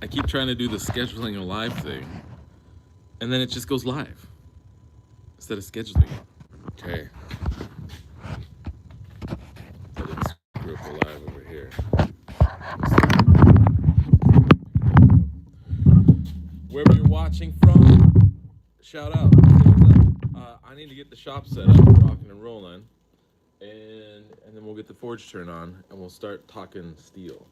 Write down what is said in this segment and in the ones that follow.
I keep trying to do the scheduling a live thing, and then it just goes live instead of scheduling it. Okay. I didn't screw up the live over here. Wherever you're watching from, shout out. I need to get the shop set up, rocking and rolling, and then we'll get the forge turned on, and we'll start talking steel.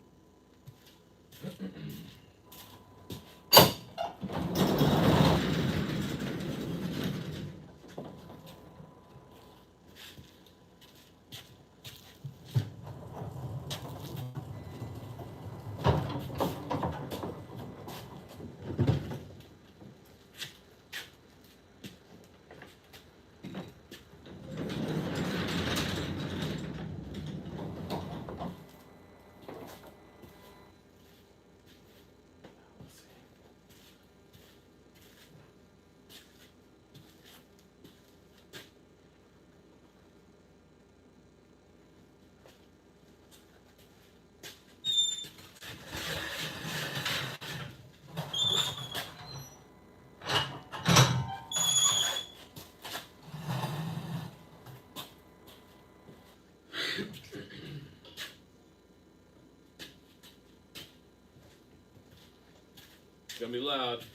It's gonna be loud.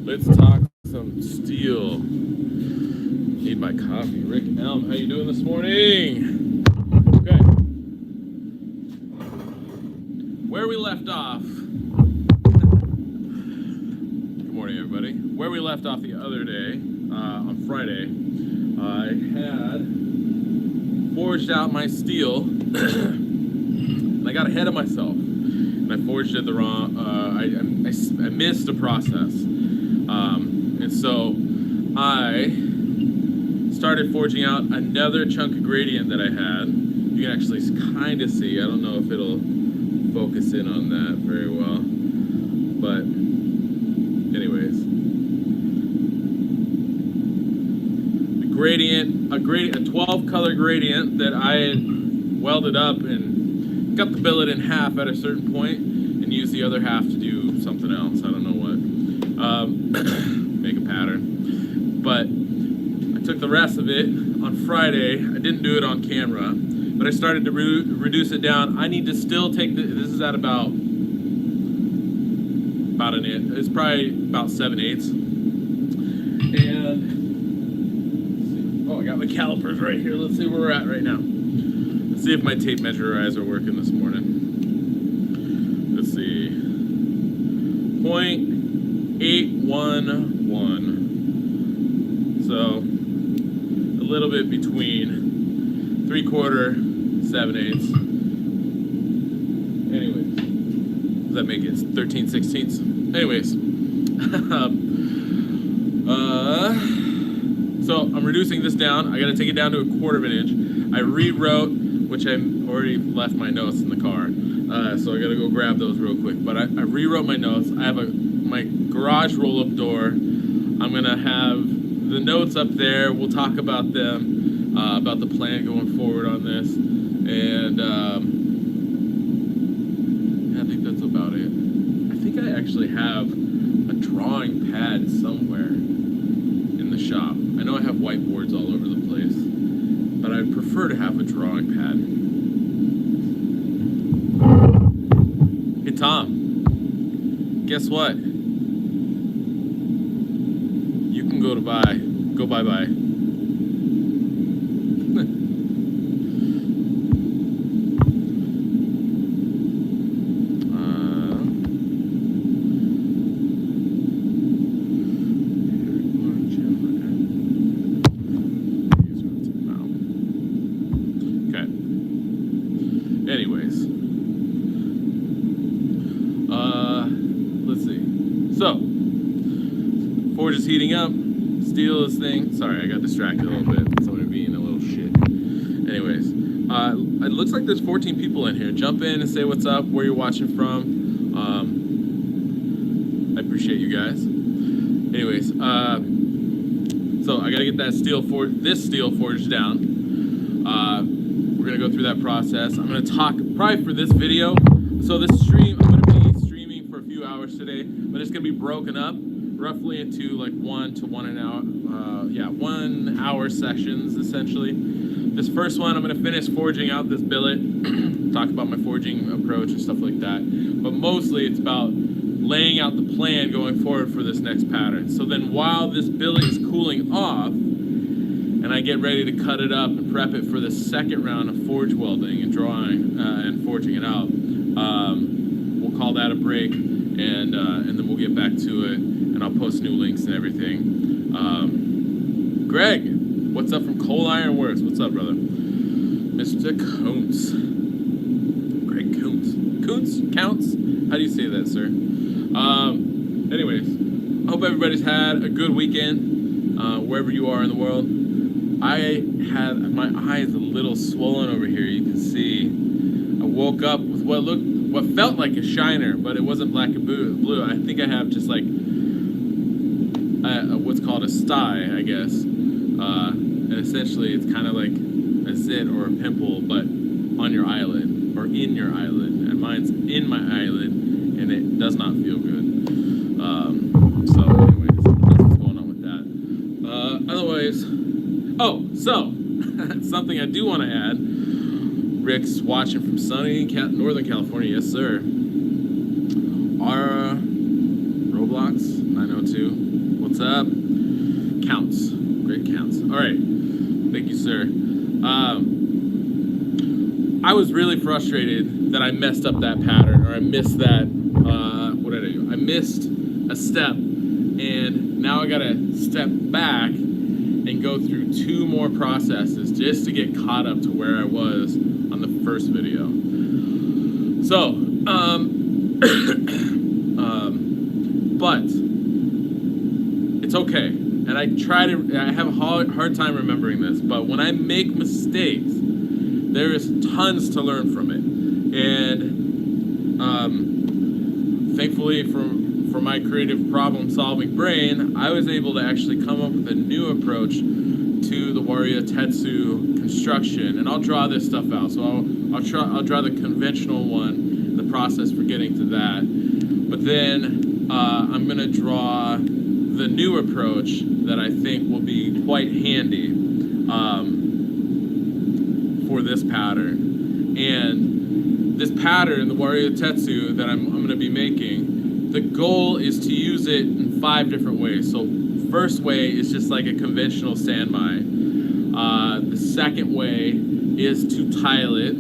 Let's talk some steel. Need my coffee. Rick Elm, how you doing this morning? Okay. Where we left off. Good morning, everybody. Where we left off the other day, on Friday, I had forged out my steel. And I got ahead of myself. And I forged it the wrong. I missed a process. And so I started forging out another chunk of gradient that I had. You can actually kind of see. I don't know if it'll focus in on that very well. But anyways. The gradient, a 12 color gradient that I had welded up and cut the billet in half at a certain point and used the other half to do something else. I don't know what. Make a pattern. But I took the rest of it on Friday. I didn't do it on camera, but I started to reduce it down. I need to still take this is at about an inch. It's probably about 7/8. And oh, I got my calipers right here. Let's see where we're at right now. Let's see if my tape measure eyes are working this morning. Let's see. 0.811. So a little bit between 3/4, 7/8. Anyways, does that make it 13/16? Anyways, so I'm reducing this down. I got to take it down to 1/4 of an inch. I rewrote, which I already left my notes in the car, so I got to go grab those real quick. But I rewrote my notes. I have my garage roll-up door. I'm gonna have the notes up there. We'll talk about them, about the plan going forward on this, and yeah, I think that's about it. I think I actually have a drawing pad somewhere in the shop. I know I have whiteboards all over the place, but I'd prefer to have a drawing pad. Hey Tom, guess what? You can go bye-bye. Anyways, let's see. So, forge is heating up. Steel is thing. Sorry, I got distracted a little bit. Somebody being a little shit. Anyways, it looks like there's 14 people in here. Jump in and say what's up, where you're watching from. I appreciate you guys. Anyways, so I gotta get that steel forged down. We're gonna go through that process. I'm gonna talk probably for this video. So this stream, I'm gonna be streaming for a few hours today, but it's gonna be broken up roughly into like 1 to 1 hour sessions essentially. This first one, I'm gonna finish forging out this billet, talk about my forging approach and stuff like that. But mostly it's about laying out the plan going forward for this next pattern. So then while this billet is cooling off, and I get ready to cut it up and prep it for the second round of forge welding and drawing and forging it out. We'll call that a break, and then we'll get back to it, and I'll post new links and everything. Greg, what's up from Coal Iron Works? What's up, brother? Mr. Kuntz. Greg Kuntz. Counts? How do you say that, sir? Anyways, I hope everybody's had a good weekend, wherever you are in the world. I had my eyes a little swollen over here. You can see I woke up with what felt like a shiner, but it wasn't black and blue. I think I have just like what's called a sty, I guess. And essentially it's kind of like a zit or a pimple, but on your eyelid or in your eyelid. And mine's in my eyelid, and it does not feel good. So anyways, that's what's going on with that. Otherwise, so something I do want to add. Rick's watching from sunny Northern California. Yes, sir. Our Roblox 902. What's up? Counts. Great counts. All right. Thank you, sir. I was really frustrated that I messed up that pattern, or I missed that. What did I do? I missed a step, and now I gotta step back and go through 2 more processes just to get caught up to where I was on the first video. So, but it's okay. And I have a hard time remembering this, but when I make mistakes, there is tons to learn from it. And thankfully for my creative problem-solving brain, I was able to actually come up with a new approach to the Wariha Tetsu construction, and I'll draw this stuff out. So I'll draw the conventional one, the process for getting to that. But then I'm gonna draw the new approach that I think will be quite handy for this pattern. And this pattern, the Wariha Tetsu that I'm gonna be making, the goal is to use it in 5 different ways. So first way is just like a conventional sandmai. The second way is to tile it.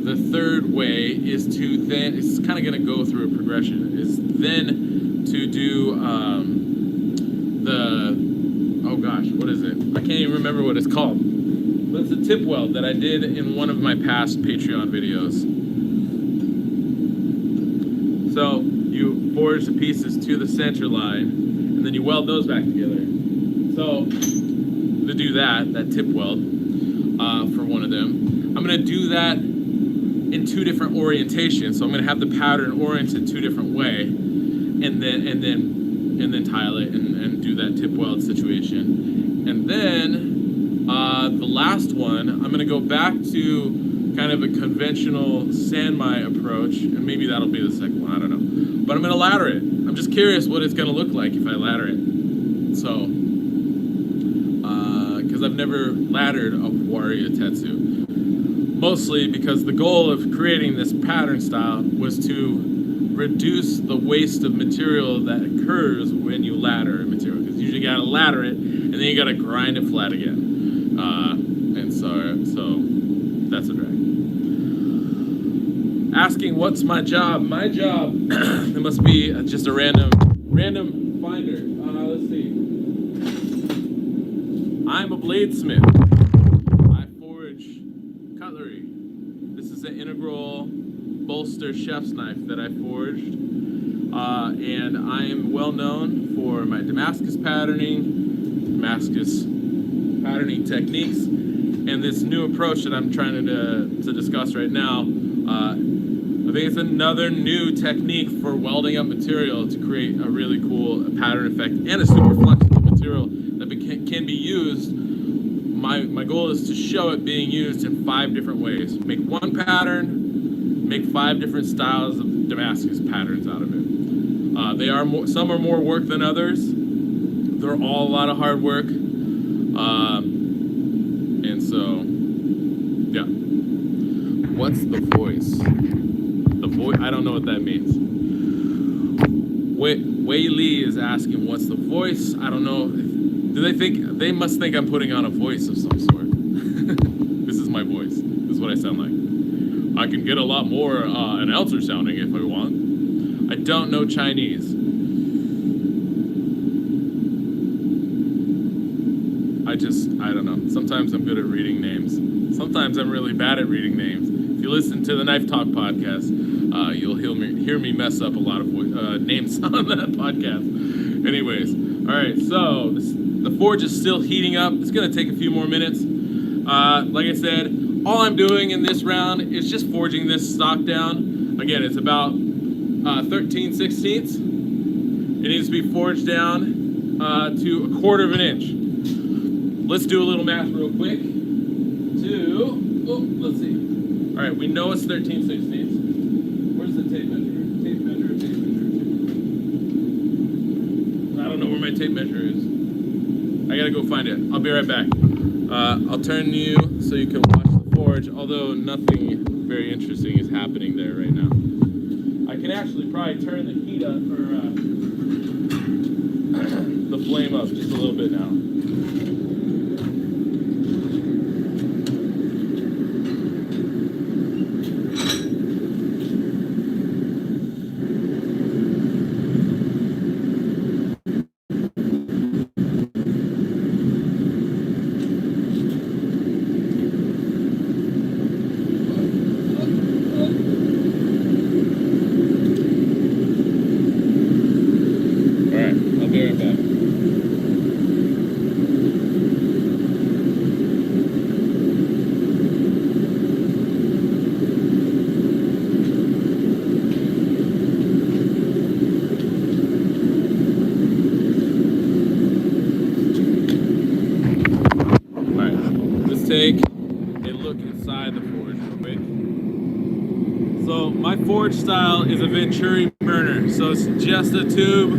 The third way is to then, it's kind of going to go through a progression, is then to do oh gosh, what is it? I can't even remember what it's called. But it's a tip weld that I did in one of my past Patreon videos. So you forge the pieces to the center line, and then you weld those back together. So to do that tip weld for one of them, I'm going to do that in 2 different orientations. So I'm going to have the pattern oriented 2 different way, and then tile it and do that tip weld situation. And then the last one, I'm going to go back to kind of a conventional sandmai approach, and maybe that'll be the second one, I don't know. But I'm going to ladder it. I'm just curious what it's going to look like if I ladder it. So because I've never laddered a Wariha Tetsu. Mostly because the goal of creating this pattern style was to reduce the waste of material that occurs when you ladder a material. Because you usually gotta ladder it, and then you gotta grind it flat again. And so that's a drag. Asking what's my job? My job, it must be just a random finder. Let's see. I'm a bladesmith. I forge cutlery. This is an integral bolster chef's knife that I forged. And I am well known for my Damascus patterning techniques, and this new approach that I'm trying to discuss right now. I think it's another new technique for welding up material to create a really cool pattern effect and a super flexible material that can be used. My goal is to show it being used in 5 different ways. Make one pattern, make 5 different styles of Damascus patterns out of it. Some are more work than others. They're all a lot of hard work. And so, yeah. What's the voice? The voice, I don't know what that means. Wei Lee is asking, what's the voice? I don't know. They must think I'm putting on a voice of some sort. This is my voice. This is what I sound like. I can get a lot more announcer sounding if I want. I don't know Chinese. I don't know. Sometimes I'm good at reading names. Sometimes I'm really bad at reading names. If you listen to the Knife Talk podcast, you'll hear me mess up a lot of names on that podcast. Anyways, all right, so the forge is still heating up. It's going to take a few more minutes. Like I said, all I'm doing in this round is just forging this stock down. Again, it's about 13/16. It needs to be forged down to 1/4 of an inch. Let's do a little math real quick. Let's see. All right, we know it's 13/16. Where's the tape measure? Tape measure. I don't know where my tape measure is. I gotta go find it. I'll be right back. I'll turn you so you can watch the forge, although nothing very interesting is happening there right now. I can actually probably turn the heat up, or the flame up just a little bit now. Take a look inside the forge real quick. So my forge style is a Venturi burner. So it's just a tube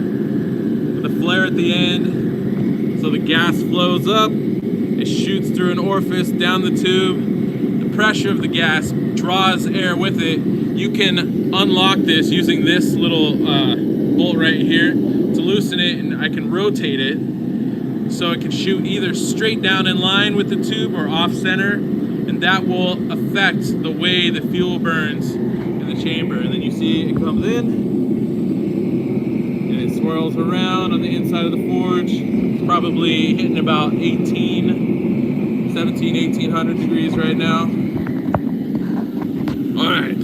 with a flare at the end. So the gas flows up, it shoots through an orifice down the tube. The pressure of the gas draws air with it. You can unlock this using this little bolt right here to loosen it, and I can rotate it so it can shoot either straight down in line with the tube or off center, and that will affect the way the fuel burns in the chamber. And then you see it comes in and it swirls around on the inside of the forge. It's probably hitting about 1800 degrees right now. All right.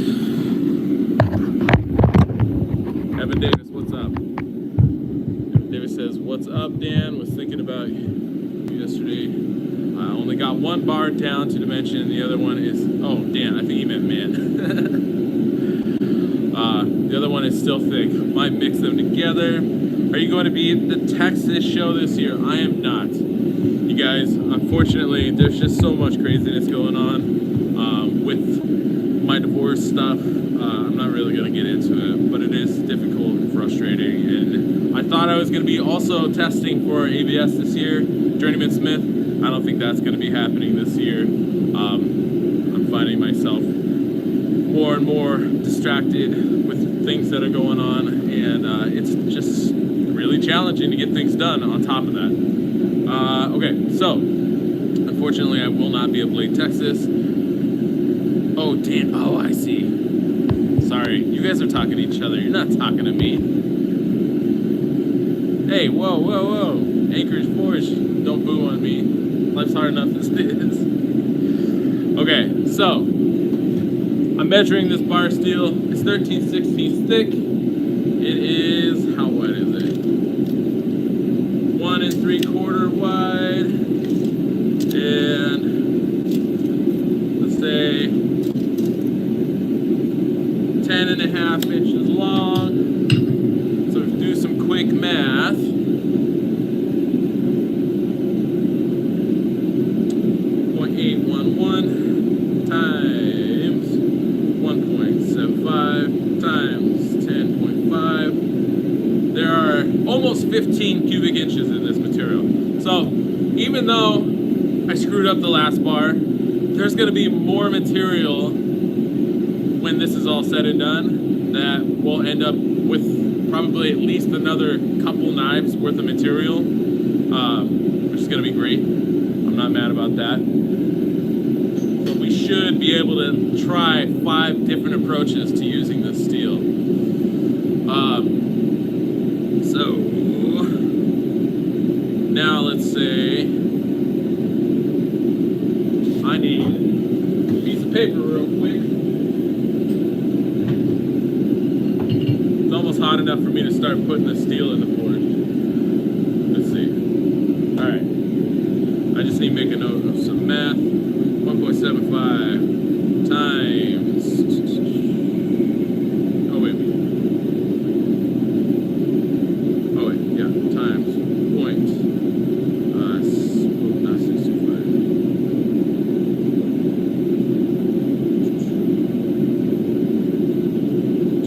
Evan Davis, what's up? Davis says, what's up, Dan? Was thinking about you yesterday. I only got one bar down to dimension. The other one is, oh, Dan, I think he meant man. The other one is still thick. Might mix them together. Are you going to be at the Texas show this year? I am not. You guys, unfortunately, there's just so much craziness going on with my divorce stuff. I'm not really going to get into it, but it is difficult and frustrating. And I thought I was going to be also testing for ABS this year, Journeyman Smith. I don't think that's going to be happening this year. I'm finding myself more and more distracted with things that are going on, and it's just really challenging to get things done on top of that. Okay, so unfortunately I will not be able to play Texas. Oh, damn. Oh, I see. Sorry, you guys are talking to each other. You're not talking to me. Hey, whoa, whoa, whoa. Anchorage Forge, don't boo on me. Life's hard enough as it is. Okay, so I'm measuring this bar steel. It's 13/16 thick. It is, how wide is it? 1 3/4 wide. And let's say 10.5 inches long. So if we do some quick math, 0.811 times 1.75 times 10.5. There are almost 15 cubic inches in this material. So even though I screwed up the last bar, there's going to be more material when this is all said and done that we'll end up with probably at least another couple knives worth of material, which is going to be great. I'm not mad about that. But we should be able to try 5 different approaches to using this steel. So now let's say I need a piece of paper real quick. It's almost hot enough for me to start putting the steel in the forge. Let's see. Alright. I just need to make a note of some math. 1.75 times... Oh wait. Times point... not 625.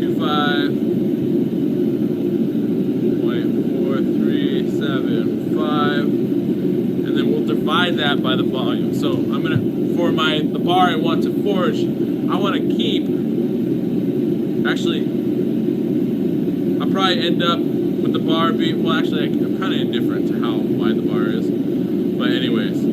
25.4375, and then we'll divide that by the volume. So I'm gonna, for the bar I want to forge, I want to keep, actually, I'll probably end up with the bar being, well actually I'm kind of indifferent to how wide the bar is, but anyways,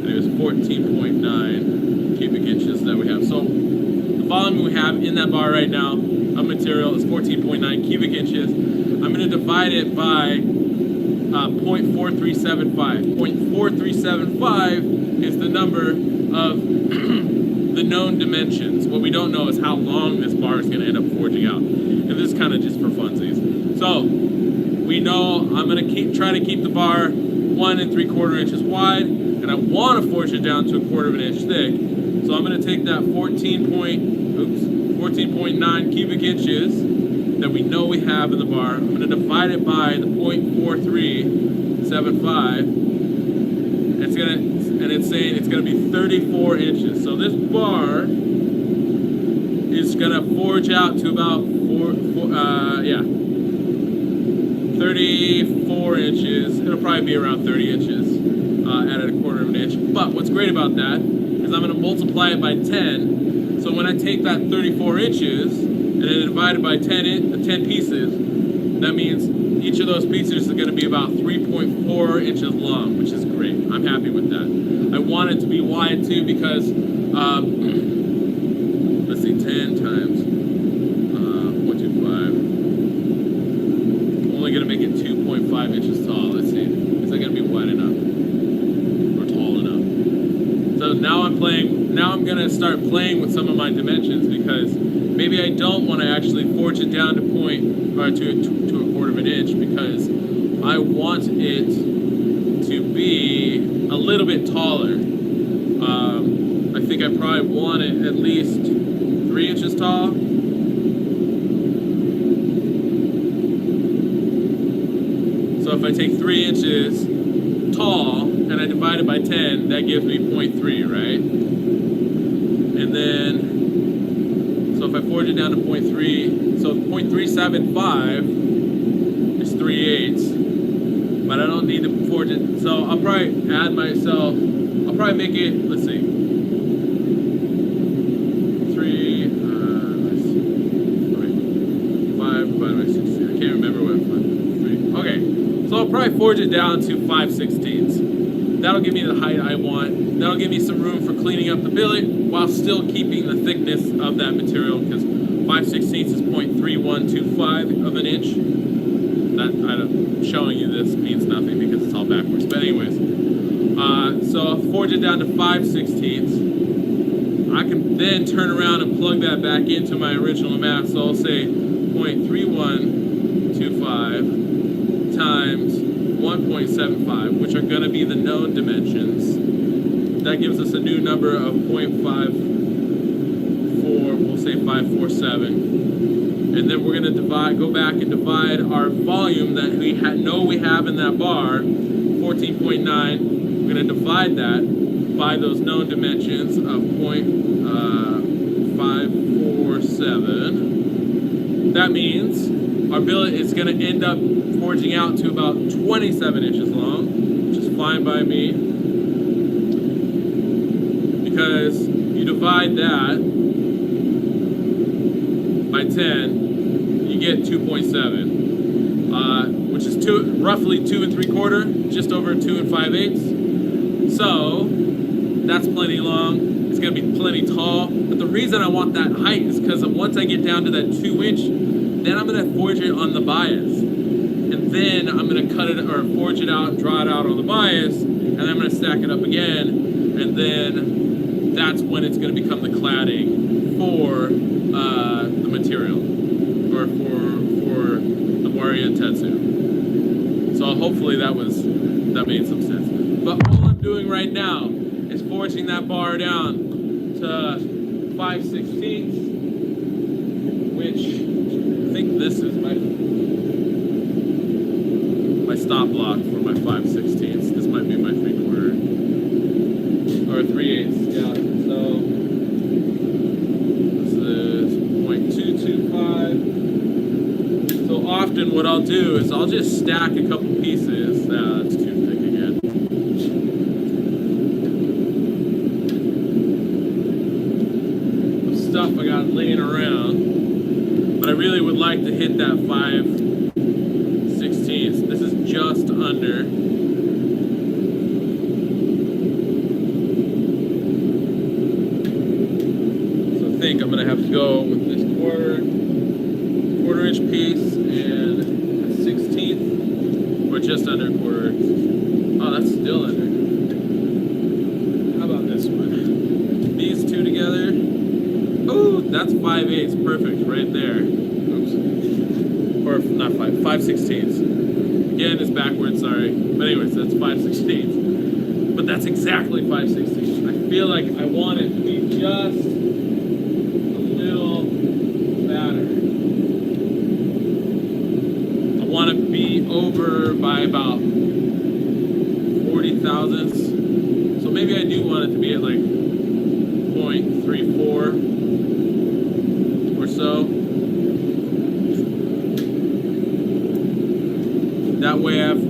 it was 14.9 cubic inches that we have. So the volume we have in that bar right now of material is 14.9 cubic inches. I'm going to divide it by 0.4375. 0.4375 is the number of the known dimensions. What we don't know is how long this bar is going to end up forging out. And this is kind of just for funsies. So we know I'm going to try to keep the bar 1 3/4 inches wide, and I want to forge it down to 1/4 inch thick. So I'm going to take that 14.9 cubic inches that we know we have in the bar. I'm going to divide it by the 0.4375. It's saying it's going to be 34 inches. So this bar is going to forge out to about 34 inches. It'll probably be around 30 inches at 1/4 inch. But what's great about that is I'm going to multiply it by 10. So when I take that 34 inches and then divide it by 10 pieces, that means each of those pieces is going to be about 3.4 inches long, which is great. I'm happy with that. I want it to be wide too because, let's see, 10 times 0.25. I'm only going to make it 2.5 inches tall. Let's see. Is that going to be wide enough? Or tall enough? So now I'm going to start playing with some of my dimensions because maybe I don't want to actually forge it down to to 1/4 inch because I want it to be a little bit taller. I think I probably want it at least 3 inches tall. So if I take 3 inches tall and I divide it by 10, that gives me 0.3, right? And then, so if I forge it down to 0.3, so 0.375 is 3/8, but I don't need to forge it. So I'll probably add myself, I'll probably make it, let's see. 5 divided by 16. I can't remember what 3. Okay, so I'll probably forge it down to 5/16. That'll give me the height I want. That'll give me some room for cleaning up the billet while still keeping the thickness of that material, because 5/16 is 0.3125 of an inch. That I'm showing you this means nothing because it's all backwards. But anyways, so I'll forge it down to 5/16. I can then turn around and plug that back into my original math. So I'll say 0.3125 times 1.75, which are going to be the known dimensions. That gives us a new number of 0.54, we'll say 547. And then we're going to go back and divide our volume that we know we have in that bar, 14.9. We're going to divide that by those known dimensions of 0.547. That means our billet is going to end up forging out to about 27 inches long, which is fine by me, because you divide that by 10, you get 2.7, which is roughly 2 3/4, just over 2 5/8. So that's plenty long. It's going to be plenty tall. But the reason I want that height is because once I get down to that 2 inch, then I'm going to forge it on the bias. And then I'm going to cut it or forge it out, draw it out on the bias, and then I'm going to stack it up again. And then that's when it's going to become the cladding for the material, or for the Wariha Tetsu. So hopefully that made some sense. But all I'm doing right now is forging that bar down to 5/16, which I think this is my stop block for my 5/16. This might be my 3/4 or 3/8. Yeah. So this is 0.225. So often what I'll do is I'll just stack a couple pieces. That's too thick again. Of stuff I got laying around, but I really would like to hit that 5/16. This is just under. So I think I'm gonna have to go with this quarter inch piece and a 16th, or just under a quarter. Oh, that's still under. How about this one? These two together. Oh, that's 5/8, perfect right there. Oops. Or not 5/16. Again, it's backwards, sorry. But anyways, that's 5/16. But that's exactly 5/16. I feel like I want it to be just a little fatter. I want to be over by about 40 thousandths. So maybe I do want it to be at like 0.34 or so. That way I have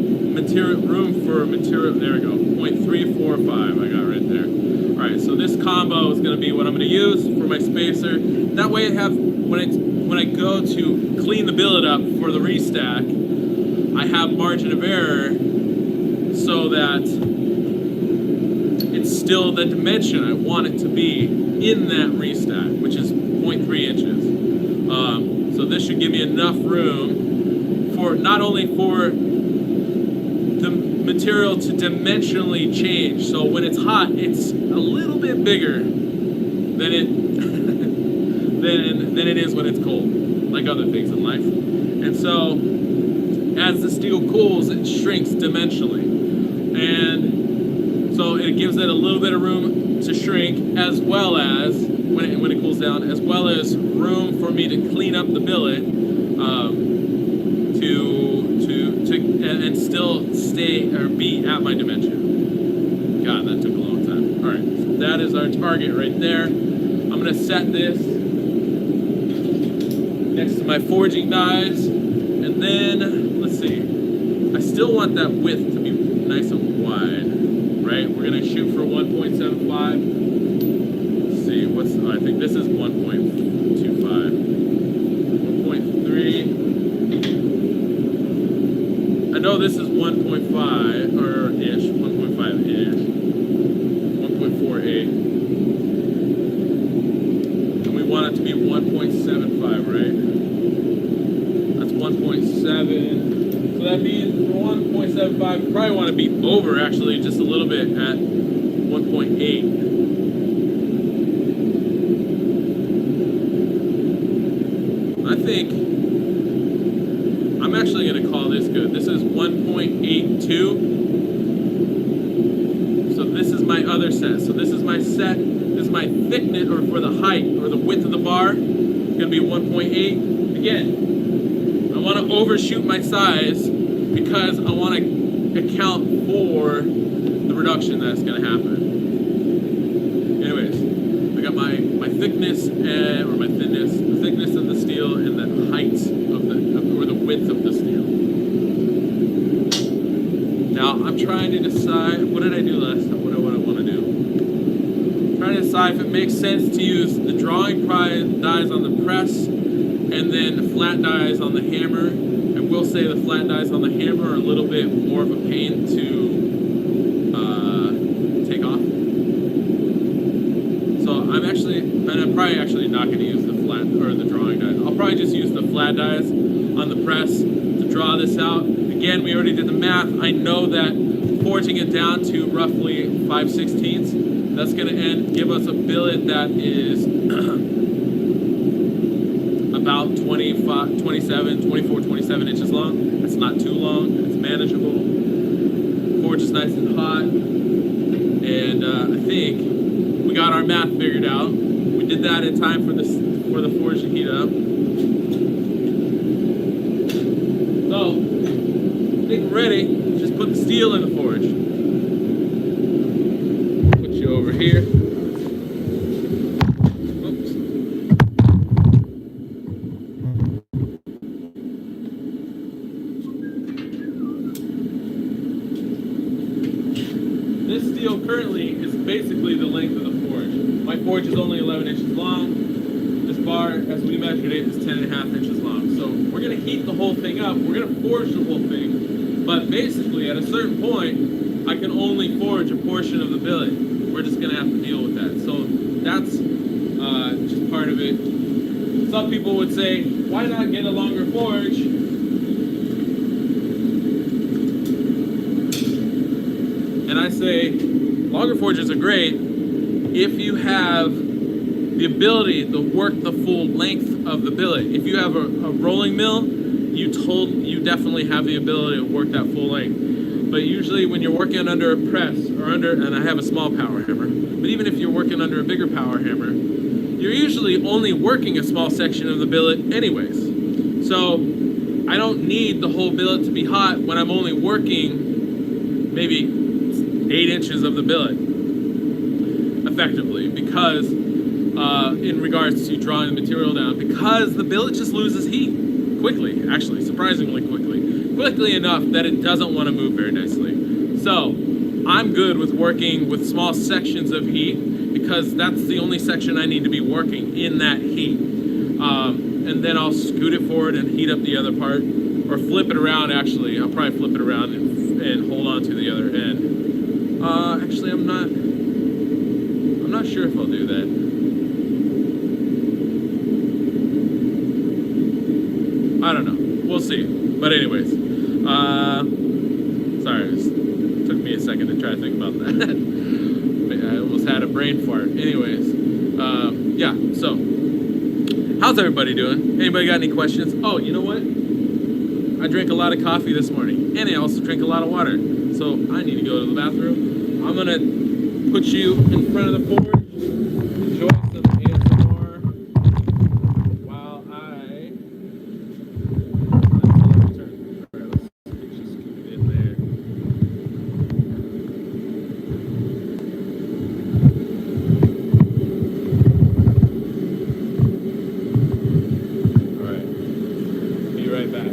room for material. There we go. 0.345 I got right there. All right, so this combo is going to be what I'm going to use for my spacer. That way I have, when I go to clean the billet up for the restack, I have margin of error so that it's still the dimension I want it to be in that restack, which is 0.3 inches. So this should give me enough room for not only for the material to dimensionally change. So when it's hot, it's a little bit bigger than it than it is when it's cold, like other things in life. And so as the steel cools, it shrinks dimensionally, and so it gives it a little bit of room to shrink, as well as when it cools down, as well as room for me to clean up the billet, and still stay or be at my dimension. God, that took a long time. All right, so that is our target right there. I'm gonna set this next to my forging dies, and then let's see. still want that width to be nice and wide, right? We're gonna shoot for 1.75. Let's see, I think this is 1.25. 1.3. I know this is 1.5 or ish, 1.5 ish, 1.48. And we want it to be 1.75, right? That's 1.7. So that means for 1.75, we probably want to be over actually just a little bit at 1.8. I think I'm actually going to call this good. This is 1.82. So this is my other set. So this is my set. This is my thickness, or for the height or the width of the bar. It's going to be 1.8. Again, I want to overshoot my size because I want to account for the reduction that's going to happen. Anyways, I got my thickness or my thinness, the thickness of the steel and the height of or the width of the steel. Now I'm trying to decide, what did I do last time? What do I want to do? I'm trying to decide if it makes sense to use the drawing dies on the press and then the flat dies on the hammer. I will say the flat dies on the hammer are a little bit more of a pain to take off. So I'm probably actually not going to use the flat or the drawing dies. I'll probably just use the flat dies on the press to draw this out. Again, we already did the math. I know that forging it down to roughly 5/16, that's going to give us a billet that is about 24, 27 inches long. That's not too long. It's manageable. Forge is nice and hot. And I think we got our math figured out. We did that in time for the forge to heat up. So, I think we're ready. Just put the steel in the forge. Put you over here. This steel currently is basically the length of the forge. My forge is only 11 inches long. This bar, as we measured it, is 10.5 inches long. So we're going to heat the whole thing up. We're going to forge the whole thing. But basically, at a certain point, I can only forge a portion of the billet. We're just going to have to deal with that. So that's just part of it. Some people would say, why not get a longer forge? And I say, longer forges are great if you have the ability to work the full length of the billet. If you have a rolling mill, you definitely have the ability to work that full length. But usually when you're working under a press or and I have a small power hammer, but even if you're working under a bigger power hammer, you're usually only working a small section of the billet anyways. So I don't need the whole billet to be hot when I'm only working maybe 8 inches of the billet effectively, because in regards to drawing the material down, because the billet just loses heat quickly, actually surprisingly quickly enough that it doesn't want to move very nicely. So I'm good with working with small sections of heat because that's the only section I need to be working in that heat, and then I'll scoot it forward and heat up the other part, or flip it around. Actually, I'll probably flip it around and hold on to the other end. Actually, I'm not sure if I'll do that. I don't know. We'll see. But anyways, sorry, it took me a second to try to think about that. I almost had a brain fart. Anyways, yeah, so how's everybody doing? Anybody got any questions? Oh, you know what? I drank a lot of coffee this morning, and I also drank a lot of water. So I need to go to the bathroom. I'm gonna put you in front of the forge. Enjoy some ASMR while I. Alright, let's just scoot it in there. Alright, be right back.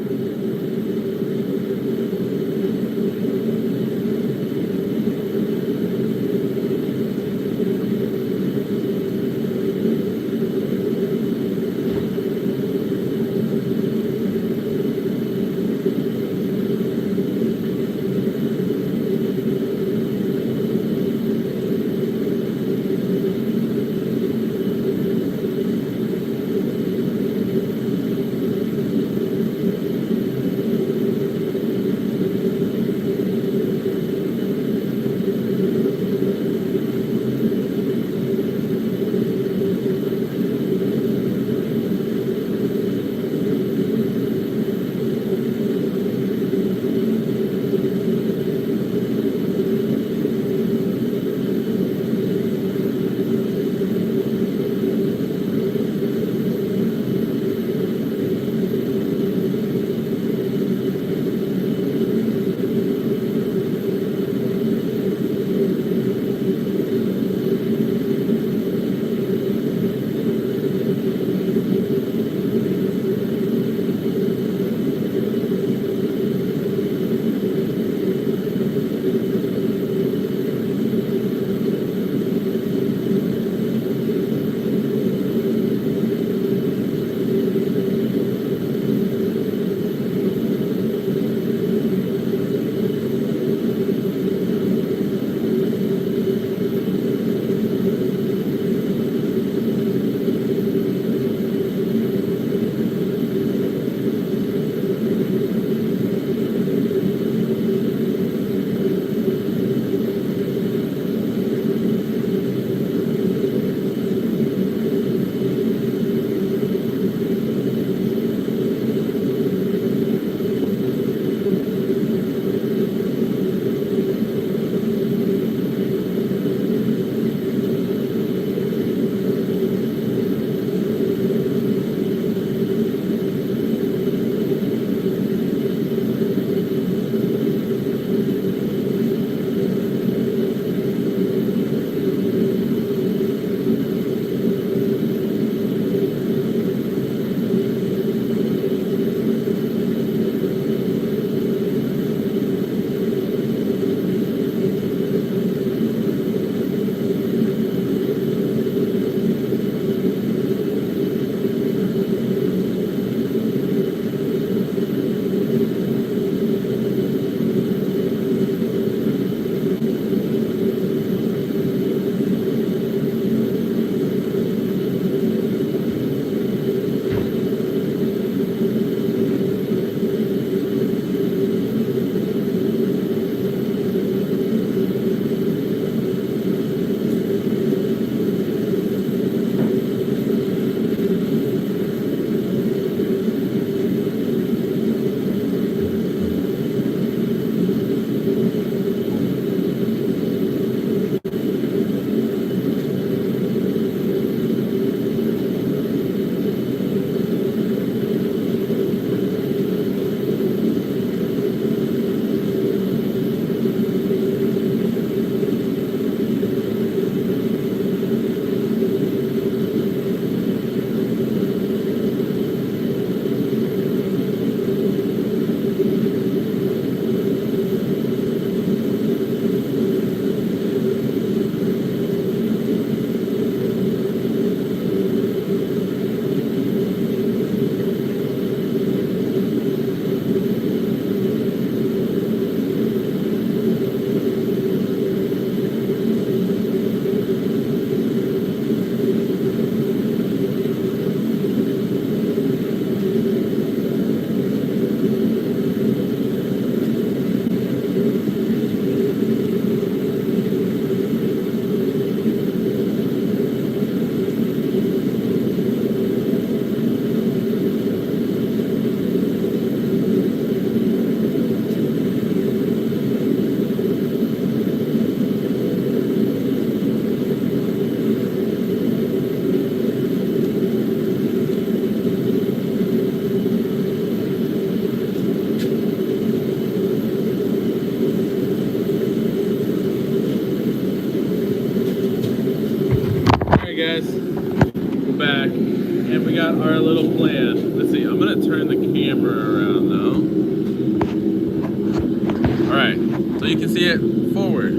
right, so you can see it forward.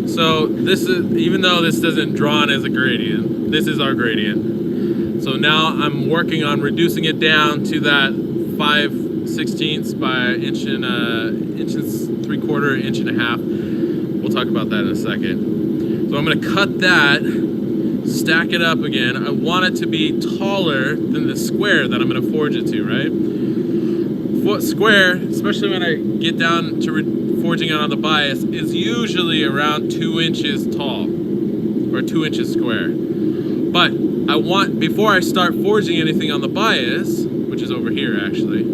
So this is, even though this doesn't drawn as a gradient, this is our gradient. So now I'm working on reducing it down to that 5/16 by inch and 3/4, inch and a half. We'll talk about that in a second. So I'm gonna cut that, stack it up again. I want it to be taller than the square that I'm gonna forge it to, right? Square, especially when I get down to forging it on the bias, is usually around 2 inches tall, or 2 inches square. But I want, before I start forging anything on the bias, which is over here actually,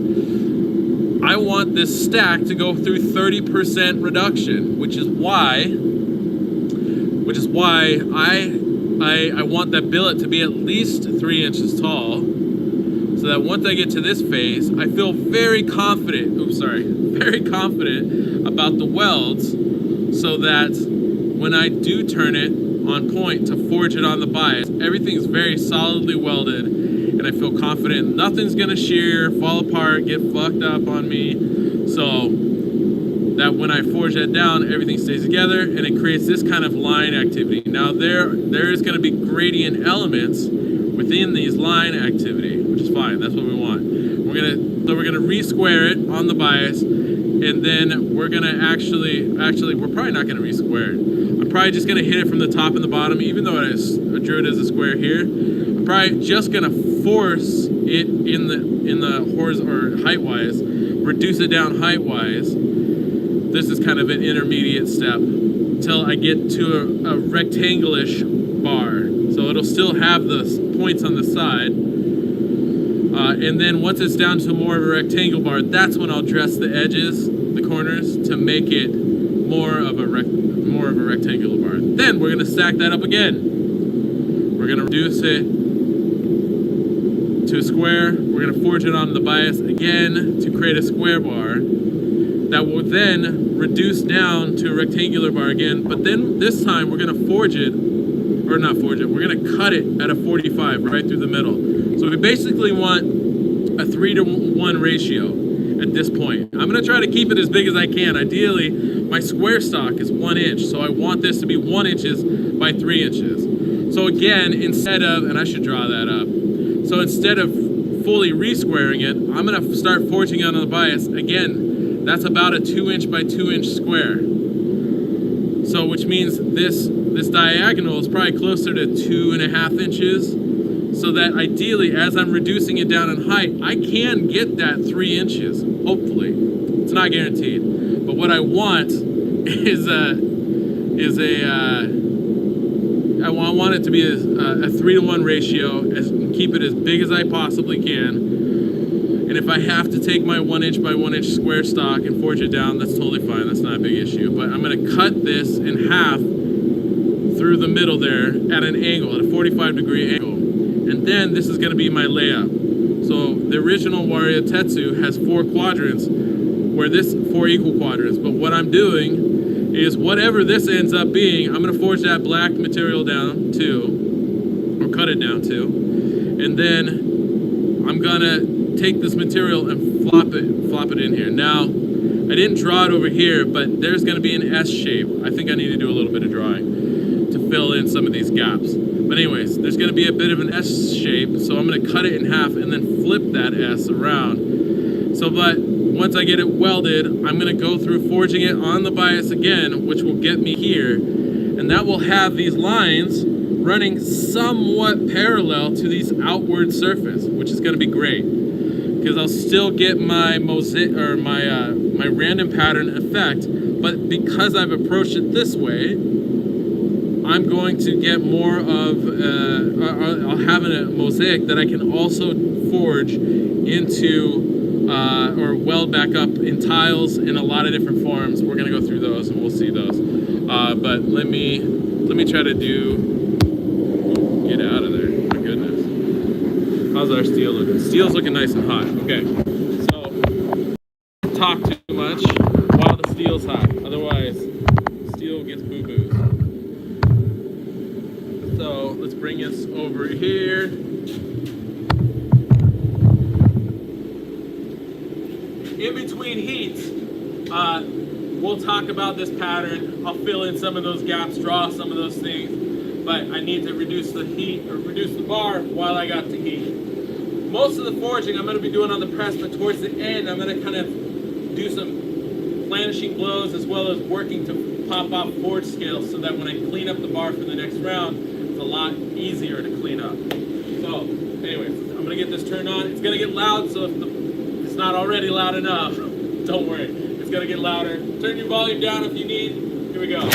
I want this stack to go through 30% reduction, which is why I want that billet to be at least 3 inches tall, so that once I get to this phase, I feel very confident, very confident about the welds, so that when I do turn it on point to forge it on the bias, everything's very solidly welded, and I feel confident nothing's gonna shear, fall apart, get fucked up on me, so that when I forge that down, everything stays together, and it creates this kind of line activity. Now there is gonna be gradient elements within these line activity, which is fine, that's what we want. We're gonna re-square it on the bias, and then we're gonna actually, we're probably not gonna re-square it. I'm probably just gonna hit it from the top and the bottom, even though I drew it as a square here. I'm probably just gonna force it in the horizontal or height-wise, reduce it down height-wise. This is kind of an intermediate step until I get to a rectangle-ish bar. So it'll still have the points on the side. And then once it's down to more of a rectangle bar, that's when I'll dress the edges, the corners, to make it more of a rectangular bar. Then we're gonna stack that up again. We're gonna reduce it to a square. We're gonna forge it on the bias again to create a square bar. That will then reduce down to a rectangular bar again, but then this time we're gonna forge it, or not forge it, we're gonna cut it at a 45 right through the middle. So we basically want a 3-to-1 ratio at this point. I'm gonna try to keep it as big as I can. Ideally, my square stock is 1 inch, so I want this to be 1 inches by 3 inches. So again, instead of, and I should draw that up, so instead of fully re-squaring it, I'm gonna start forging it on the bias. Again, that's about a 2 inch by 2 inch square. So which means this diagonal is probably closer to 2.5 inches. So that ideally, as I'm reducing it down in height, I can get that 3 inches, hopefully. It's not guaranteed. But what I want is I want it to be a 3-to-1 ratio, keep it as big as I possibly can. And if I have to take my 1 inch by 1 inch square stock and forge it down, that's totally fine. That's not a big issue. But I'm gonna cut this in half through the middle there at an angle, at a 45-degree angle. And then this is gonna be my layup. So the original Wariha Tetsu has 4 quadrants, where this 4 equal quadrants. But what I'm doing is whatever this ends up being, I'm gonna forge that black material down to, or cut it down to, and then I'm gonna take this material and flop it in here. Now, I didn't draw it over here, but there's gonna be an S shape. I think I need to do a little bit of drawing to fill in some of these gaps. But anyways, there's gonna be a bit of an S shape, so I'm gonna cut it in half and then flip that S around. So, but once I get it welded, I'm gonna go through forging it on the bias again, which will get me here, and that will have these lines running somewhat parallel to these outward surface, which is gonna be great, because I'll still get my mosaic, or my random pattern effect, but because I've approached it this way, I'm going to get more of, I'll have a mosaic that I can also forge into, or weld back up in tiles in a lot of different forms. We're gonna go through those and we'll see those. But let me try to get out of there. My goodness. How's our steel looking? Steel's looking nice and hot. Okay. So, talk too much while the steel's hot. Otherwise, steel gets boo-boos. So let's bring us over here. In between heats, we'll talk about this pattern. I'll fill in some of those gaps, draw some of those things, but I need to reduce the heat or reduce the bar while I got the heat. Most of the forging I'm going to be doing on the press, but towards the end I'm going to kind of do some planishing blows as well as working to pop off forge scales so that when I clean up the bar for the next round, it's a lot easier to clean up. So anyways, I'm going to get this turned on. It's going to get loud, so if it's not already loud enough, don't worry. It's going to get louder. Turn your volume down if you need. Here we go.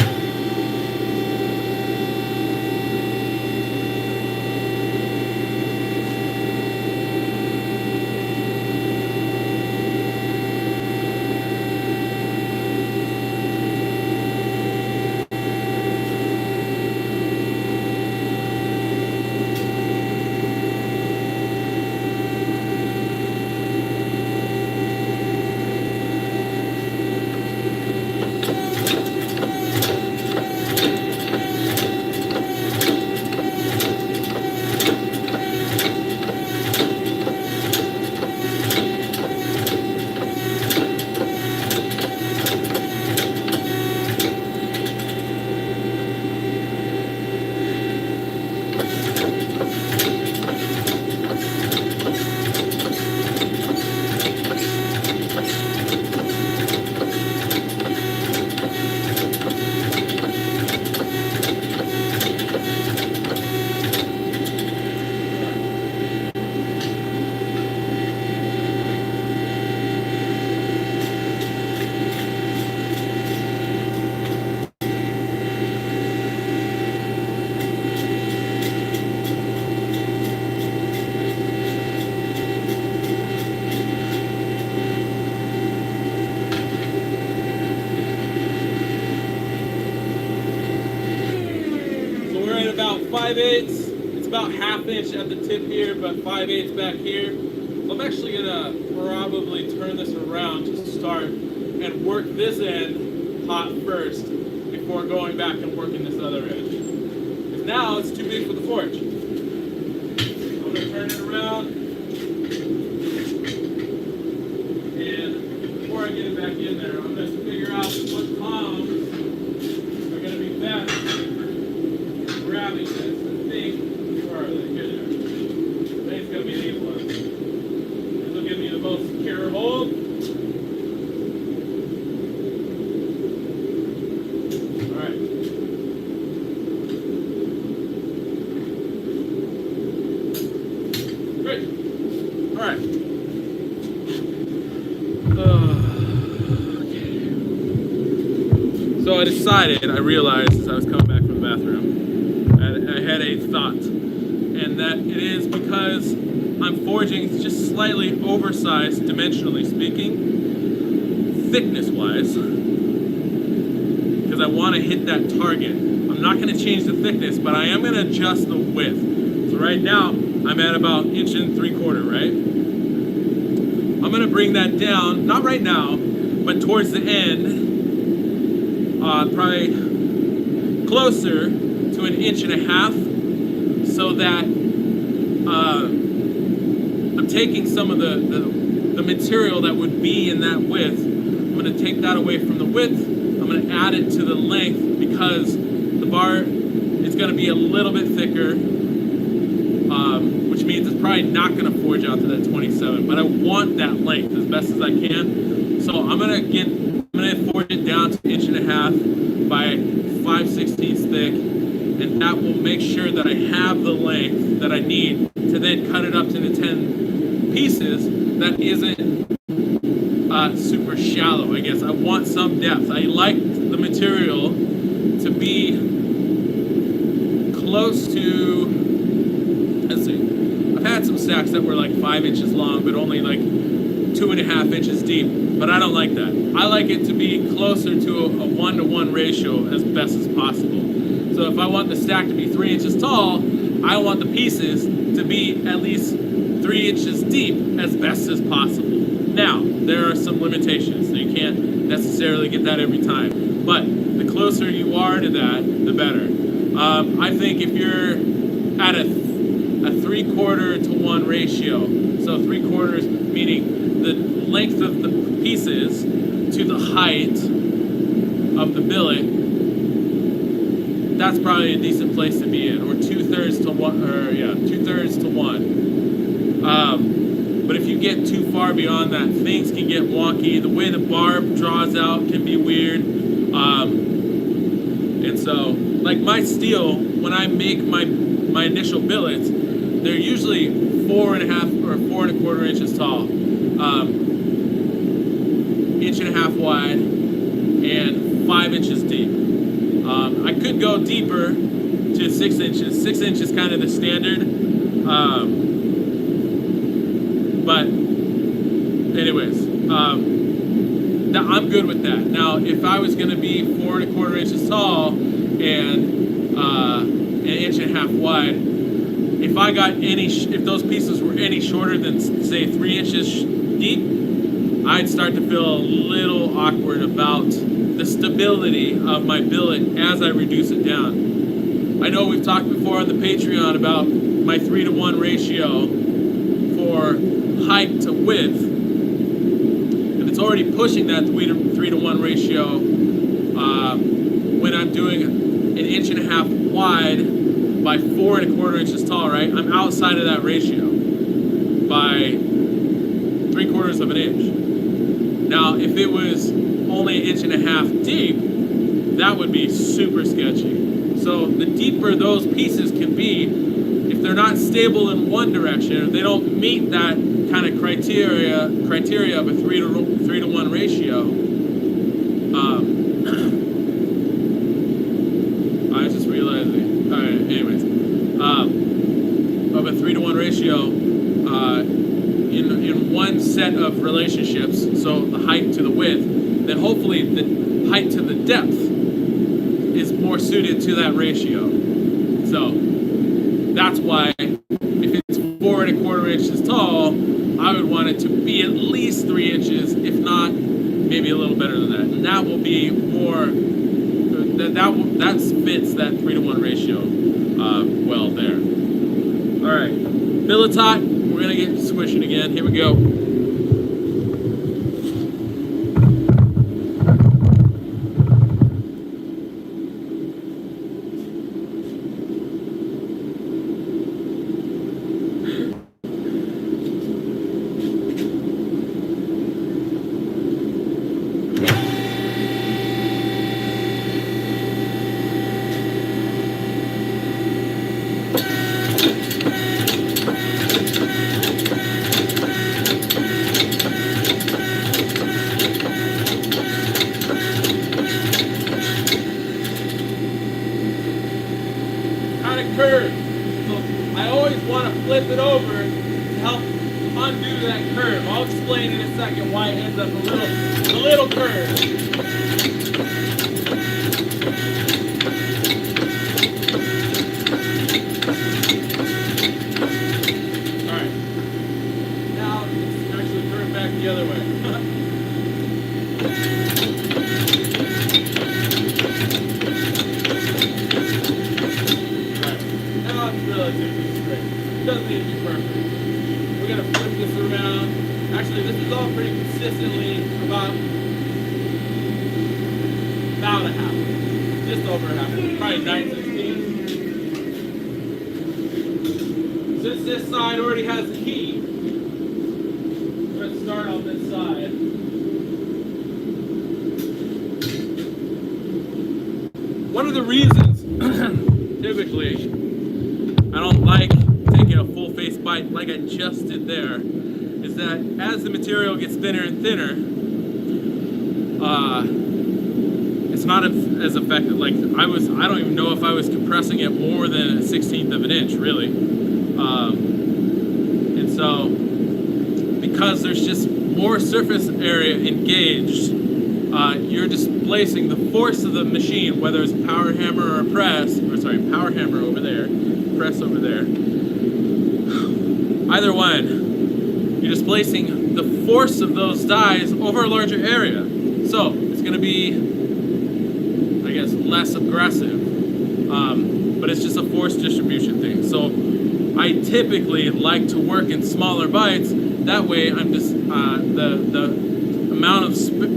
About 5/8. It's about ½ inch at the tip here, but 5/8 back here. So I'm actually gonna probably turn this around to start and work this end hot first before going back and working this other end. Because now it's too big for the forge. I'm gonna turn it around, and before I get it back in there, I'm gonna figure out what columns are gonna be best. Grabbing this, I think, where are they? Here they are. I think it's going to be these ones. This will give me the most secure hold. Alright. Great. Alright. Okay. So I decided, I realized as I was coming back from the bathroom, I had a thought, and that it is because I'm forging just slightly oversized, dimensionally speaking, thickness-wise, because I want to hit that target. I'm not going to change the thickness, but I am going to adjust the width. So right now, I'm at about 1 3/4, right? I'm going to bring that down, not right now, but towards the end, probably closer to 1.5 inches, so that I'm taking some of the material that would be in that width. I'm going to take that away from the width. I'm going to add it to the length because the bar is going to be a little bit thicker, which means it's probably not going to forge out to that 27. But I want that length as best as I can, so I'm going to forge it down to 1.5 inches by 5/16 thick. And that will make sure that I have the length that I need to then cut it up to the 10 pieces that isn't super shallow, I guess. I want some depth. I like the material to be close to, let's see, I've had some stacks that were like 5 inches long, but only like 2.5 inches deep, but I don't like that. I like it to be closer to a 1-to-1 ratio as best as possible. So if I want the stack to be 3 inches tall, I want the pieces to be at least 3 inches deep as best as possible. Now, there are some limitations, so you can't necessarily get that every time. But the closer you are to that, the better. I think if you're at a 3/4 to 1 ratio, so 3/4 meaning the length of the pieces to the height of the billet, that's probably a decent place to be in, or 2/3 to 1, or yeah, 2/3 to 1. But if you get too far beyond that, things can get wonky. The way the barb draws out can be weird. And so, like my steel, when I make my initial billets, they're usually 4.5 or 4.25 inches tall, 1.5 wide, and 5 inches deep. I could go deeper to 6 inches. 6 inches is kind of the standard. But anyways, I'm good with that. Now, if I was going to be 4.25 inches tall and 1.5 inches wide, if I got if those pieces were any shorter than say 3 inches deep, I'd start to feel a little awkward about the stability of my billet as I reduce it down. I know we've talked before on the Patreon about my 3-to-1 ratio for height to width, and it's already pushing that 3-to-1 ratio when I'm doing 1.5 inches wide by 4.25 inches tall, right? I'm outside of that ratio by 3/4 of an inch. Now, if it was only 1.5 inches deep, that would be super sketchy. So the deeper those pieces can be, if they're not stable in one direction, or they don't meet that kind of criteria of a 3-to-1 ratio, I was just realizing, all right, anyways, of a 3-to-1 ratio, in one set of relationships, so the height to the width, then hopefully the height to the depth is more suited to that ratio. So that's why if it's 4.25 inches tall, I would want it to be at least 3 inches, if not maybe a little better than that. And that will be more, that fits that 3-to-1 ratio well there. All right, billet tot, we're gonna get squishing again. Here we go. Curve. So I always want to flip it over to help undo that curve. I'll explain in a second why it ends up a little curved. All right. Now it's actually turned back the other way. Relatively straight. It doesn't need to be perfect. We're going to flip this around. Actually, this is all pretty consistently about a half. Just over a half. Probably 9/16. Since this side already has the key, let's start on this side. One of the reasons, typically, I don't like taking a full face bite like I just did there, is that as the material gets thinner and thinner, it's not as effective. Like I don't even know if I was compressing it more than 1/16 of an inch, really. And so, because there's just more surface area engaged, you're displacing the force of the machine, whether it's a power hammer or a press, power hammer over there, press over there. Either one, you're displacing the force of those dies over a larger area. So it's going to be, I guess, less aggressive. But it's just a force distribution thing. So I typically like to work in smaller bites. That way, I'm just the amount of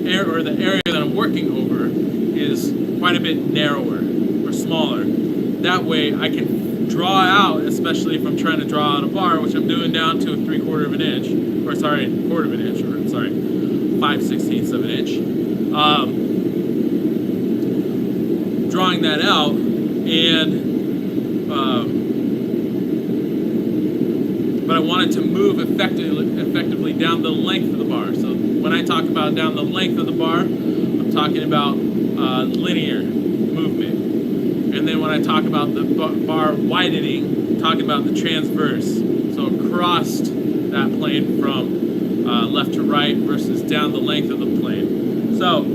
air, or the area that I'm working over, is is quite a bit narrower or smaller. That way I can draw out, especially if I'm trying to draw out a bar, which I'm doing down to a 3/4 of an inch, or sorry, 1/4 of an inch, or sorry, 5/16 of an inch. Drawing that out, and but I want it to move effectively down the length of the bar. So when I talk about down the length of the bar, I'm talking about linear movement. And then when I talk about the bar widening, I'm talking about the transverse. So across that plane from left to right versus down the length of the plane. So,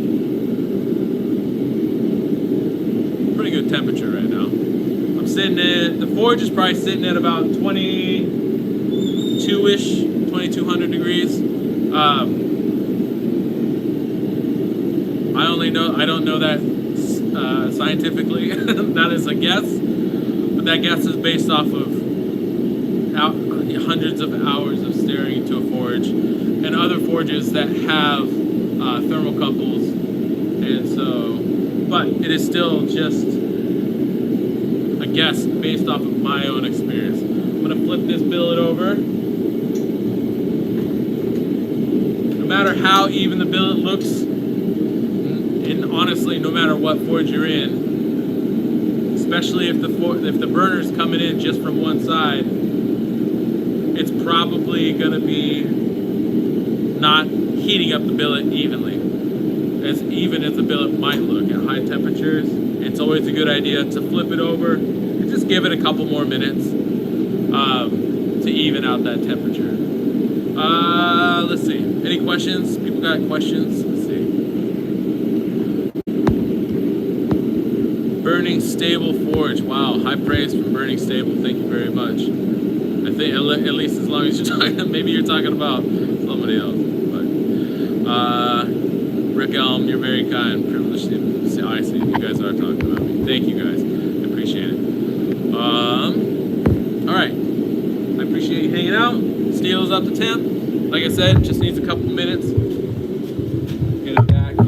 pretty good temperature right now. I'm sitting at, the forge is probably sitting at about 22-ish, 2200 degrees. I don't know that scientifically. That is a guess, but that guess is based off of hundreds of hours of staring into a forge and other forges that have thermocouples, and so, but it is still just a guess based off of my own experience. I'm gonna flip this billet over. No matter how even the billet looks, and honestly, no matter what forge you're in, especially if the burner's coming in just from one side, it's probably going to be not heating up the billet evenly, as even as the billet might look at high temperatures. It's always a good idea to flip it over and just give it a couple more minutes to even out that temperature. Let's see. Any questions? People got questions? Let's see. Burning Stable Forge. Wow, high praise from Burning Stable. Thank you very much. I think at least as long as you're talking, maybe you're talking about somebody else. But Rick Elm, you're very kind, privileged to see. I see you guys are talking about me. Thank you guys. I appreciate it. All right. I appreciate you hanging out. Steel is up to temp. Like I said, just needs a couple minutes. Get it back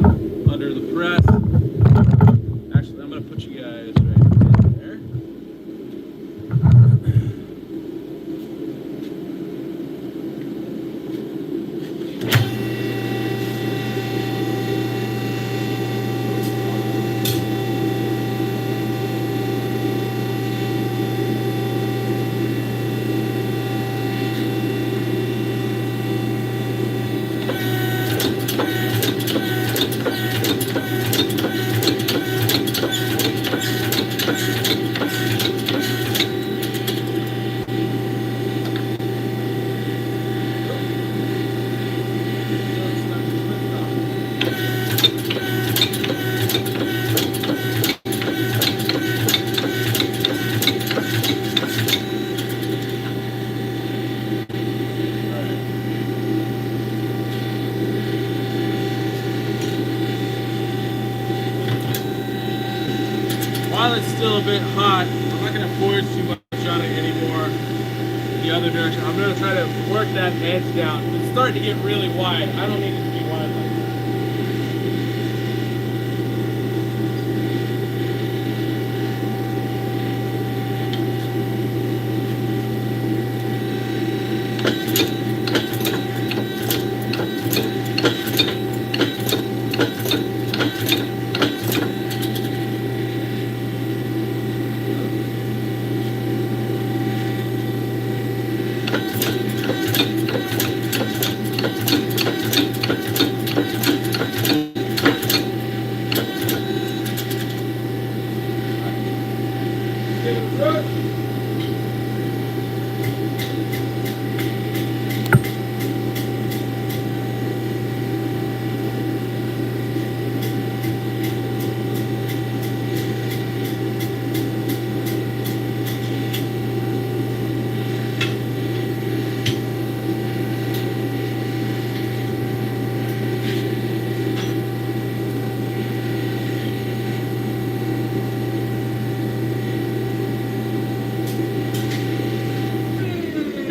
under the press. Actually, I'm gonna put you guys right there. While it's still a bit hot, I'm not going to forge too much on it anymore in the other direction. I'm going to try to work that edge down. It's starting to get really wide. I don't need it to be wide like that.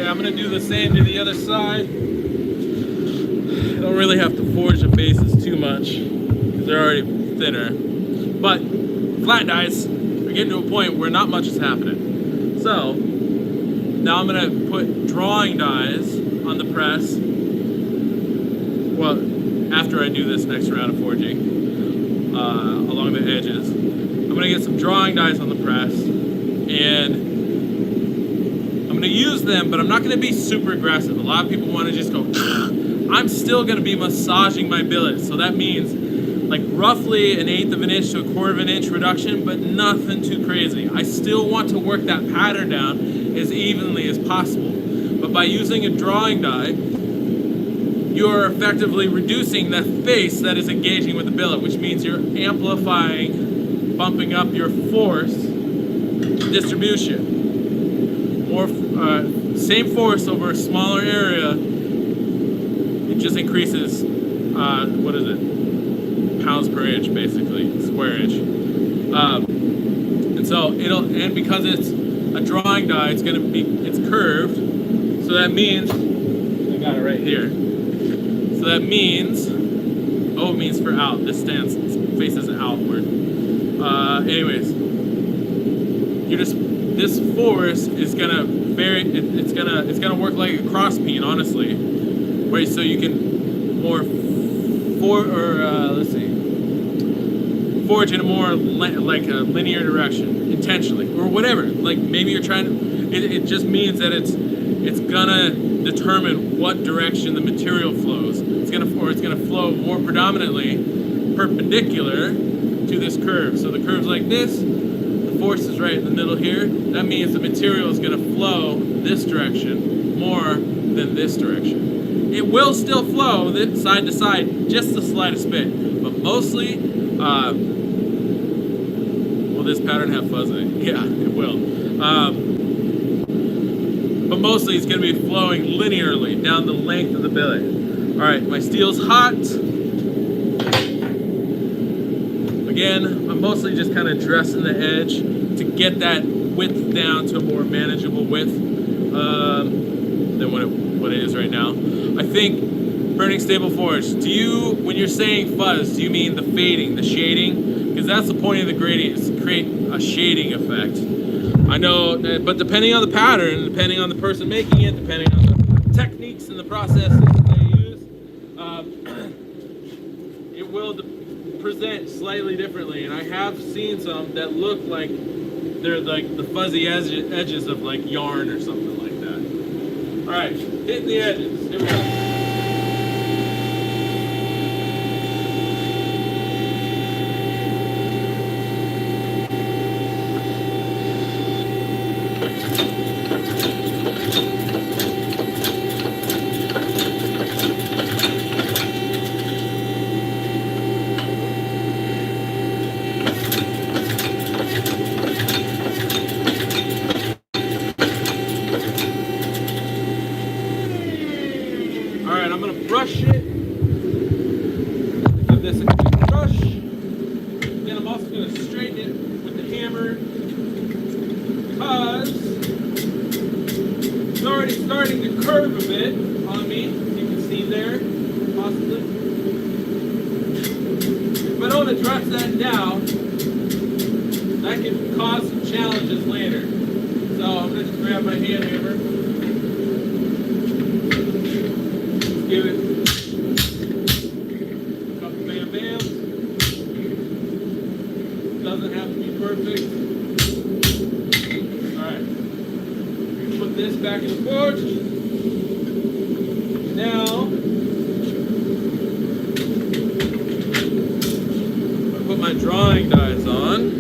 I'm going to do the same to the other side. I don't really have to forge the faces too much because they're already thinner. But flat dies are getting to a point where not much is happening. So now I'm gonna put drawing dies on the press. Well, after I do this next round of forging, along the edges, I'm gonna get some drawing dies on the press, and I'm gonna use them, but I'm not gonna be super aggressive. A lot of people wanna just go, I'm still gonna be massaging my billet. So that means like roughly 1/8 of an inch to 1/4 of an inch reduction, but nothing too crazy. I still want to work that pattern down as evenly as possible. But by using a drawing die, you're effectively reducing the face that is engaging with the billet, which means you're amplifying, bumping up your force distribution. More, same force over a smaller area, it just increases, what is it? Pounds per inch, basically, square inch. And so and because it's a drawing die, it's curved. So that means, I got it right here. So that means, O means for out. This faces outward. Anyways, this force is gonna vary. It's gonna work like a cross peen, honestly. Right, so you can more forge in a more like a linear direction, intentionally, or whatever. Like maybe you're trying to. It just means that it's gonna determine what direction the material flows. It's gonna flow more predominantly perpendicular to this curve. So the curve's like this. The force is right in the middle here. That means the material is gonna flow this direction more than this direction. It will still flow side to side, just the slightest bit, but mostly, will this pattern have fuzz in it? Yeah, it will. But mostly it's going to be flowing linearly down the length of the billet. All right, my steel's hot. Again, I'm mostly just kind of dressing the edge to get that width down to a more manageable width than what it is right now. I think burning stable forge, when you're saying fuzz, do you mean the fading, the shading? Because that's the point of the gradient, is to create a shading effect. I know, but depending on the pattern, depending on the person making it, depending on the techniques and the processes that they use, it will present slightly differently. And I have seen some that look like they're like the fuzzy edges of like yarn or something like that. All right, hitting the edges. Here we go. Alright, I'm going to brush it. Give this a quick brush. Then I'm also going to straighten it with the hammer, because it's already starting to curve a bit on me. You can see there, possibly. If I don't address that now, that can cause some challenges later. So I'm going to just grab my hand hammer. Give it a couple bam bams. Doesn't have to be perfect. Alright. Put this back in the forge. Now, I put my drawing dies on.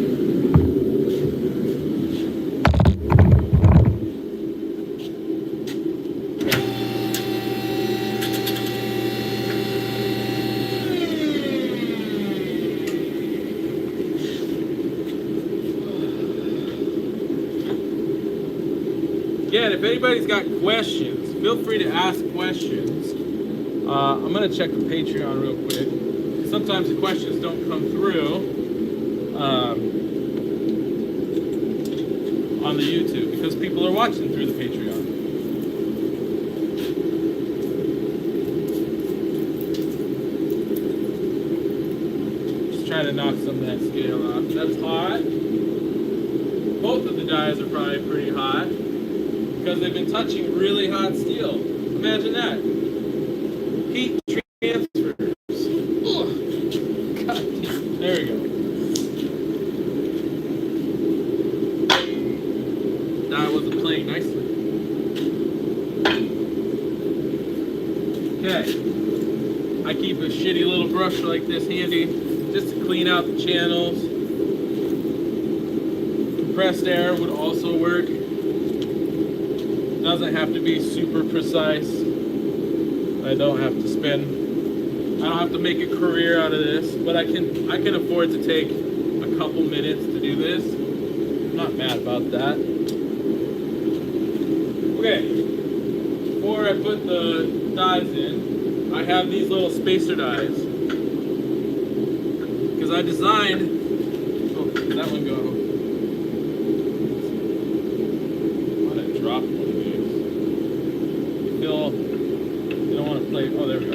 Again, if anybody's got questions, feel free to ask questions. I'm going to check the Patreon real quick. Sometimes the questions don't come through on the YouTube because people are watching through the Patreon. Just trying gonna knock some of that scale off. That's hot. Both of the dies are probably pretty hot because they've been touching really hot steel. Imagine that. Heat transfers. Ugh. God. There we go. Die wasn't playing nicely. Okay. I keep a shitty little brush like this handy just to clean out the channels. Compressed air would also work. Doesn't have to be super precise. I don't have to make a career out of this, but I can afford to take a couple minutes to do this. I'm not mad about that. Okay, before I put the dies in, I have these little spacer dies. Because I designed, oh, did that one go? I want to drop one of these. You don't want to play, oh, there we go.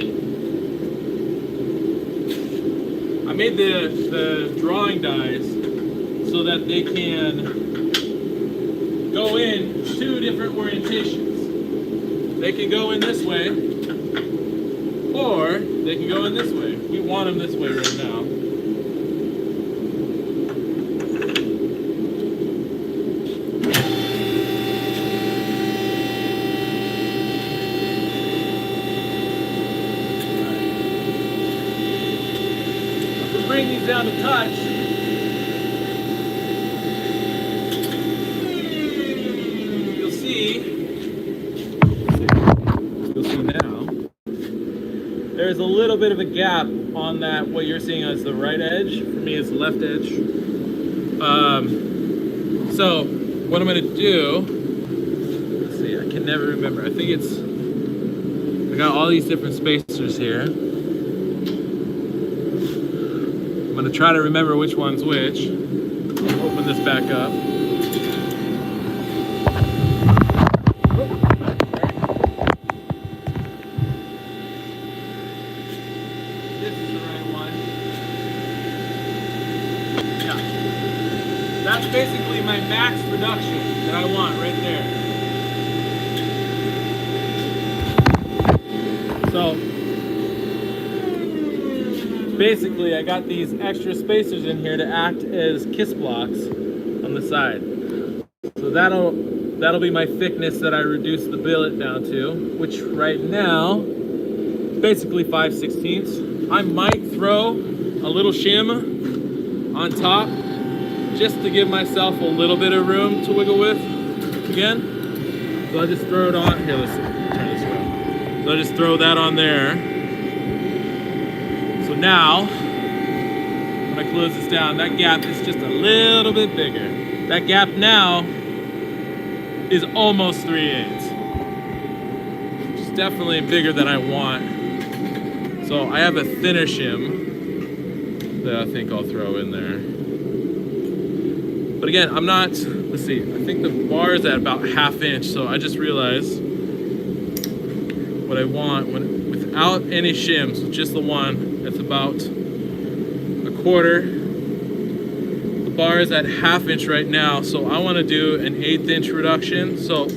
I made the drawing dies so that they can go in two different orientations. They can go in this way, or they can go in this way. We want them this way right now. Bring these down to touch. You'll see now, there's a little bit of a gap on that, what you're seeing as the right edge. For me, it's the left edge. So what I'm gonna do, let's see, I can never remember. I think it's, I got all these different spacers here. I'm gonna try to remember which one's which. Open this back up. This is the right one. Yeah. That's basically my max reduction that I want right there. So, basically, I got these extra spacers in here to act as kiss blocks on the side. So that'll be my thickness that I reduce the billet down to, which right now, basically 5/16. I might throw a little shim on top just to give myself a little bit of room to wiggle with again. So I just throw it on. Here, let's turn this around. So I just throw that on there. So now, when I close this down, that gap is just a little bit bigger. That gap now is almost 3/8, which is definitely bigger than I want. So I have a thinner shim that I think I'll throw in there. But again, I'm not, let's see, I think the bar is at about 1/2 inch, so I just realized what I want without any shims, with just the one, it's about 1/4. The bar is at 1/2 inch right now, so I want to do an 1/8 inch reduction. So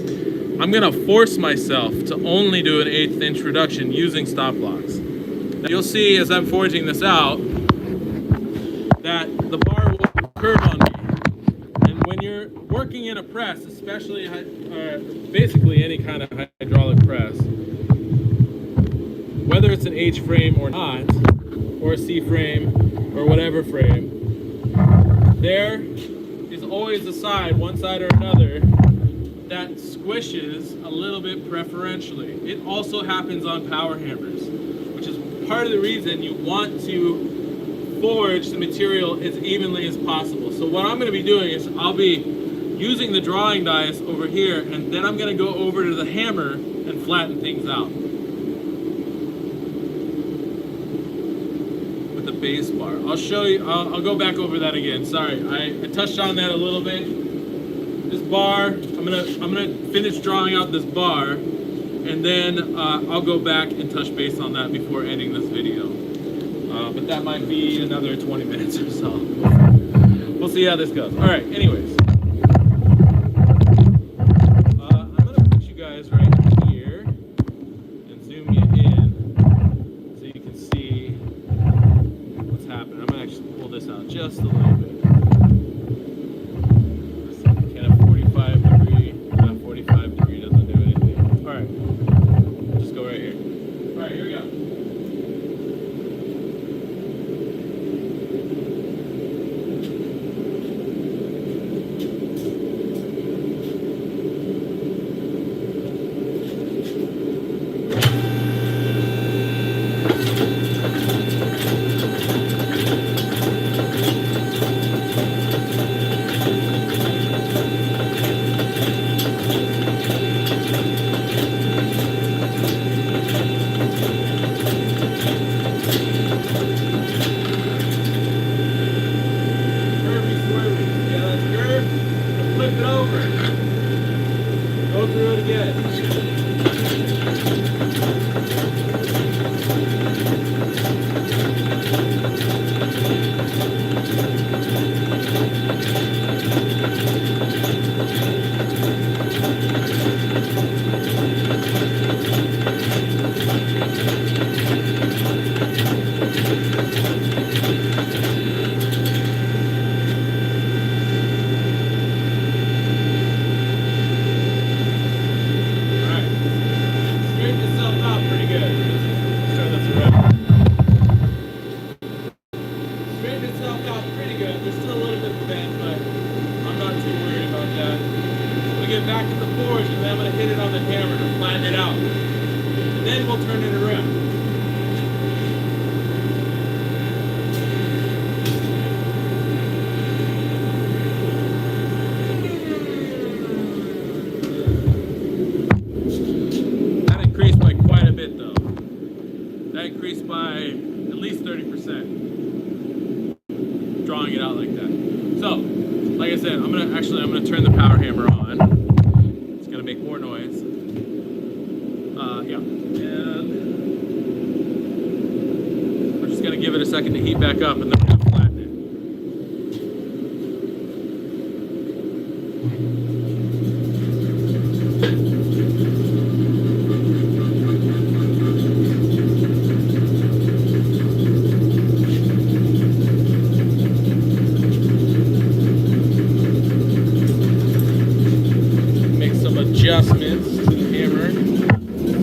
I'm gonna force myself to only do an 1/8 inch reduction using stop blocks. Now you'll see as I'm forging this out that the bar will curve on me. And when you're working in a press, especially basically any kind of hydraulic press, whether it's an H frame or not, or a C frame, or whatever frame, there is always a side, one side or another, that squishes a little bit preferentially. It also happens on power hammers, which is part of the reason you want to forge the material as evenly as possible. So what I'm going to be doing is I'll be using the drawing dies over here, and then I'm going to go over to the hammer and flatten things out. Base bar. I'll show you, I'll go back over that again. Sorry, I touched on that a little bit. This bar, I'm gonna finish drawing out this bar, and then I'll go back and touch base on that before ending this video. but that might be another 20 minutes or so. We'll see how this goes. All right, anyways. I'm gonna put you guys right here and zoom you in so you can see what's happening. I'm gonna actually pull this out just a little bit. Can a 45 degree, that 45 degree doesn't do anything. All right, just go right here. All right, here we go. Drawing it out like that. So, like I said, I'm gonna turn the power hammer on. It's gonna make more noise. Yeah, and we're just gonna give it a second to heat back up, and then we're gonna flatten it. Adjustments to the hammer.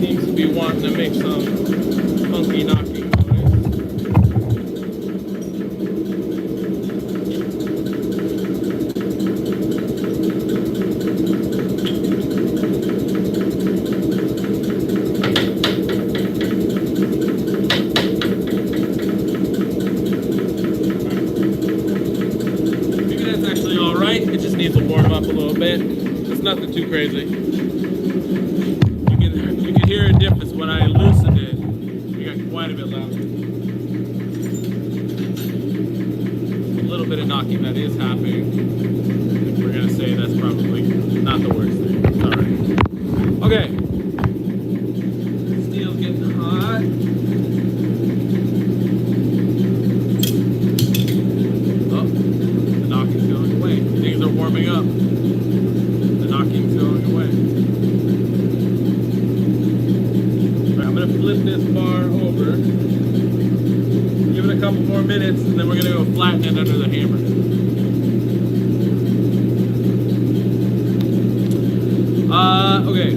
Seems to be wanting to make some funky knocking noise. Maybe that's actually all right. It just needs to warm up a little bit. It's nothing too crazy. You can hear a difference when I loosened it. We got quite a bit louder. A little bit of knocking that is happening. We're gonna say that's probably not the worst thing. It's all right. Okay. Steel's getting hot. Oh, the knocking's going away. Things are warming up. The knocking's going away. I'm going to flip this bar over, give it a couple more minutes, and then we're going to go flatten it under the hammer. Okay.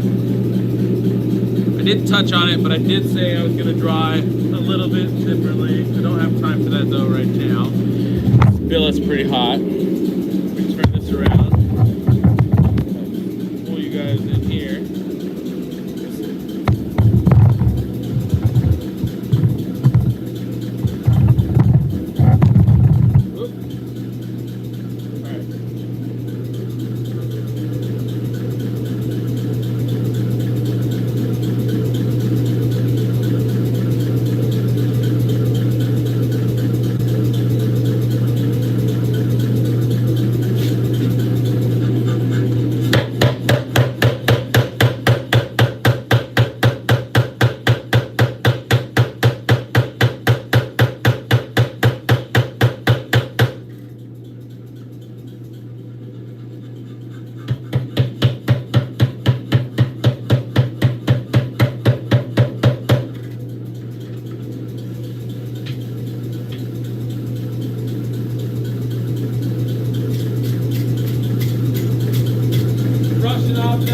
I did touch on it, but I did say I was going to dry a little bit differently. I don't have time for that though right now. This billet's pretty hot. Let me turn this around. Pull you guys in here.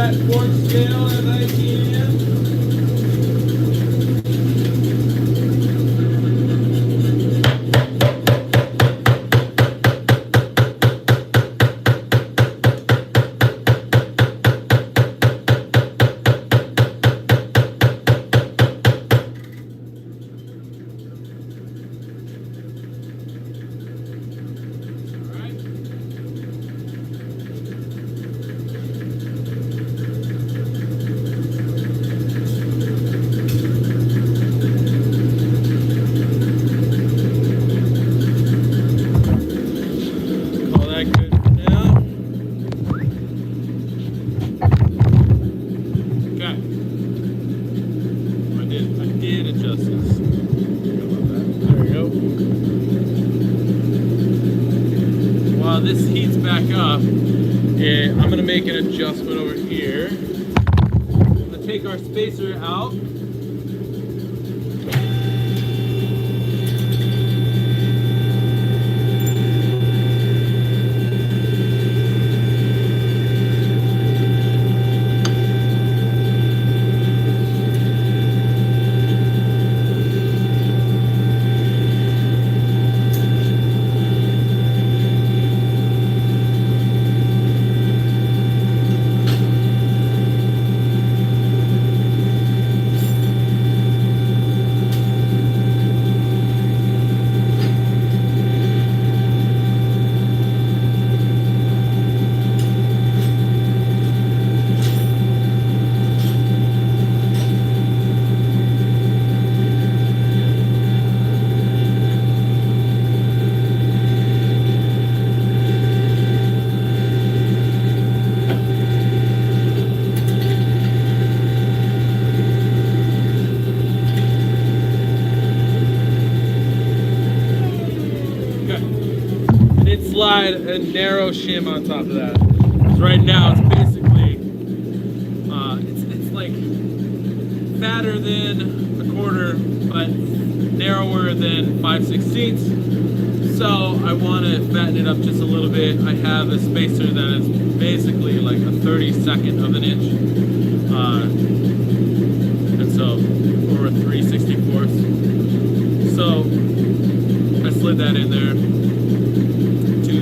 that fork scale as I can. This heats back up, and I'm going to make an adjustment over here. I'm going to take our spacer out. Slide a narrow shim on top of that. So right now it's basically it's like fatter than a quarter, but narrower than 5/16. So I want to fatten it up just a little bit. I have a spacer that is basically like a 32nd of an inch, and so or a 3/64. So I slid that in there.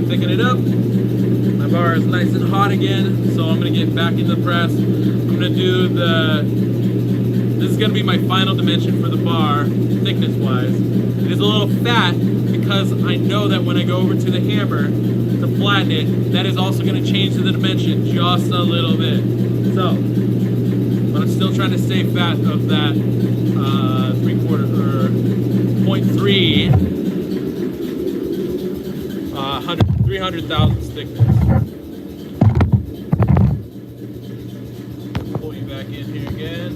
Thicken it up. My bar is nice and hot again, so I'm going to get back in the press. I'm going to do this is going to be my final dimension for the bar, thickness wise. It is a little fat because I know that when I go over to the hammer to flatten it, that is also going to change the dimension just a little bit. So, but I'm still trying to stay fat of that 3/4 or 0.3 300,000 thickness. Pull you back in here again.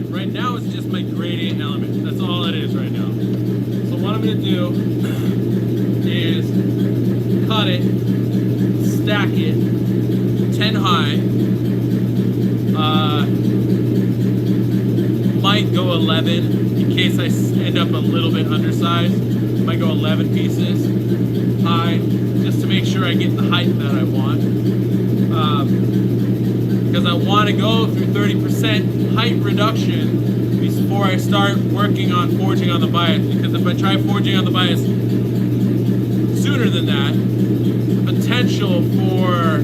right now it's just my gradient element. That's all it is right now. So what I'm gonna do is cut it, stack it, 10 high. Might go 11 in case I end up a little bit undersized. Might go 11 pieces high, just to make sure I get the height that I want. Because I want to go through 30% height reduction before I start working on forging on the bias. Because if I try forging on the bias sooner than that, the potential for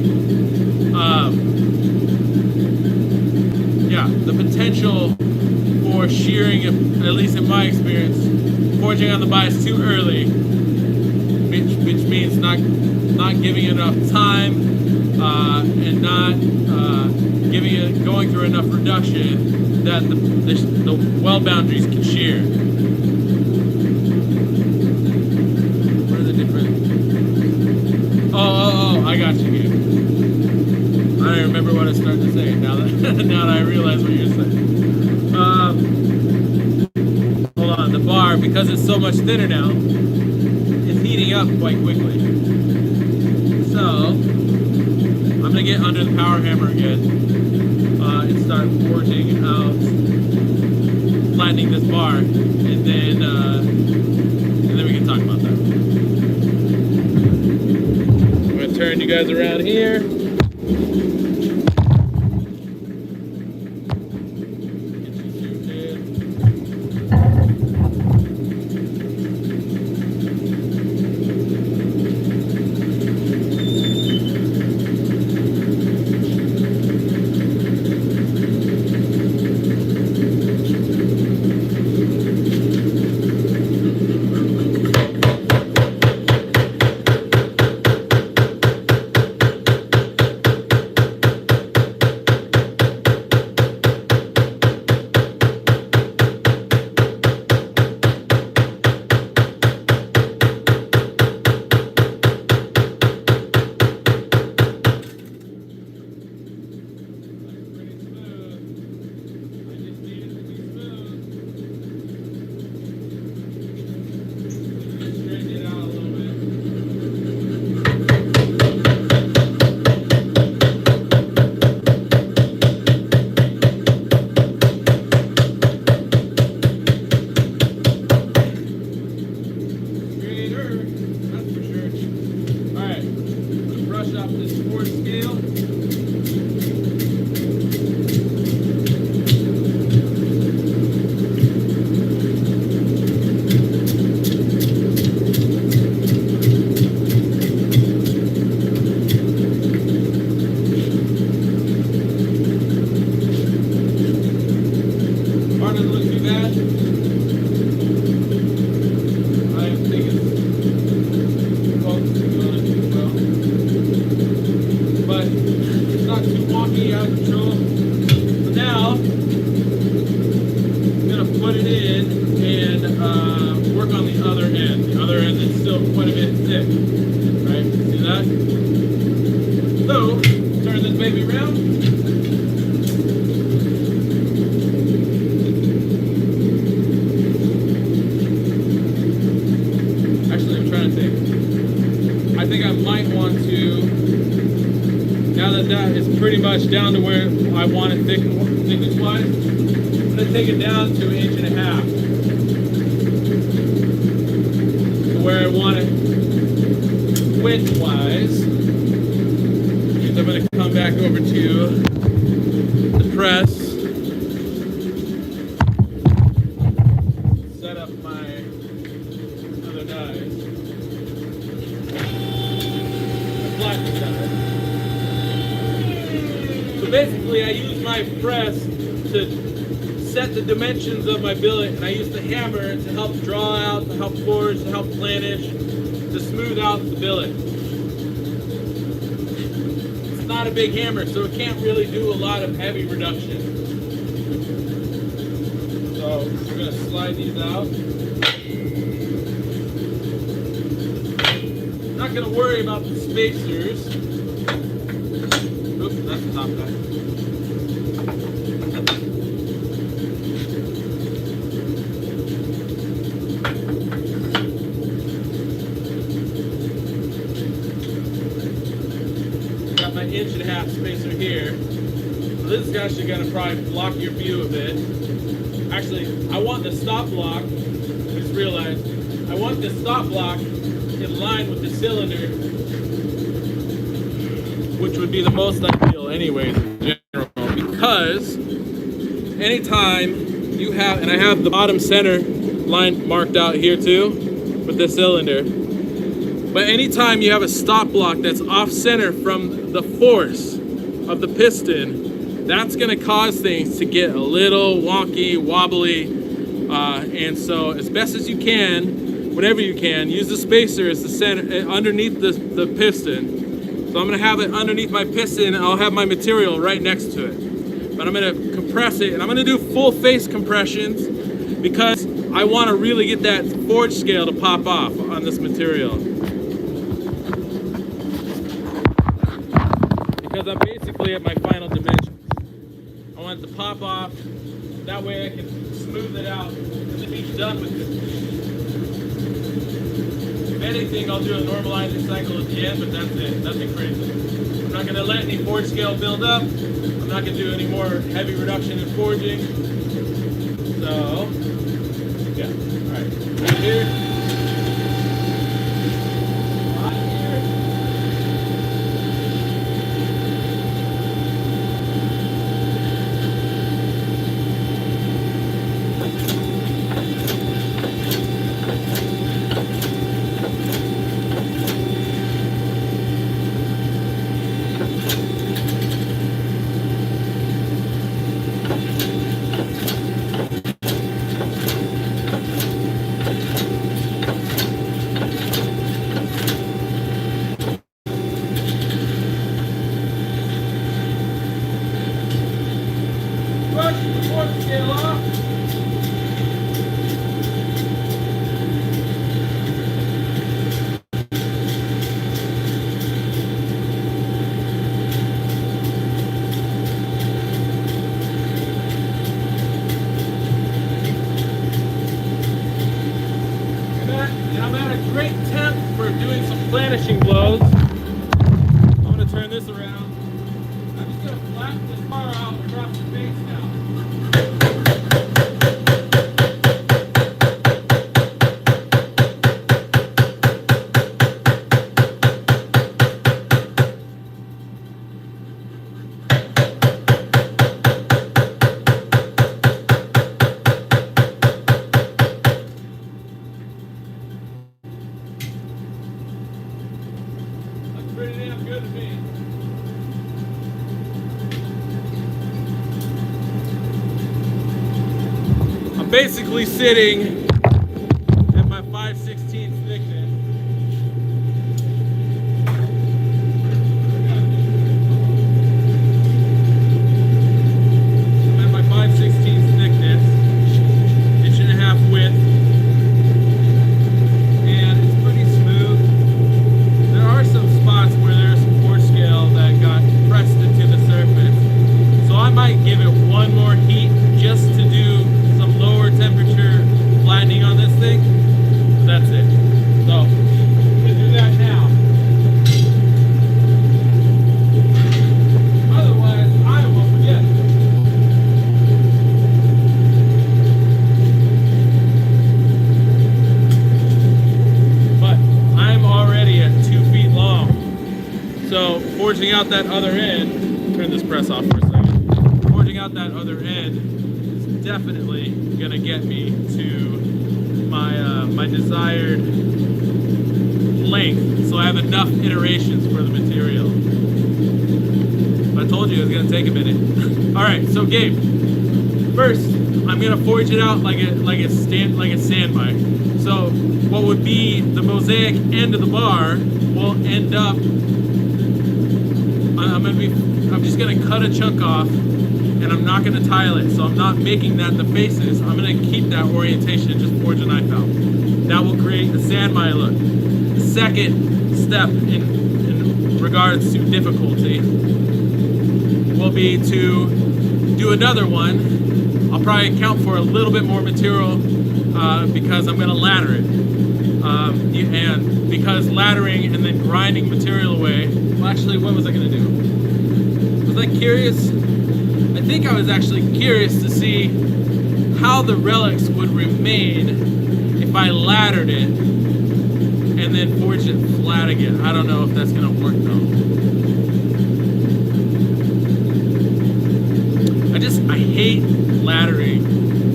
the potential for shearing, at least in my experience, forging on the bias too early, which means not giving enough time and not going through enough reduction that the weld boundaries can shear. What are the different? Oh, I got you here. I don't remember what I started to say now that now that I realize what you're saying. Hold on, the bar, because it's so much thinner now, it's heating up quite quickly. So I'm gonna get under the power hammer again and start forging out, flattening this bar, and then we can talk about that. I'm gonna turn you guys around here. Down to where I want it thickness wise. I'm going to take it down to 1.5 inches to where I want it width wise. And I'm going to come back over to the press, set up my other dies. Flatten it. Basically, I use my press to set the dimensions of my billet, and I use the hammer to help draw out, to help forge, to help planish, to smooth out the billet. It's not a big hammer, so it can't really do a lot of heavy reduction. So we're going to slide these out. I'm not going to worry about the spacers. Oops, that's the top guy. Got my 1.5-inch spacer here. So this is actually going to probably block your view a bit. Actually, I want the stop block. I just realized I want the stop block in line with the cylinder, which would be the most ideal anyways in general, because anytime you have, and I have the bottom center line marked out here too with the cylinder, but anytime you have a stop block that's off center from the force of the piston, that's going to cause things to get a little wonky, wobbly, and so as best as you can, whenever you can, use the spacer as the center underneath the piston. So I'm going to have it underneath my piston, and I'll have my material right next to it. But I'm going to compress it, and I'm going to do full face compressions because I want to really get that forge scale to pop off on this material. Because I'm basically at my final dimensions. I want it to pop off, that way I can smooth it out and then be done with it. If anything, I'll do a normalizing cycle at the end, but that's it, nothing crazy. I'm not going to let any forge scale build up. I'm not going to do any more heavy reduction in forging. So, yeah, alright. Right here. Right here. Finishing blows. I'm going to turn this around. I'm just going to flatten this bar out across the base now. Pretty damn good to me. I'm basically sitting at my 5/16 thickness. I'm at my 5/16 thickness, 1.5-inch width, and it's pretty smooth. There are some spots where there's some forge scale that got pressed into the surface. So I might give it one more heat just to do some lower temperature flattening on this thing. That's it. So, I'm gonna do that now. Otherwise, I will forget. But I'm already at 2 feet long. So forging out that other end, turn this press off for a second. Forging out that other end is definitely gonna get me to my desired length, so I have enough iterations for the material. But I told you it was gonna take a minute. All right, so Gabe, first I'm gonna forge it out like a standby. So what would be the mosaic end of the bar will end up. I'm just gonna cut a chunk off, and I'm not gonna tile it. So I'm not making that the faces. I'm gonna keep that orientation and just forge a knife out. That will create a sandmine look. The second step in regards to difficulty will be to do another one. I'll probably account for a little bit more material because I'm going to ladder it. And because laddering and then grinding material away, well, actually, what was I going to do? Was I curious? I think I was actually curious to see how the relics would remain if I laddered it and then forged it flat again. I don't know if that's going to work though. I hate laddering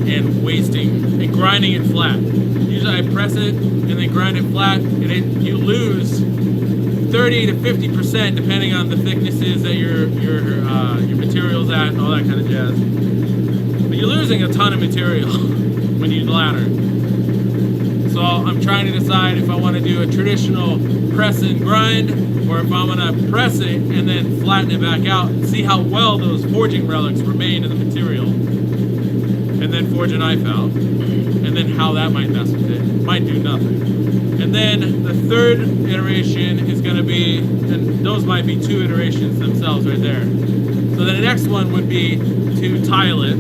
and wasting and grinding it flat. Usually I press it and then grind it flat, and you lose 30 to 50% depending on the thicknesses that your material's at and all that kind of jazz. But you're losing a ton of material when you ladder. So I'm trying to decide if I want to do a traditional press and grind, or if I'm going to press it and then flatten it back out and see how well those forging relics remain in the material, and then forge a knife out, and then how that might mess with it. Might do nothing. And then the third iteration is going to be, and those might be 2 iterations themselves right there. So then the next one would be to tile it.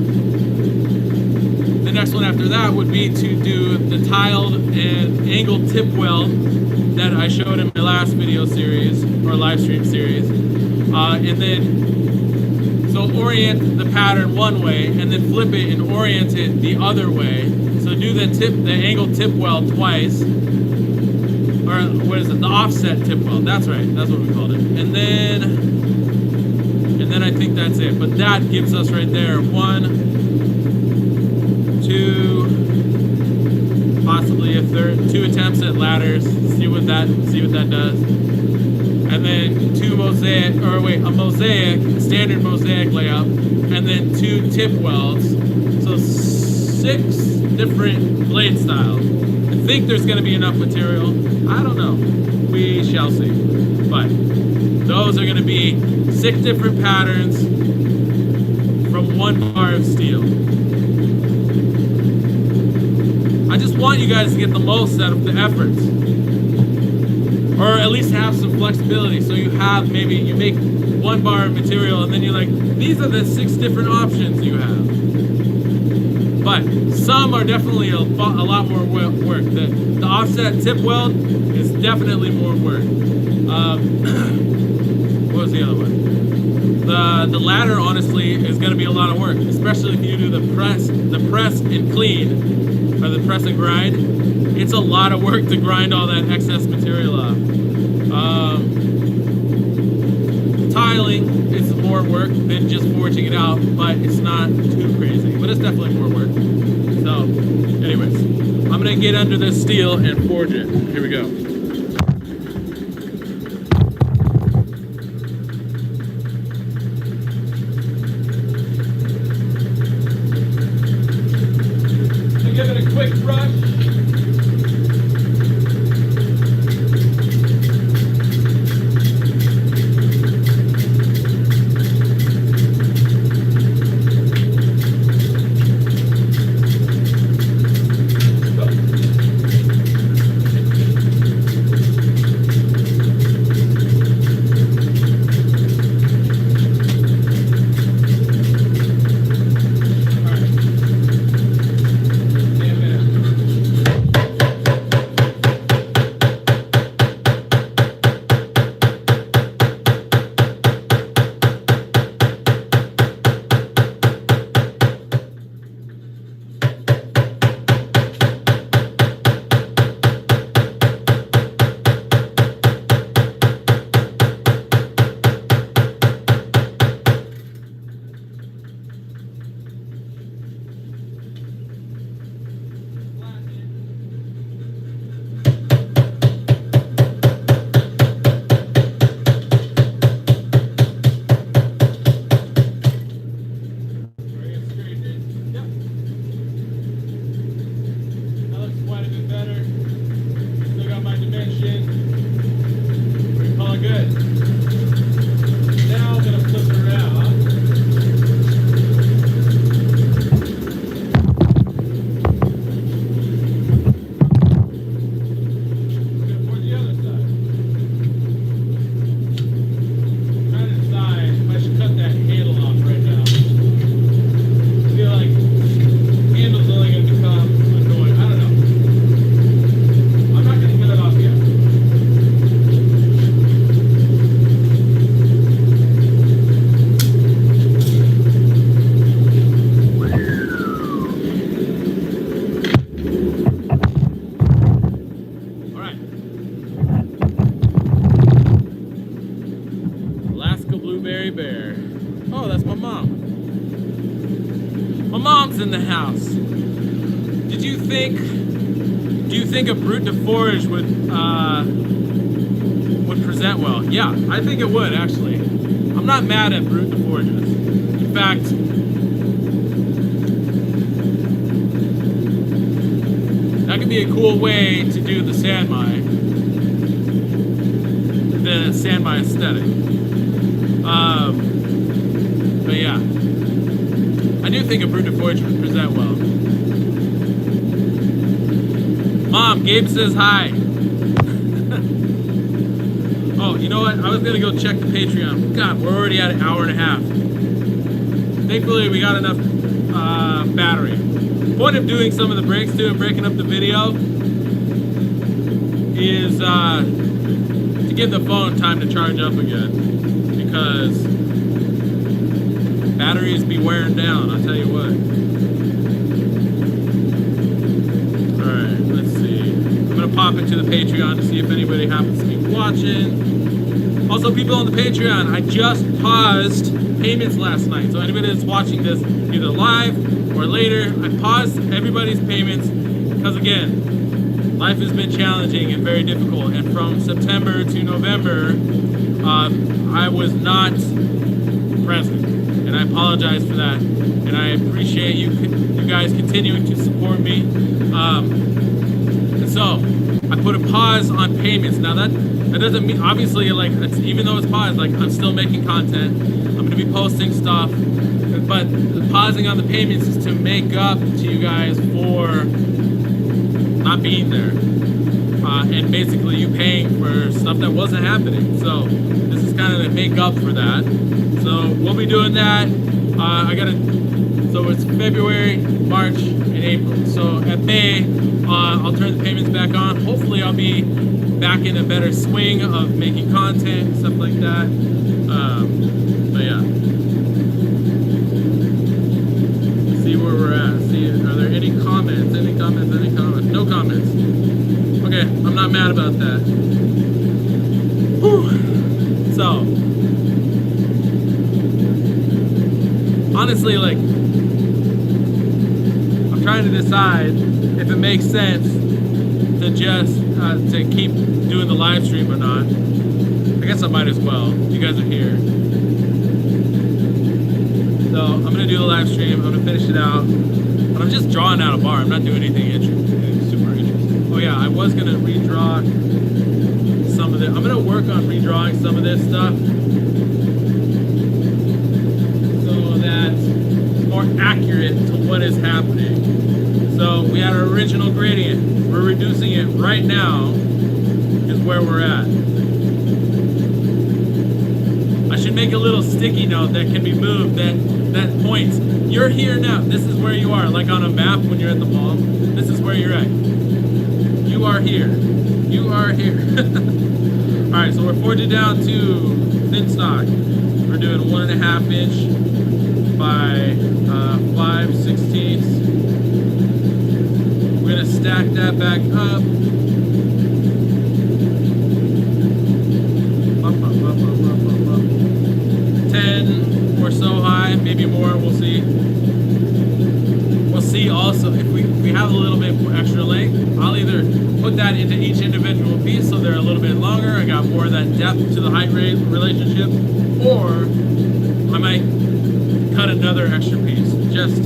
The next one after that would be to do the tiled and angled tip weld that I showed in my last video series, or live stream series. And then, so orient the pattern one way, and then flip it and orient it the other way. So do the angled tip weld twice. Or what is it? The offset tip weld. That's right. That's what we called it. And then I think that's it. But that gives us right there 1, 2, possibly a third, 2 attempts at ladders. See what that does. And then 2 mosaic, or wait, a mosaic, a standard mosaic layout, and then 2 tip welds. So 6 different blade styles. I think there's going to be enough material. I don't know. We shall see. But those are going to be 6 different patterns from 1 bar of steel. I just want you guys to get the most out of the efforts. Or at least have some flexibility. So you have, maybe you make 1 bar of material and then you're like, these are the 6 different options you have. But some are definitely a lot more work. The offset tip weld is definitely more work. What was the other one? The ladder, honestly, is going to be a lot of work, especially if you do the press and clean, or the press and grind. It's a lot of work to grind all that excess material off. Tiling is more work than just forging it out, but it's not too crazy. But it's definitely more work. So, anyways, I'm gonna get under this steel and forge it. Here we go. So give it a quick brush. house. Do you think a brute de forge would present well? Yeah, I think it would actually. I'm not mad at brute de forges. In fact, that could be a cool way to do the sandmine aesthetic. But yeah, I do think a brute de forge would present well. Mom, Gabe says hi. Oh, you know what? I was gonna go check the Patreon. God, we're already at an hour and a half. Thankfully, we got enough battery. The point of doing some of the breaks too and breaking up the video is to give the phone time to charge up again, because batteries be wearing down, I'll tell you what. Alright, let's see. I'm gonna pop into the Patreon to see if anybody happens to be watching. Also, people on the Patreon, I just paused payments last night. So anybody that's watching this either live or later, I paused everybody's payments because, again, life has been challenging and very difficult. And from September to November, I was not present. And I apologize for that. And I appreciate you guys continuing to support me. And so I put a pause on payments. Now that doesn't mean, obviously, like, even though it's paused, like, I'm still making content. I'm going to be posting stuff. But the pausing on the payments is to make up to you guys for not being there. And basically you paying for stuff that wasn't happening. So this is kind of to make up for that. So we'll be doing that. So it's February, March, and April. So at May, I'll turn the payments back on. Hopefully I'll be back in a better swing of making content and stuff like that. But yeah. Let's see where we're at. See, are there any comments? Any comments? Any comments? No comments. Okay, I'm not mad about that. Whew. So, honestly, like, I'm trying to decide if it makes sense to just to keep doing the live stream or not. I guess I might as well. You guys are here. So I'm gonna do the live stream. I'm gonna finish it out. But I'm just drawing out a bar. I'm not doing anything super interesting. Oh yeah, I was gonna redraw some of it. I'm gonna work on redrawing some of this stuff so that it's more accurate to what is happening. So we had our original gradient. We're reducing it right now is where we're at. I should make a little sticky note that can be moved that points. You're here now. This is where you are. Like on a map when you're at the mall. This is where you're at. You are here. You are here. Alright, so we're forging down to thin stock. We're doing 1.5 inch by 5/16. We're gonna stack that back up. Up. 10 or so high, maybe more, we'll see. We'll see also if we have a little bit extra length, I'll either put that into each individual piece so they're a little bit longer, I got more of that depth to the height relationship, or I might cut another extra piece, just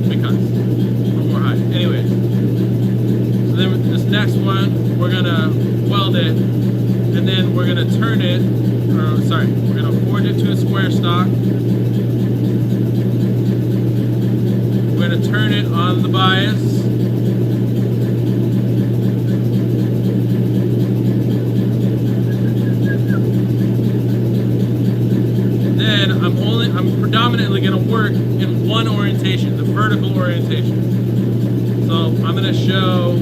because, for more height. Anyways, so then this next one, we're gonna weld it, and then we're gonna turn it, we're gonna forge it to a square stock. We're gonna turn it on the bias. And then I'm predominantly gonna work in one orientation, the vertical orientation. So I'm gonna show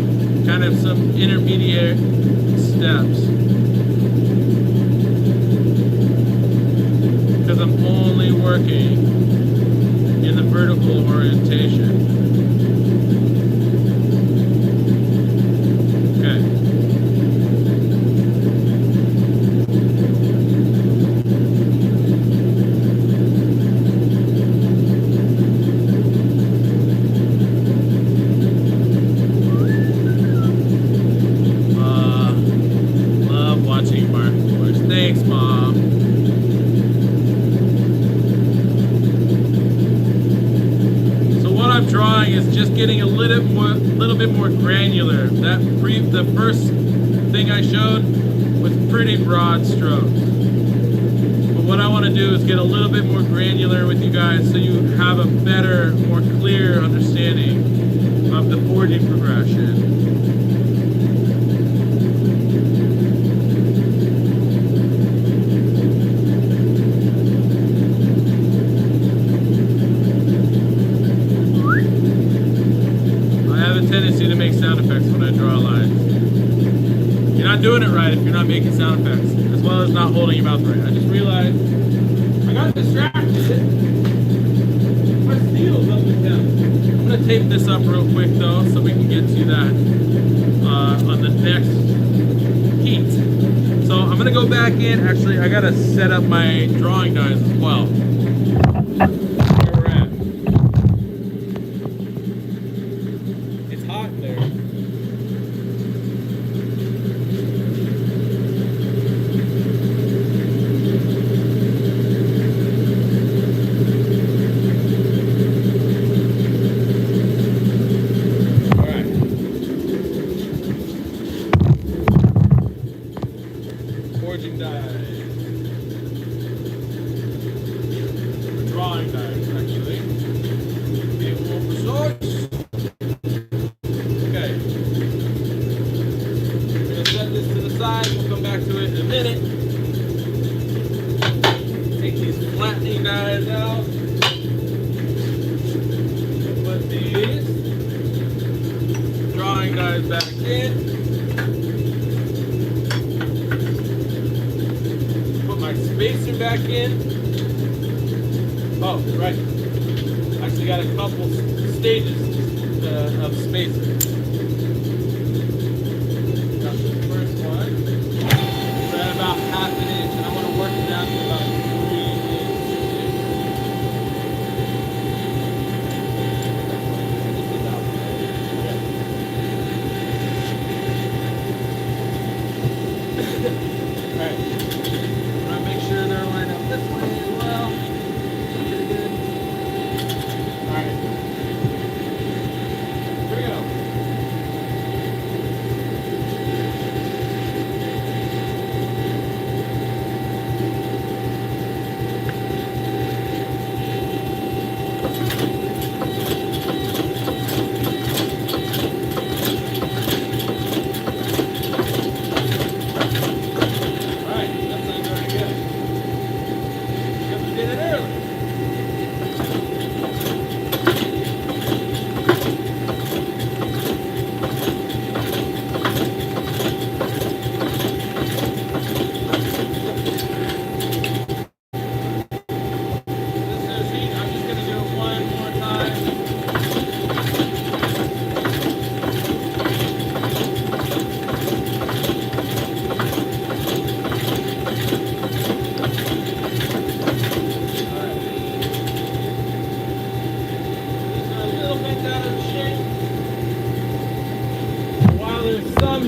kind of some intermediate steps. Because I'm only working in the vertical orientation. Okay. getting a little bit more granular. The first thing I showed was pretty broad strokes. But what I want to do is get a little bit more granular with you guys so you have a better, more clear understanding of the forging progression. Tendency to make sound effects when I draw lines. You're not doing it right if you're not making sound effects, as well as not holding your mouth right. I just realized I got distracted. My steel's up and down. I'm gonna tape this up real quick though, so we can get to that on the next heat. So I'm gonna go back in. Actually, I gotta set up my drawing dies as well.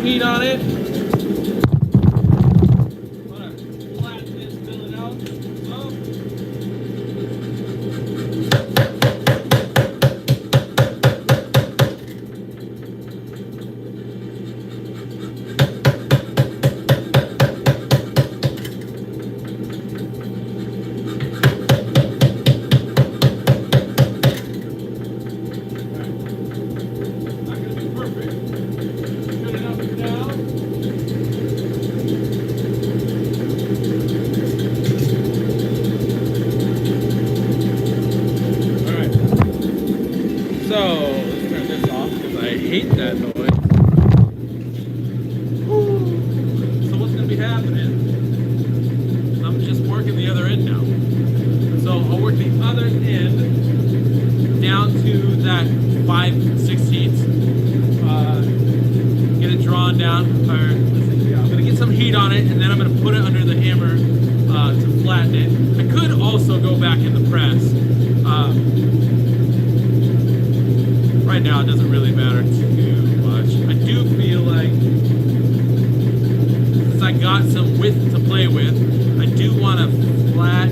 Heat on it. Flatten this, fill it out. Not gonna be perfect. Turn it up and down. hate that noise. So what's going to be happening, I'm just working the other end now. So I'll work the other end down to that 5/16. Get it drawn down. I'm going to get some heat on it, and then I'm going to put it under the hammer to flatten it. I could also go back in the press. Right now it doesn't really matter too much. I do feel like, since I got some width to play with, I do want to flat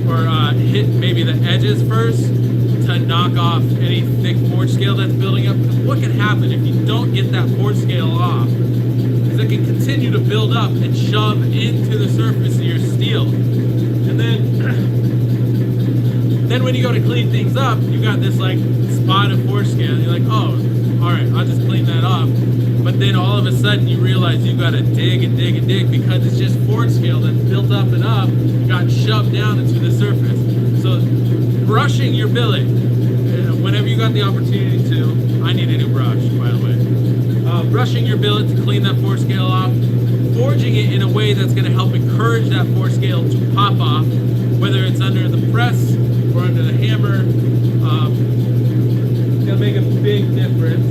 or hit maybe the edges first to knock knock off any thick forge scale that's building up. Because what can happen if you don't get that forge scale off is it can continue to build up and shove into the surface of your steel. And then when you go to clean things up, you got this like spot of forge scale. And you're like, oh, all right, I'll just clean that off. But then all of a sudden you realize you got to dig and dig and dig because it's just forge scale that's built up and up and got shoved down into the surface. So brushing your billet, whenever you got the opportunity to, I need a new brush, by the way. Brushing your billet to clean that forge scale off, forging it in a way that's going to help encourage that forge scale to pop off, whether it's under the press or under the hammer. It's going to make a big difference.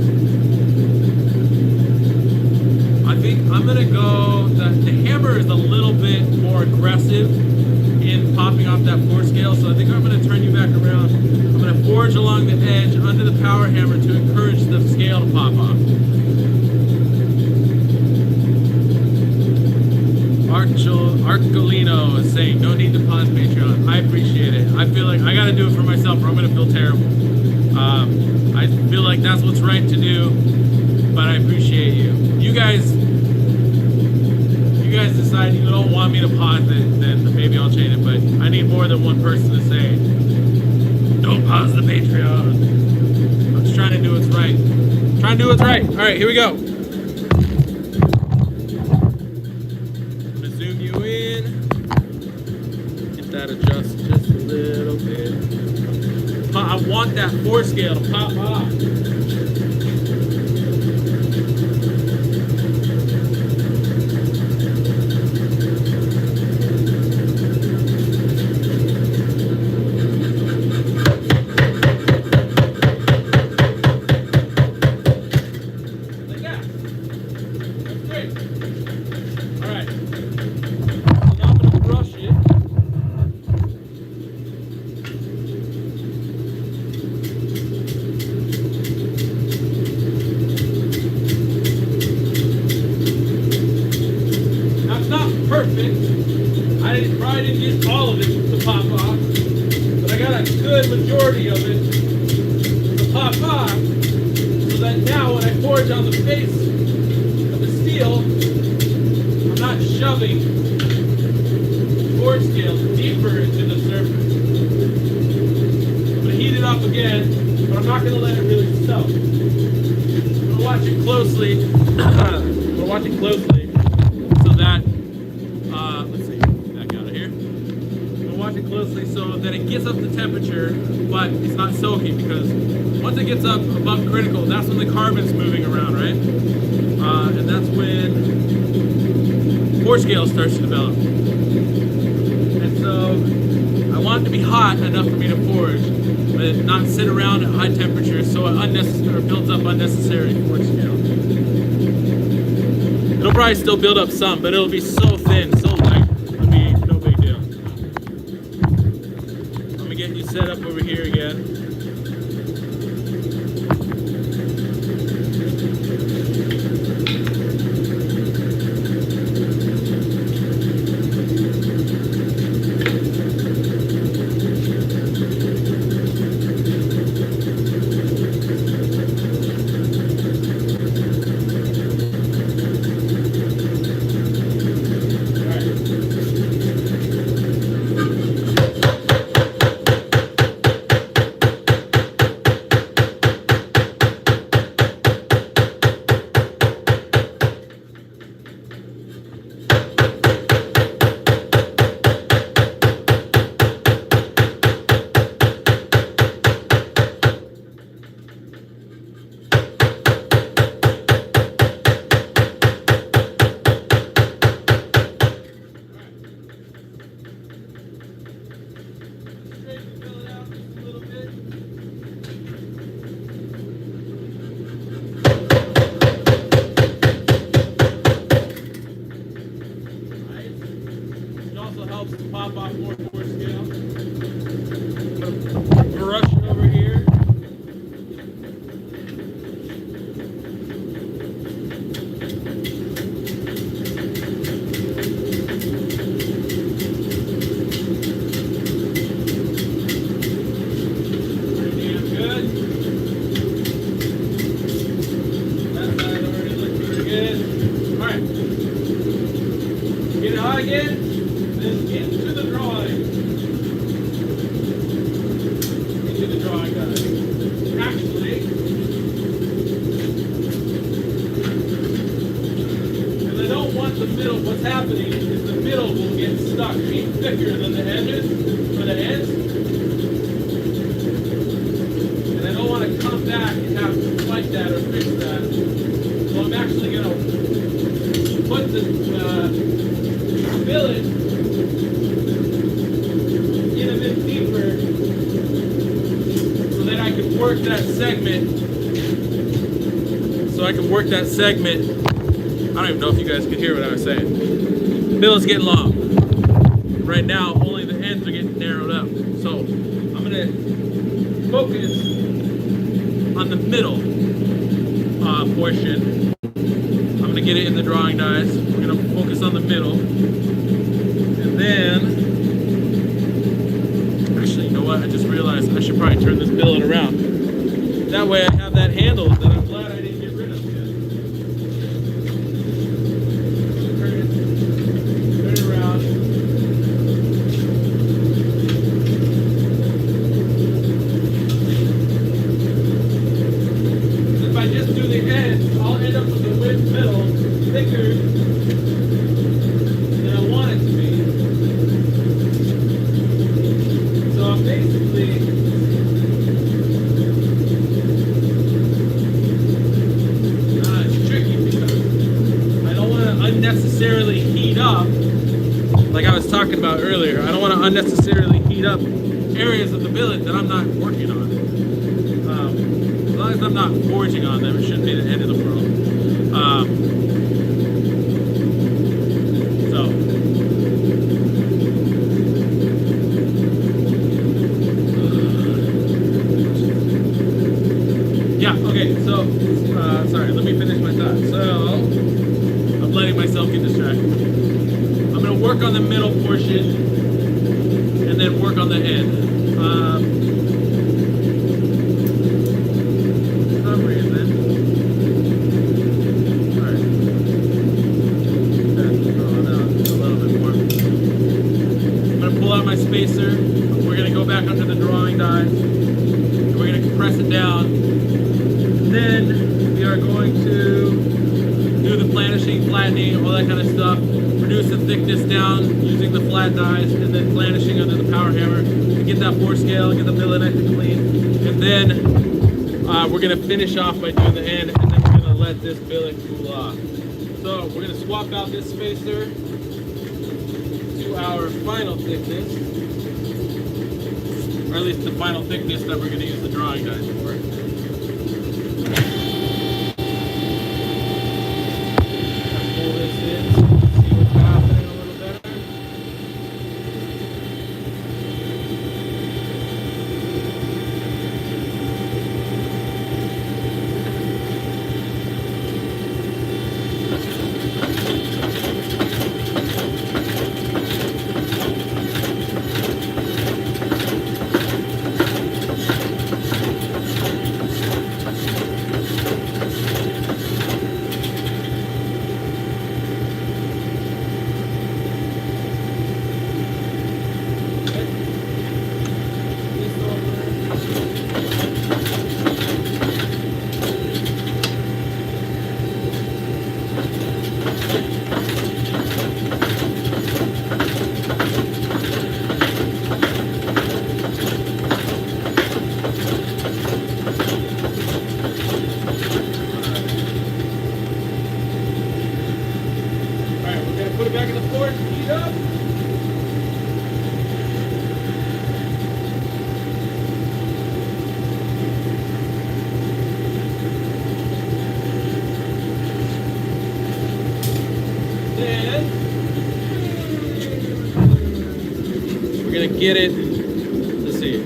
I think I'm going to go, the hammer is a little bit more aggressive in popping off that forge scale, so I think I'm going to turn you back around. I'm going to forge along the edge under the power hammer to encourage the scale to pop off. Arcolino is saying, no need to pause Patreon. I appreciate it. I feel like I got to do it for myself or I'm going to feel terrible. I feel like that's what's right to do, but I appreciate you. You guys decide you don't want me to pause it, then maybe I'll change it, but I need more than one person to say, don't pause the Patreon. I'm just trying to do what's right. Trying to do what's right. All right, here we go. I'm gonna zoom you in. Get that adjust just a little bit. I want that force scale to pop off. Perfect. I probably didn't get all of it to pop off, but I got a good majority of it to pop off, so that now when I forge on the face of the steel, I'm not shoving forge scale deeper into the surface. I'm going to heat it up again, but I'm not going to let it really soak. I'm going to watch it closely. So that let's see, back out of here. I'm gonna watch it closely so that it gets up to temperature, but it's not soaking, because once it gets up above critical, that's when the carbon's moving around, right? And that's when forge scale starts to develop. And so I want it to be hot enough for me to forge, but not sit around at high temperatures so it builds up unnecessary forge scale. It'll probably still build up some, but it'll be so thin, so light, it'll be no big deal. Let me get you set up over here again. Pop off more force scale. Brush it over here. Pretty damn good. middle, what's happening is the middle will get stuck, being thicker than the edges, or the ends. And I don't want to come back and have to fight that or fix that. So I'm actually going to put the billet in a bit deeper so that I can work that segment. I don't even know if you guys could hear what I was saying. The billet's getting long. Right now, only the ends are getting narrowed up. So I'm going to focus on the middle portion. I'm going to get it in the drawing dies. We're going to focus on the middle. And then, actually, you know what? I just realized I should probably turn this billet around. That way I have that handle that I'm glad I didn't get rid of yet. Turn it around. If I just do the ends, I'll end up with the width middle thicker than I want it to be. So I'm basically unnecessarily heat up, like I was talking about earlier. I don't want to unnecessarily heat up areas of the billet that I'm not working on. As long as I'm not forging on them, it shouldn't be the end of the world. Sorry, let me finish my thought. So, I'm letting myself get distracted. I'm going to work on the middle portion and then work on the end. For some reason, alright, that's drawn out a little bit more. I'm going to pull out my spacer. We're going to go back under the drawing dies and we're going to compress it down. Then we are going to do the planishing, flattening, all that kind of stuff. Reduce the thickness down using the flat dies, and then planishing under the power hammer to get that bore scale, get the billet nice and clean. And then we're going to finish off by doing the end, and then we're going to let this billet cool off. So we're going to swap out this spacer to our final thickness, or at least the final thickness that we're going to use the drawing dies for. Get it, let's see,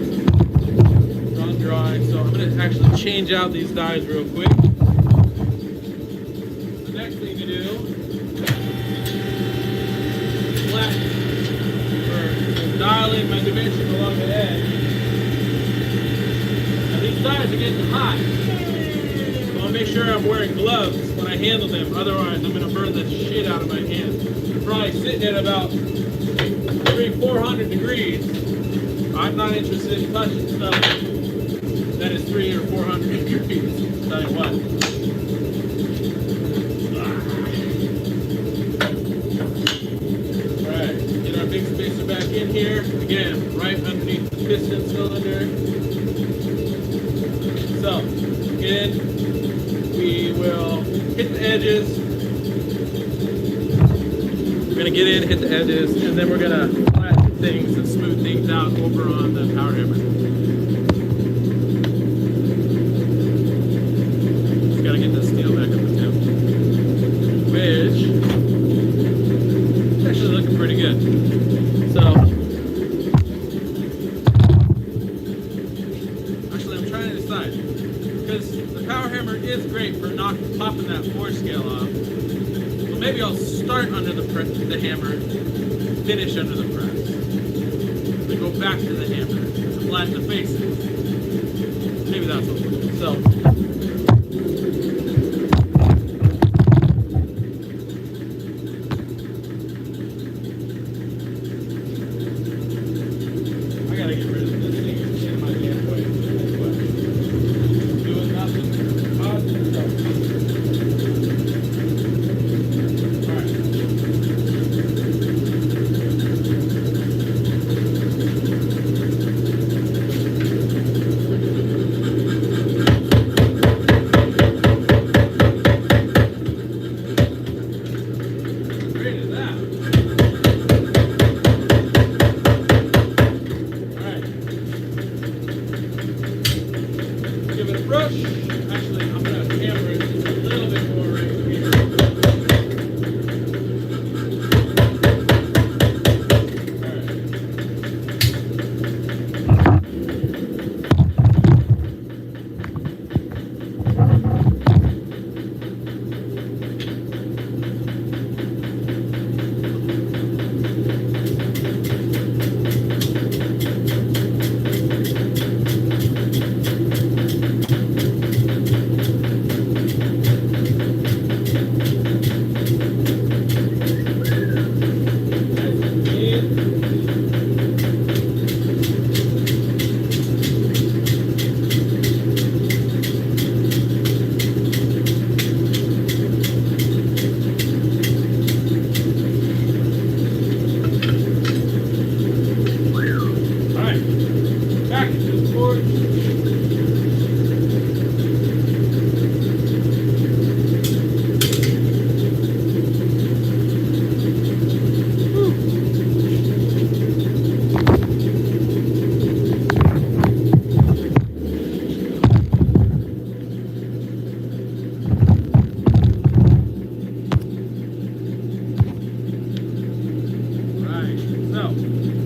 drawing, so I'm going to actually change out these dies real quick. The next thing to do, flatten, or dial in my dimension along the edge. Now these dies are getting hot, so I'll make sure I'm wearing gloves when I handle them, otherwise I'm going to burn the shit out of my hands. They're probably sitting at about 400 degrees. I'm not interested in touching stuff that is 300 or 400 degrees. Tell you what. in, we will hit the edges. We're gonna get in, hit the edges, and then we're gonna flatten things and smooth things out over on the power hammer. Just gotta get the steel back up the tip, which is actually looking pretty good. So, actually I'm trying to decide, because the power hammer is great for popping that forge scale off. So maybe I'll start under the hammer, finish under the press. Then go back to the hammer to flatten the faces. Maybe that's what we'll do. So, I gotta get rid of this thing. It's in my damn way. Doing nothing. Causing trouble. Brush. Actually, I'm going to hammer it just a little bit more right here.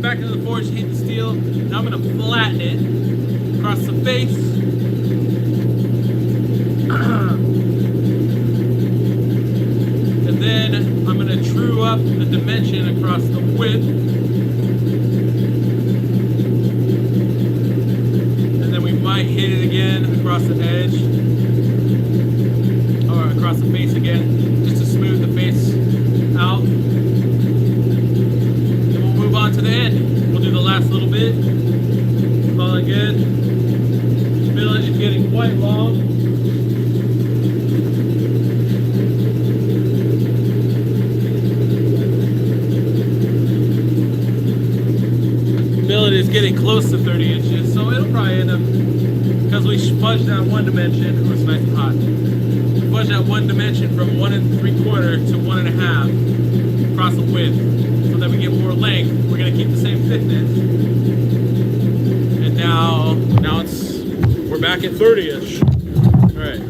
Back into the forge, heat the steel. Now I'm going to flatten it across the face. And then I'm going to true up the dimension across the width. And then we might hit it again across the edge. Or across the face again, just to smooth the face out. To the end. We'll do the last little bit. Call it good. Billet is getting quite long. Billet is getting close to 30 inches, so it'll probably end up, because we fudged that one dimension. Oh, it's nice and hot. We fudged that one dimension from 1 3/4 to 1 1/2 across the width. So that we get more length. We're going to keep the same thickness. And now we're back at 30-ish. All right.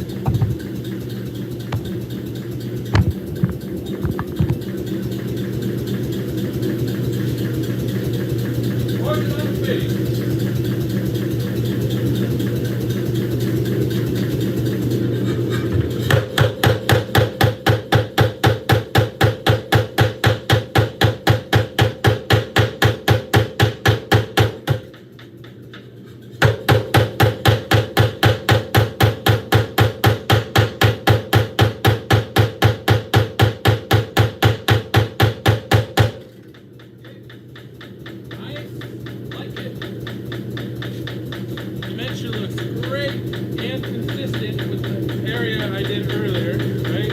Looks great and consistent with the area I did earlier, right?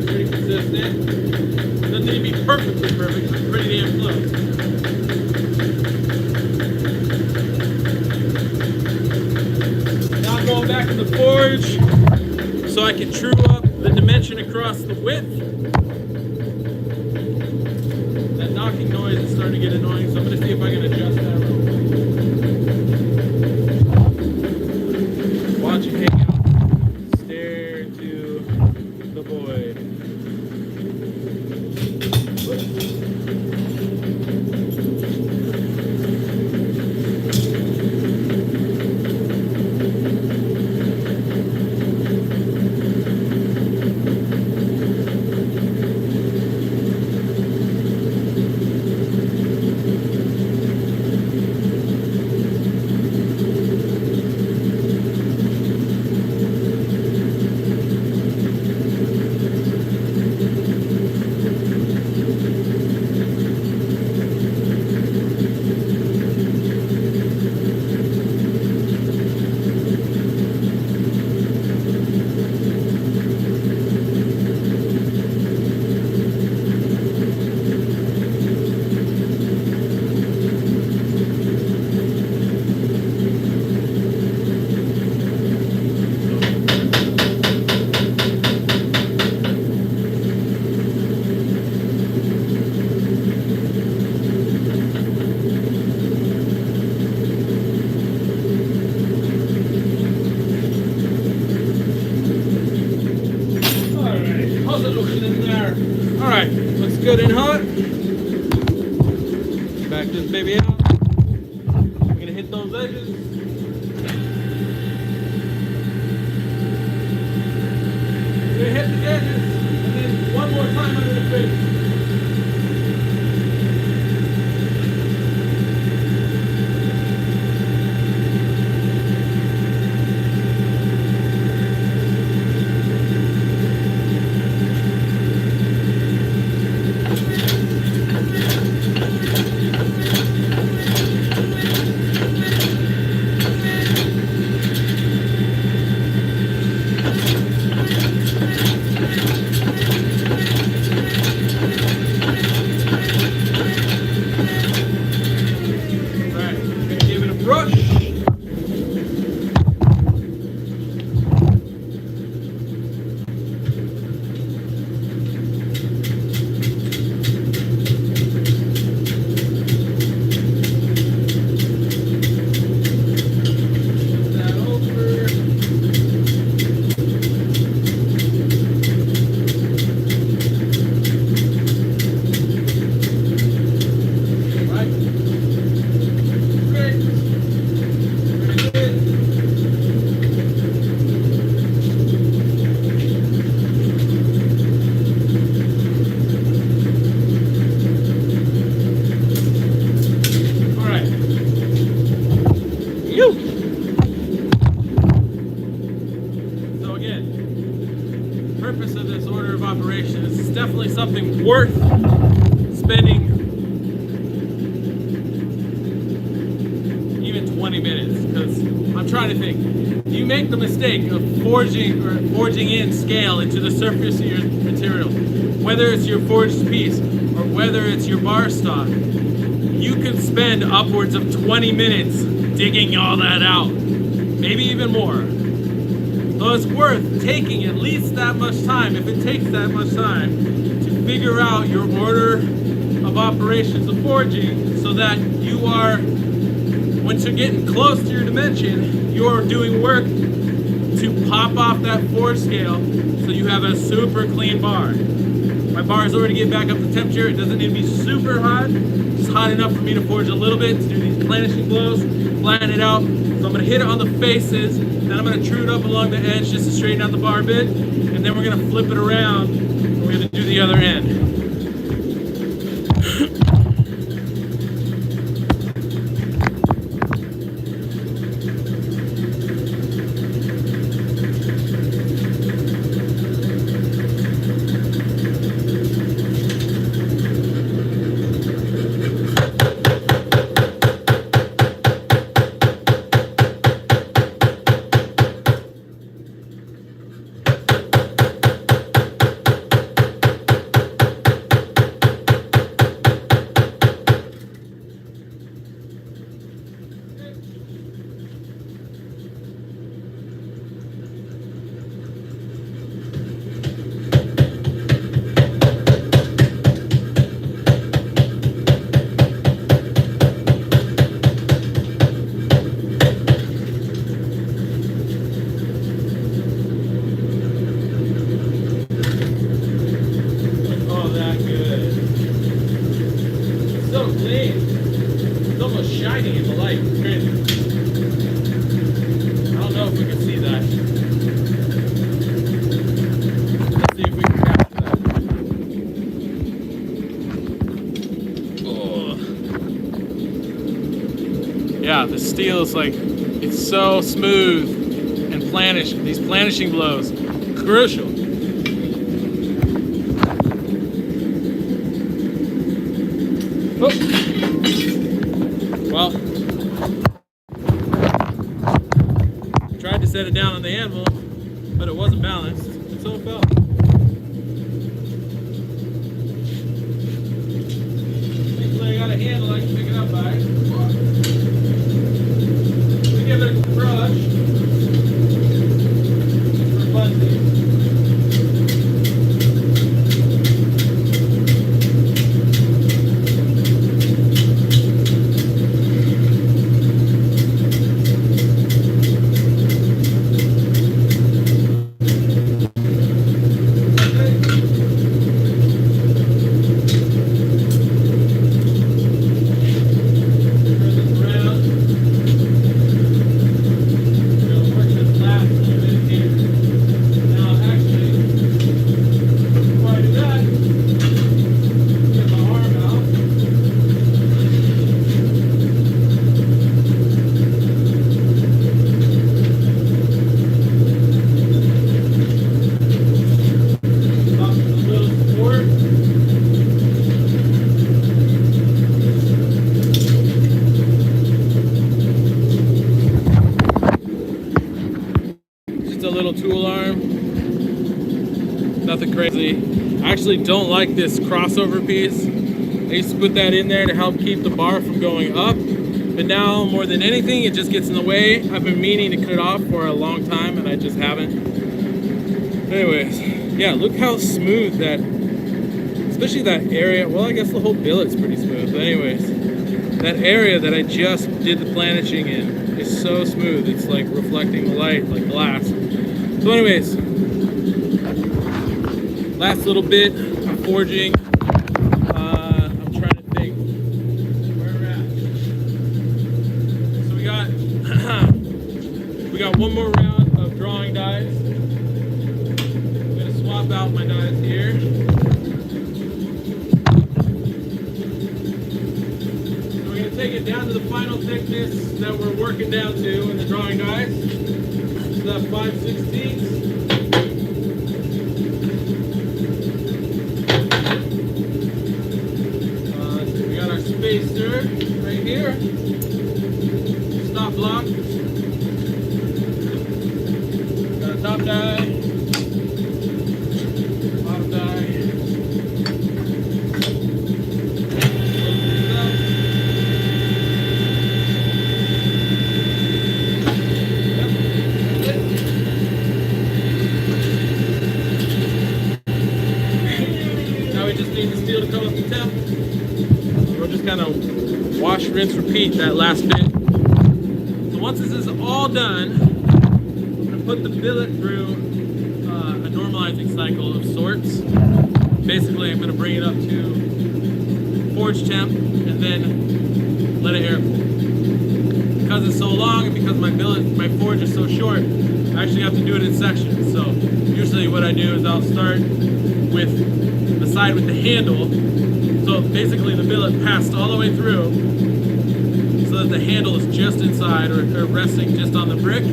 Pretty consistent. Doesn't need to be perfectly perfect, but pretty damn close. Now I'm going back in the forge so I can true up the dimension across the width. That knocking noise is starting to get annoying, so I'm going to see if I can adjust that real quick. Watch it hang out. Stare into the void. Alright, looks good and hot. Back this baby out. I'm gonna hit those edges. I'm gonna hit the edges and then one more time under the face. So again, the purpose of this order of operations is definitely something worth spending even 20 minutes, because I'm trying to think. You make the mistake of forging in scale into the surface of your material, whether it's your forged piece or whether it's your bar stock. You could spend upwards of 20 minutes digging all that out, maybe even more. So it's worth taking at least that much time, if it takes that much time, to figure out your order of operations of forging, so that you are, once you're getting close to your dimension, you're doing work to pop off that forge scale so you have a super clean bar. My bar is already getting back up to temperature. It doesn't need to be super hot. It's hot enough for me to forge a little bit, to do these planishing blows, flatten it out. So I'm gonna hit it on the faces, then I'm gonna true it up along the edge just to straighten out the bar a bit, and then we're gonna flip it around and we're gonna do the other end. Let's see if we can capture that. Oh. Yeah, the steel is like, it's so smooth and planish. These planishing blows, crucial. Oh. Well, tried to set it down on the anvil, but it wasn't balanced, and so it fell. Thankfully, I got a handle I can pick it up by. We give it a brush for funsies. Tool arm, nothing crazy. I actually don't like this crossover piece. I used to put that in there to help keep the bar from going up, but now more than anything it just gets in the way. I've been meaning to cut it off for a long time and I just haven't. Anyways, yeah, look how smooth that, especially that area. Well, I guess the whole billet's pretty smooth, but anyways, that area that I just did the planishing in is so smooth. It's like reflecting the light like glass. So anyways, last little bit of forging. I'm trying to think where we're at. So we got one more round of drawing dies. I'm gonna swap out my dies here. So we're gonna take it down to the final thickness that we're working down to in the drawing dies. That 5/16. We got our spacer right here. Stop block. Got a top die. Bottom die. Kind of wash, rinse, repeat that last bit. So once this is all done, I'm going to put the billet through a normalizing cycle of sorts. Basically, I'm going to bring it up to forge temp and then let it air cool. Because it's so long and because my forge is so short, I actually have to do it in sections. So usually what I do is I'll start with the side with the handle. So basically the billet passed all the way through so that the handle is just inside or resting just on the brick.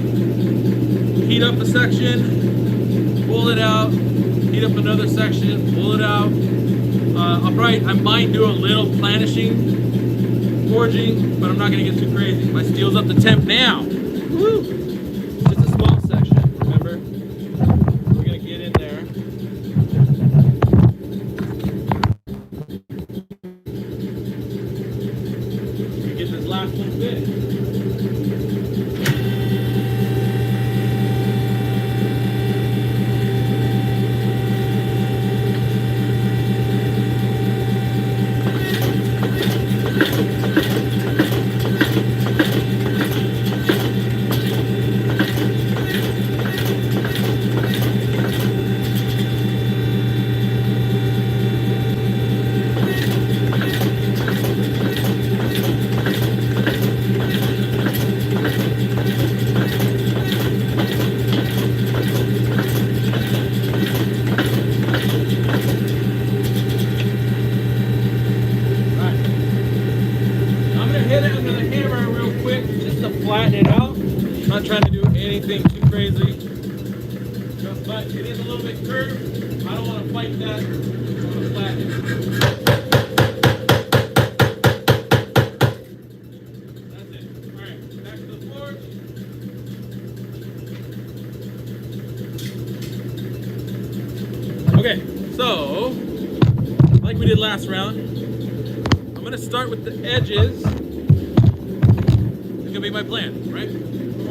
Heat up a section, pull it out, heat up another section, pull it out. I might do a little planishing, forging, but I'm not gonna get too crazy. My steel's up to temp now. Woo! Just a small section, remember? We're gonna get in there. Get this last little bit. but it is a little bit curved. I don't want to fight that. I want to flatten it. That's it. All right, back to the forge. Okay, so like we did last round, I'm gonna start with the edges. It's gonna be my plan, right? We're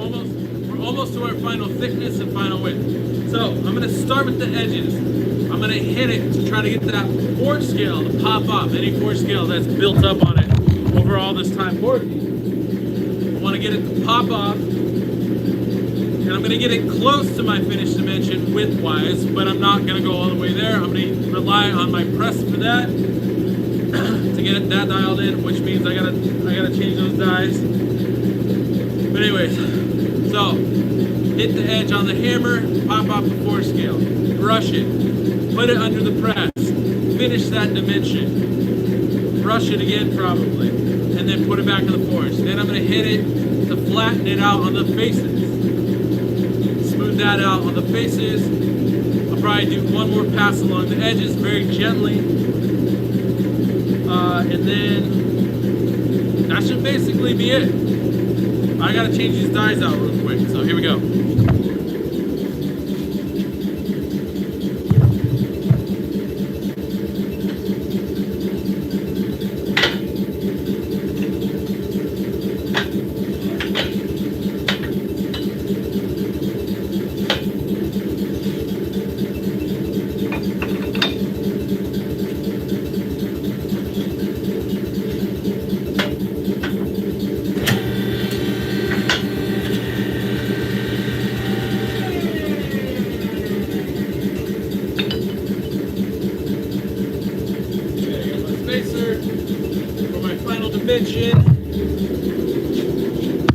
almost to our final thickness and final width. So I'm gonna start with the edges. I'm gonna hit it to try to get that forge scale to pop off, any forge scale that's built up on it over all this time forging. I wanna get it to pop off, and I'm gonna get it close to my finished dimension width-wise, but I'm not gonna go all the way there. I'm gonna rely on my press for that to get it that dialed in, which means I gotta change those dies. But anyways, so hit the edge on the hammer, pop off the forge scale, brush it, put it under the press, finish that dimension, brush it again probably, and then put it back in the forge. Then I'm gonna hit it to flatten it out on the faces. Smooth that out on the faces. I'll probably do one more pass along the edges very gently. And then that should basically be it. I gotta change these dies out real quick, so here we go.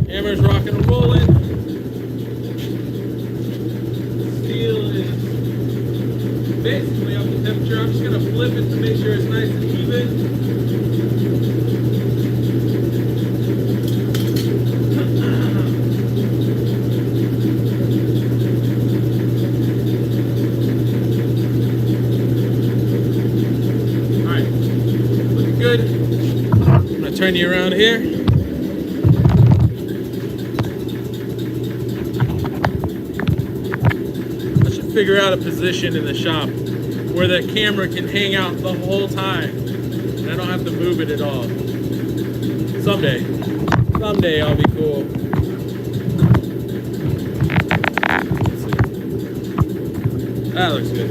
Hammer's rocking and rolling. Steel is basically up to temperature. I'm just going to flip it to make sure it's nice and even. Alright, looking good. I'm going to turn you around here. Figure out a position in the shop where the camera can hang out the whole time and I don't have to move it at all. Someday I'll be cool. That looks good.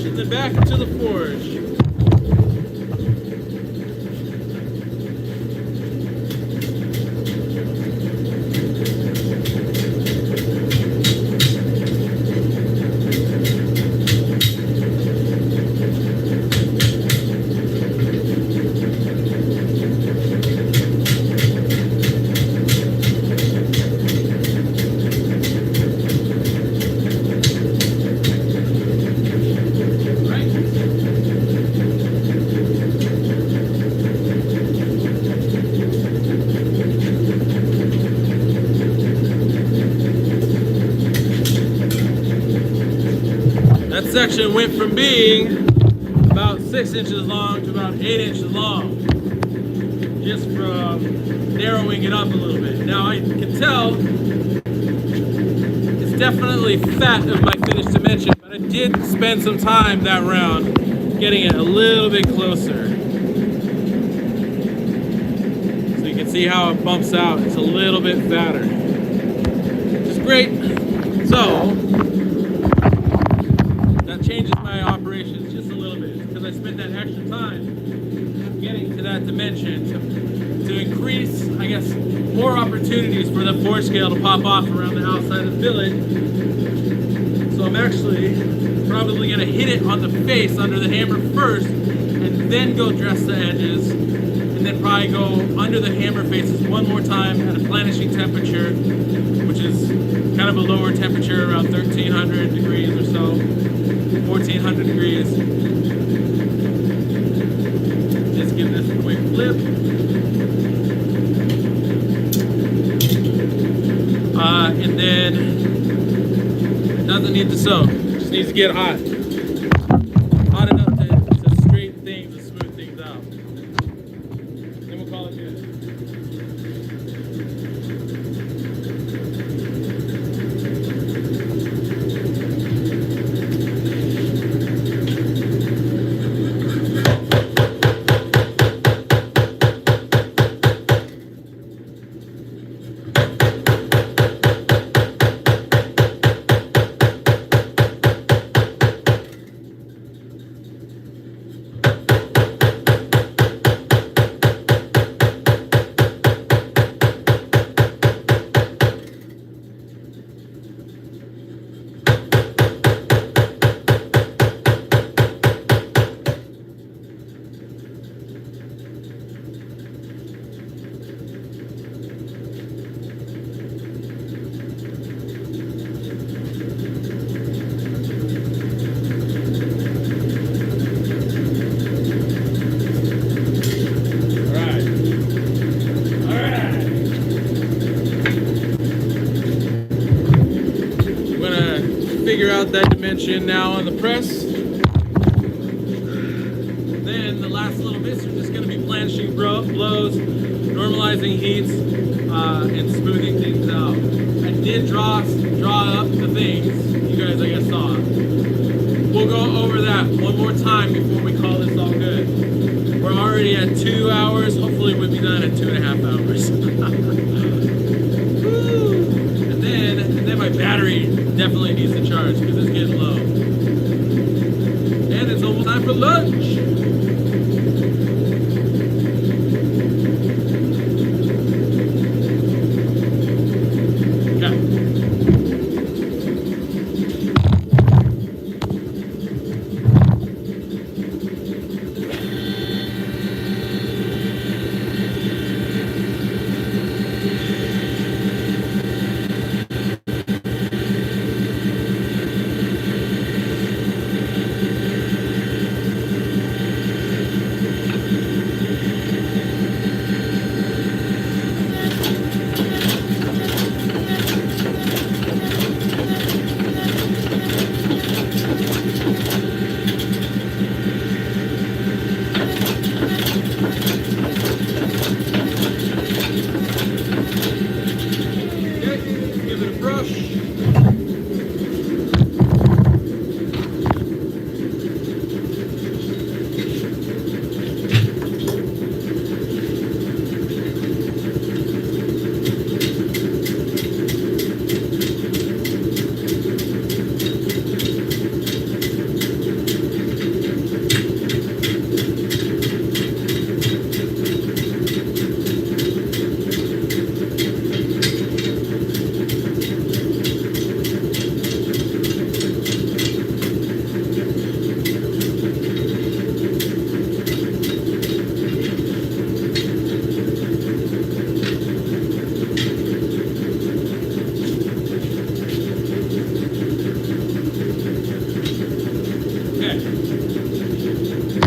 And then back into the forge. That section went from being about 6 inches long to about 8 inches long, just from narrowing it up a little bit. Now I can tell it's definitely fat of my finished dimension, but I did spend some time that round getting it a little bit closer. So you can see how it bumps out. It's a little bit fatter, which is great. So that changes my operations just a little bit because I spent that extra time getting to that dimension to increase, I guess, more opportunities for the forge scale to pop off around the outside of the billet. So I'm actually probably going to hit it on the face under the hammer first and then go dress the edges, and then probably go under the hammer faces one more time at a planishing temperature, which is kind of a lower temperature, around 1300 degrees or so, 1400 degrees. Just give this a quick flip. And then it doesn't need to soak, it just needs to get hot. Hot enough to straighten things and smooth things out. Then we'll call it good. Figure out that dimension now on the press. Then the last little bits are just going to be planishing blows, normalizing heats, and smoothing things out. I did draw up the things you guys, I guess, saw. We'll go over that one more time before we call this all good. We're already at 2 hours. Hopefully we'll be done at 2.5 hours. And then my battery definitely needs to charge because it's getting low. And it's almost time for lunch.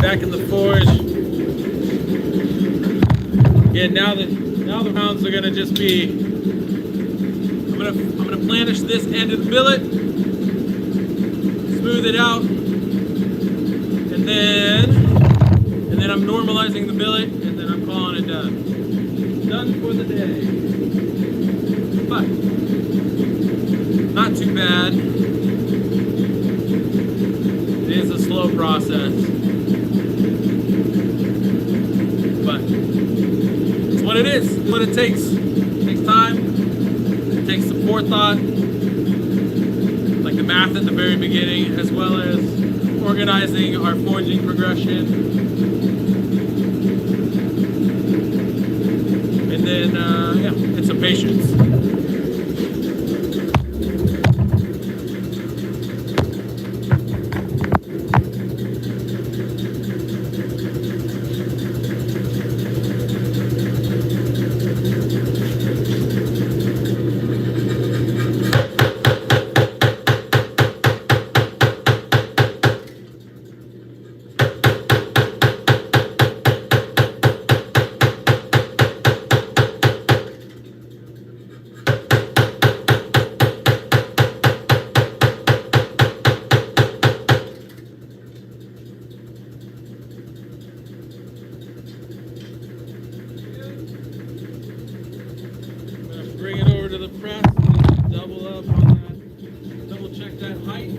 Back in the forge. Again, now the rounds are gonna just be. I'm gonna planish this end of the billet, smooth it out, and then I'm normalizing the billet, and then I'm calling it done. Done for the day. Bye. not too bad. It is a slow process, but it's what it is, it's what it takes. It takes time, it takes some forethought, like the math at the very beginning, as well as organizing our forging progression. And then, yeah, it's some patience. Bring it over to the press, double up on that, double check that height.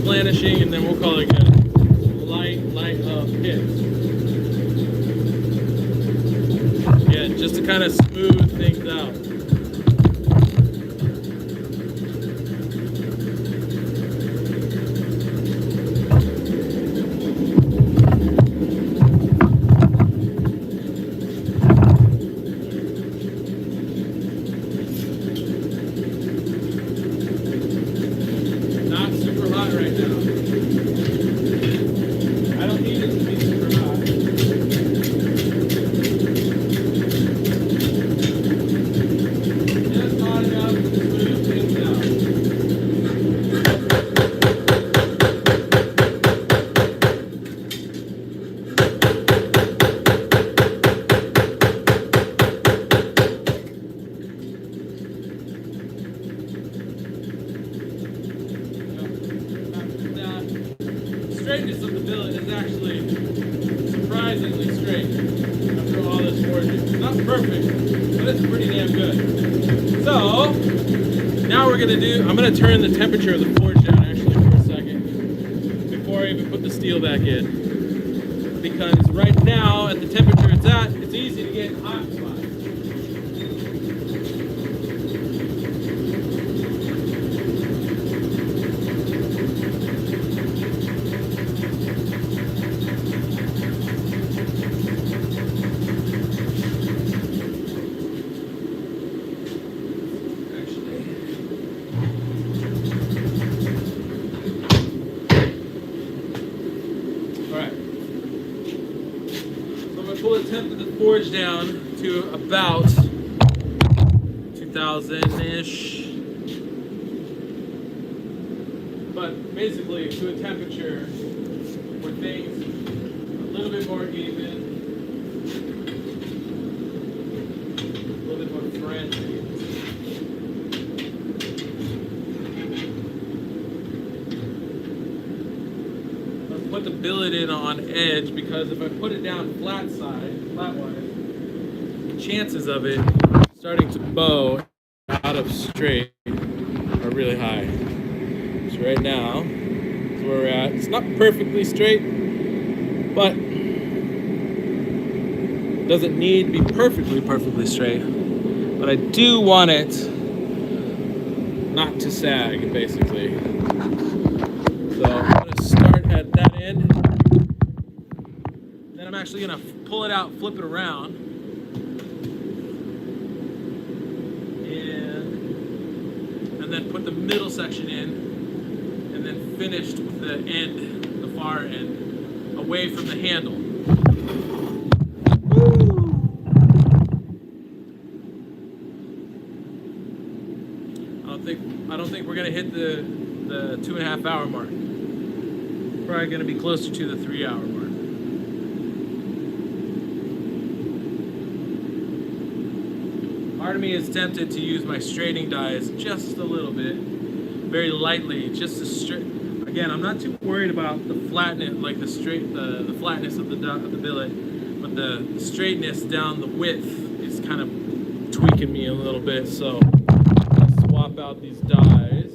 Blanishing, and then we'll call it good. Light hits. Yeah, just to kind of smooth things out. Straightness of the billet is actually surprisingly straight after all this forging. It's not perfect, but it's pretty damn good. So, now we're going to I'm going to turn the temperature of the forge down actually for a second before I even put the steel back in. Because right now, at the temperature it's at, it's easy to get hot spots. Pull the temp of the forge down to about 2000-ish, but basically to a temperature where things are a little bit more even, a little bit more friendly. Put the billet in on edge, because if I put it down flatwise, the chances of it starting to bow out of straight are really high. So right now, that's where we're at. It's not perfectly straight, but it doesn't need to be perfectly straight. But I do want it not to sag, basically. So I'm going to start at that end. actually gonna pull it out, flip it around, and then put the middle section in, and then finished with the end, the far end, away from the handle. I don't think we're gonna hit the 2.5 hour mark. Probably gonna be closer to the 3 hour mark. Part of me is tempted to use my straightening dies just a little bit, very lightly, just to straight. Again, I'm not too worried about the flatness, like the flatness of the billet, but the straightness down the width is kind of tweaking me a little bit. So I'll swap out these dies.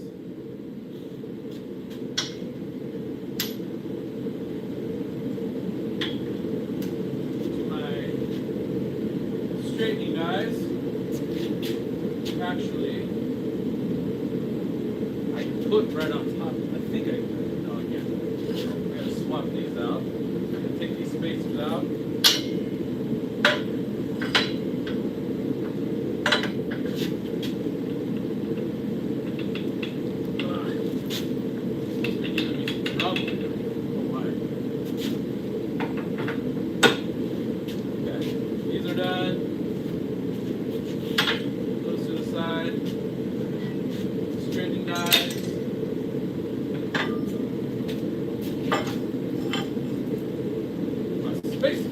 To my straightening dies. Actually, I can put right on top. I think I can. No, I can't. I'm going to swap these out. I'm going to take these spacers out. Okay, these are done. Straightening dies. Space.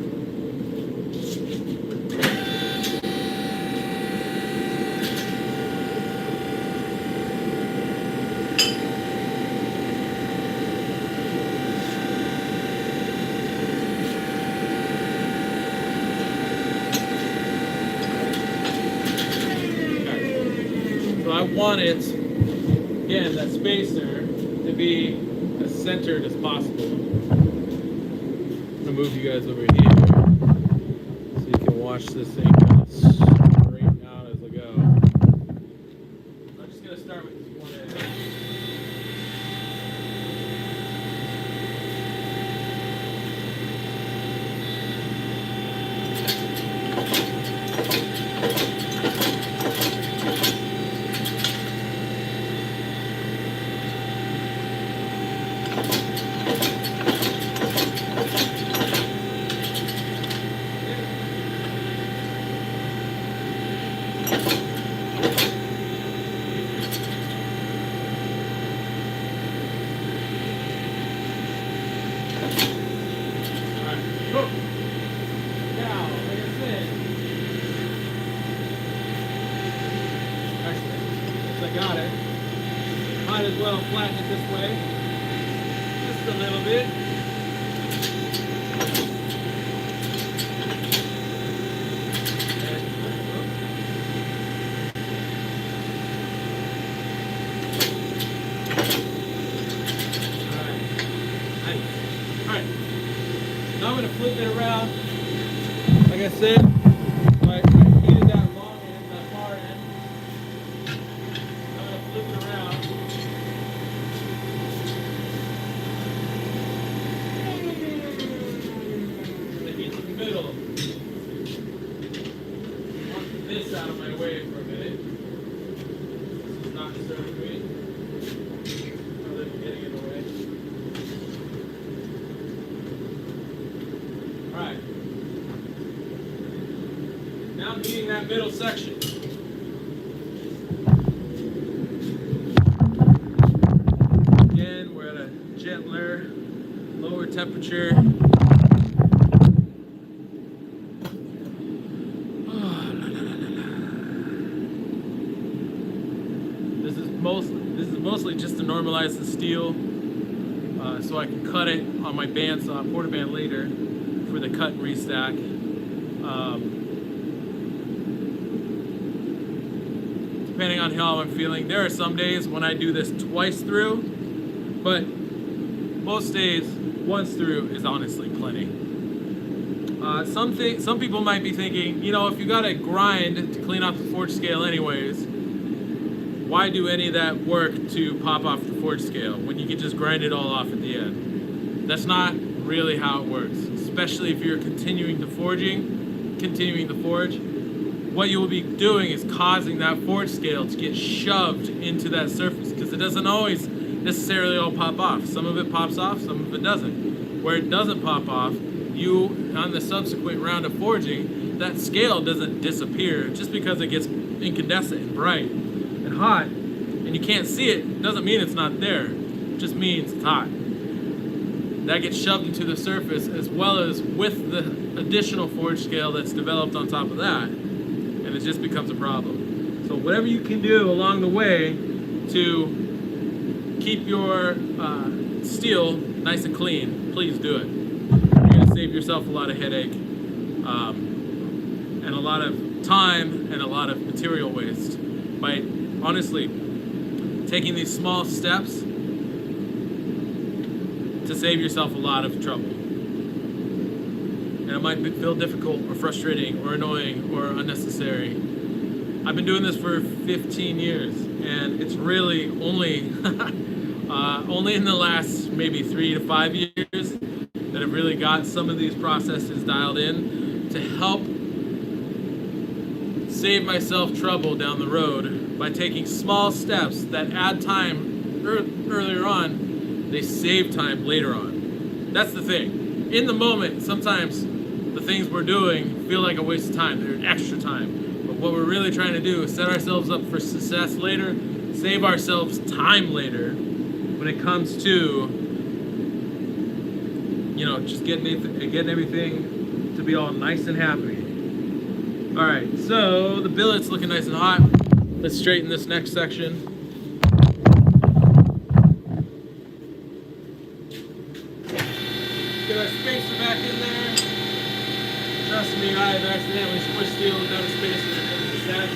So I want it, again, that spacer to be as centered as possible. I'm gonna move you guys over here so you can watch this thing kind of straighten out as I go. I'm just gonna start with this one edge. Now, like I said, actually, since I got it, might as well flatten it this way, just a little bit. Alright, now I'm going to flip it around. Like I said, I heated that long end, that far end. I'm going to flip it around. I'm going to heat the middle. Want this out of my way for a minute. This is not serving me. Other than getting in the way. Alright. Now I'm heating that middle section. Again, we're at a gentler, lower temperature. This is mostly just to normalize the steel, so I can cut it on my bandsaw, porta band later for the cut and restack. Depending on how I'm feeling. There are some days when I do this twice through, but most days once through is honestly plenty. Some people might be thinking, you know, if you gotta grind to clean off the forge scale anyways, why do any of that work to pop off the forge scale when you can just grind it all off at the end? That's not really how it works. especially if you're continuing the forge, what you will be doing is causing that forge scale to get shoved into that surface, because it doesn't always necessarily all pop off. Some of it pops off, some of it doesn't. Where it doesn't pop off, you, on the subsequent round of forging, that scale doesn't disappear. Just because it gets incandescent and bright and hot and you can't see it doesn't mean it's not there. It just means it's hot. That gets shoved into the surface, as well as with the additional forge scale that's developed on top of that, and it just becomes a problem. So whatever you can do along the way to keep your steel nice and clean, please do it. You're going to save yourself a lot of headache and a lot of time and a lot of material waste by honestly taking these small steps to save yourself a lot of trouble. And it might feel difficult or frustrating or annoying or unnecessary. I've been doing this for 15 years, and it's really only only in the last maybe 3 to 5 years that I've really got some of these processes dialed in to help save myself trouble down the road by taking small steps that add time earlier on. They save time later on. That's the thing. In the moment, sometimes the things we're doing feel like a waste of time. They're extra time. But what we're really trying to do is set ourselves up for success later, save ourselves time later when it comes to, you know, just getting everything to be all nice and happy. All right, so the billet's looking nice and hot. Let's straighten this next section. Get our spacer back in there. Trust me, I've accidentally squished steel without a spacer in the sad.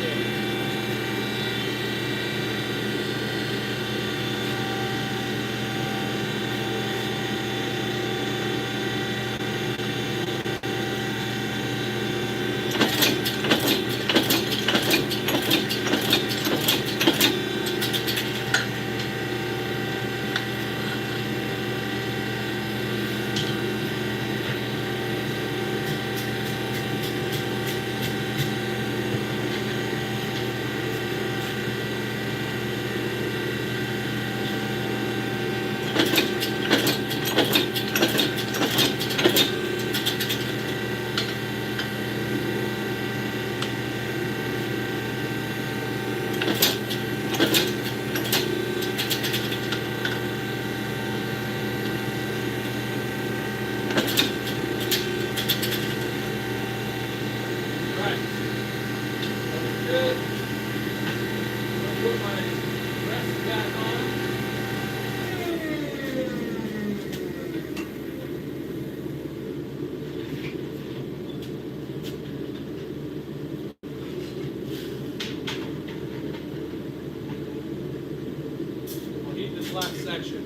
Last section.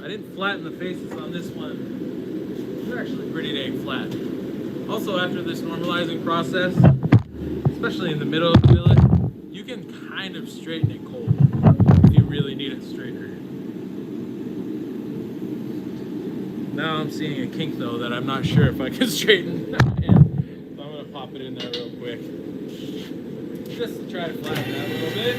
I didn't flatten the faces on this one. They're actually pretty dang flat. Also, after this normalizing process, especially in the middle of the billet, you can kind of straighten it cold if you really need it straighter. Now I'm seeing a kink though that I'm not sure if I can straighten. So I'm gonna pop it in there real quick. Just to try to flatten that a little bit.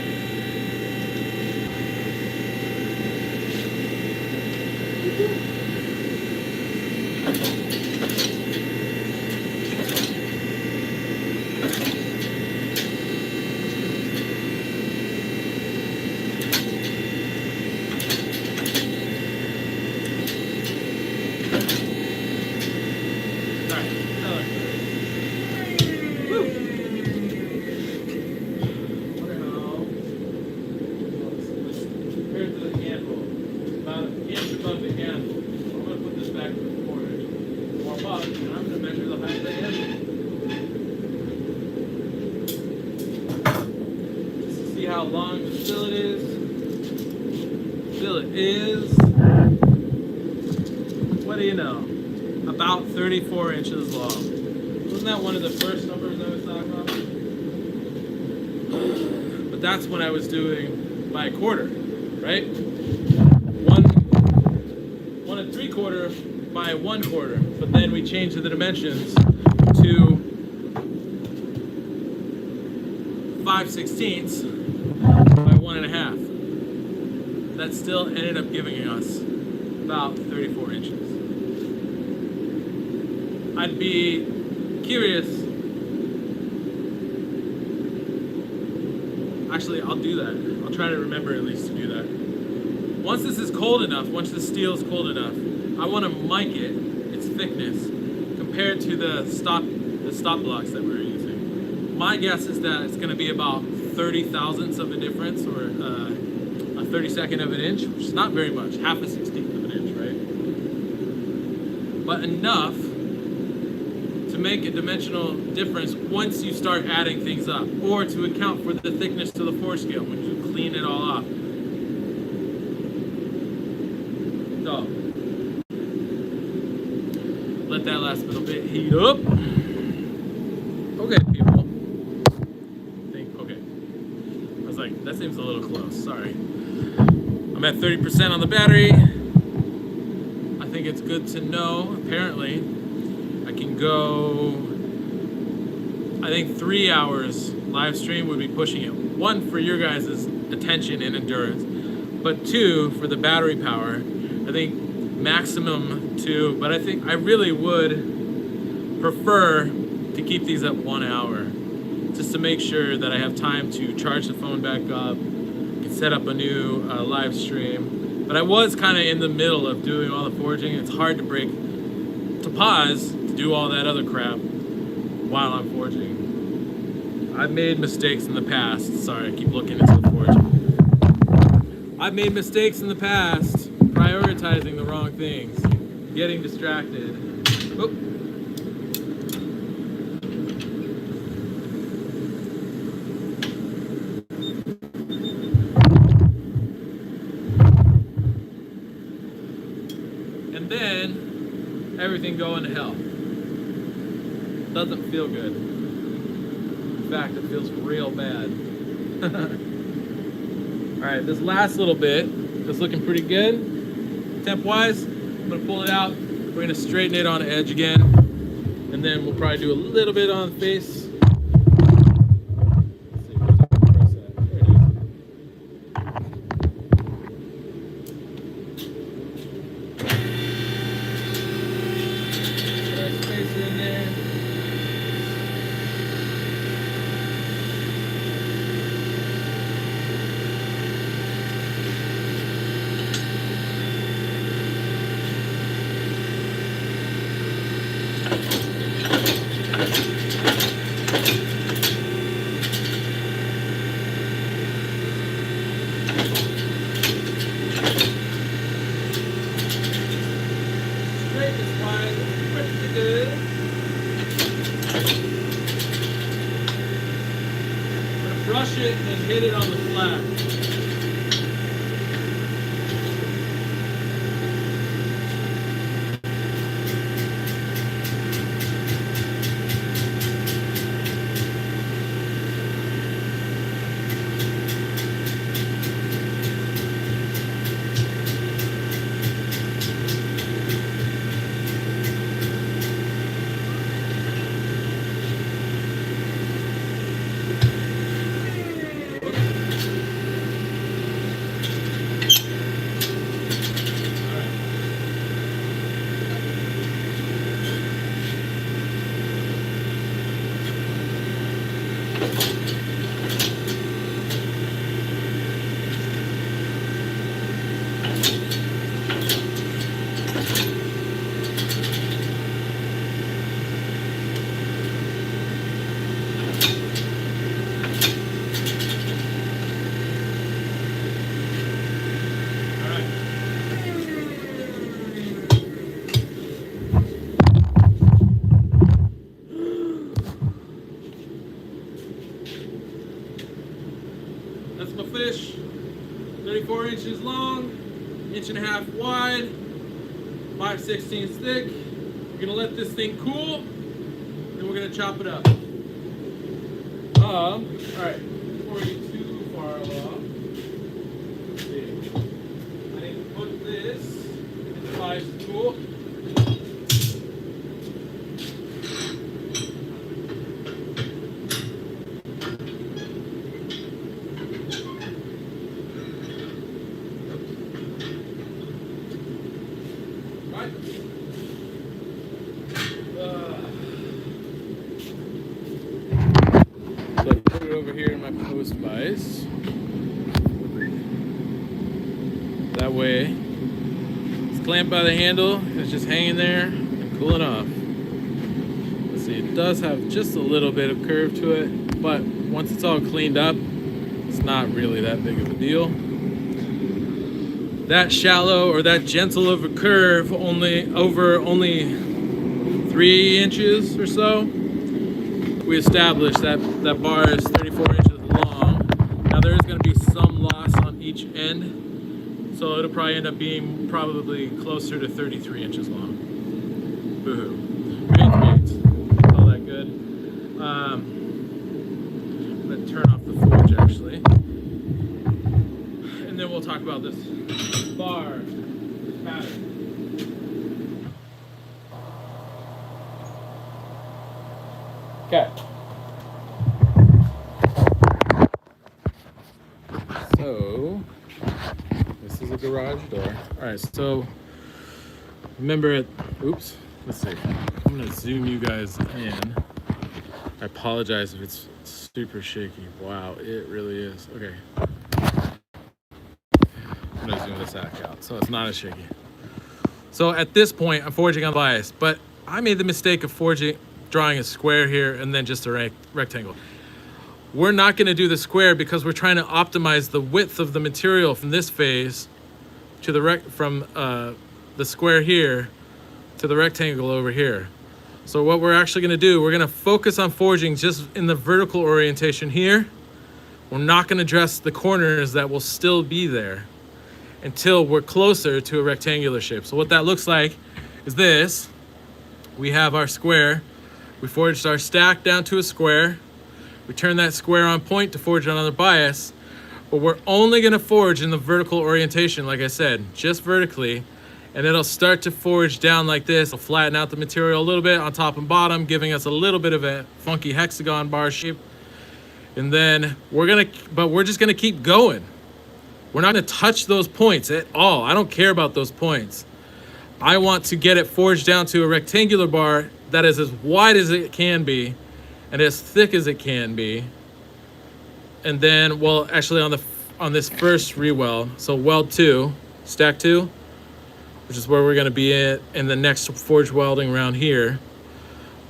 How long the fillet is. Fillet is, what do you know, about 34 inches long. Wasn't that one of the first numbers I was talking about? But that's when I was doing by a quarter, right? One 3/4 by 1/4, but then we changed the dimensions to 5/16 by 1.5. That still ended up giving us about 34 inches. I'd be curious. Actually, I'll do that. I'll try to remember at least to do that. Once this is cold enough, once the steel is cold enough, I want to mic it, its thickness, compared to the stop blocks that we're using. My guess is that it's going to be about 30 thousandths of a difference, or a 32nd of an inch, which is not very much, half a 16th of an inch, right? But enough to make a dimensional difference once you start adding things up, or to account for the thickness to the forge scale when you clean it all off. So, let that last little bit heat up. Okay, people. Okay. I was like, that seems a little close. Sorry. I'm at 30% on the battery. I think it's good to know. Apparently, I can go, I think 3 hours live stream would be pushing it. 1 for your guys' attention and endurance, but 2 for the battery power. I think maximum 2, but I think I really would prefer to keep these at 1 hour, just to make sure that I have time to charge the phone back up, can set up a new live stream. But I was kind of in the middle of doing all the forging. It's hard to pause to do all that other crap while I'm forging. I've made mistakes in the past. Sorry, I keep looking into the forging. I've made mistakes in the past prioritizing the wrong things, getting distracted. Oh. And then everything going to hell. Doesn't feel good. In fact, it feels real bad. Alright, this last little bit is looking pretty good. Temp wise, I'm going to pull it out. We're going to straighten it on edge again. And then we'll probably do a little bit on the face. Let's see, where's the press at? There it is. Put our spacer in there. Brush it and hit it on the flat. That's my fish, 34 inches long, 1.5 inches wide, 5/16 thick. We're gonna let this thing cool, and we're gonna chop it up. All right, before we get too far along, let's see. I need to put this in the fire tool. right. So I put it over here in my post vise. That way, it's clamped by the handle. It's just hanging there and cooling off. Let's see, it does have just a little bit of curve to it, but once it's all cleaned up, it's not really that big of a deal. That shallow or that gentle of a curve, only 3 inches or so. We established that that bar is 34 inches long. Now there is going to be some loss on each end, so it'll probably end up being probably closer to 33 inches long. Boo-hoo. 3/8. All that good. I'm going to turn off the forge actually. And then we'll talk about this bar, this pattern. Okay. So, this is a garage door. All right, so remember it, oops, let's see. I'm gonna zoom you guys in. I apologize if it's super shaky. Wow, it really is. Okay. I'm gonna zoom this back out so it's not as shaky. So at this point, I'm forging on bias, but I made the mistake of drawing a square here and then just a rectangle. We're not gonna do the square because we're trying to optimize the width of the material from this phase to the the square here to the rectangle over here. So what we're actually gonna do, we're gonna focus on forging just in the vertical orientation here. We're not gonna address the corners that will still be there until we're closer to a rectangular shape. So what that looks like is this. We have our square. We forged our stack down to a square. We turn that square on point to forge another bias, but we're only gonna forge in the vertical orientation, like I said, just vertically, and it'll start to forge down like this. It'll flatten out the material a little bit on top and bottom, giving us a little bit of a funky hexagon bar shape. And then we're just gonna keep going. We're not gonna touch those points at all. I don't care about those points. I want to get it forged down to a rectangular bar that is as wide as it can be and as thick as it can be. And then, well, actually on this first re-weld, so weld 2, stack 2, which is where we're gonna be in the next forge welding round here.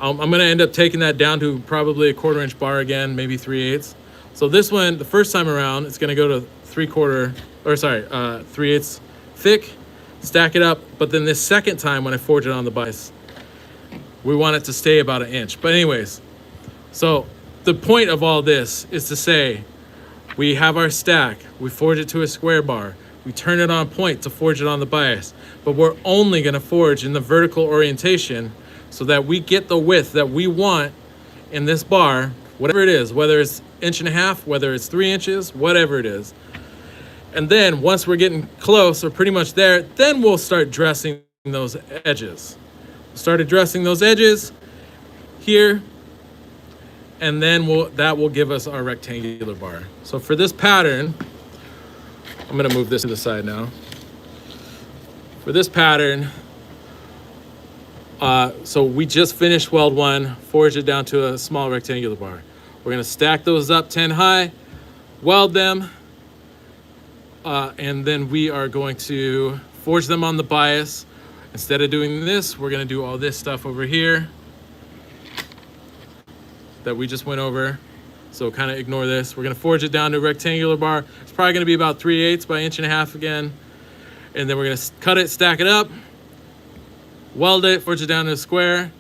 I'm gonna end up taking that down to probably a 1/4 inch bar again, maybe 3/8. So this one, the first time around, it's gonna go to 3/8 thick, stack it up. But then this second time when I forge it on the bias, we want it to stay about 1 inch. But anyways, so the point of all this is to say, we have our stack, we forge it to a square bar, we turn it on point to forge it on the bias, but we're only gonna forge in the vertical orientation so that we get the width that we want in this bar, whatever it is, whether it's 1.5 inches, whether it's 3 inches, whatever it is. And then once we're getting close or pretty much there, then we'll start dressing those edges. Start addressing those edges here, and then that will give us our rectangular bar. So for this pattern, I'm gonna move this to the side now. For this pattern, so we just finished weld 1, forged it down to a small rectangular bar. We're gonna stack those up 10 high, weld them, and then we are going to forge them on the bias. Instead of doing this, we're gonna do all this stuff over here that we just went over. So kind of ignore this. We're gonna forge it down to a rectangular bar. It's probably gonna be about 3/8 by 1.5 inches again. And then we're gonna cut it, stack it up, weld it, forge it down to a square,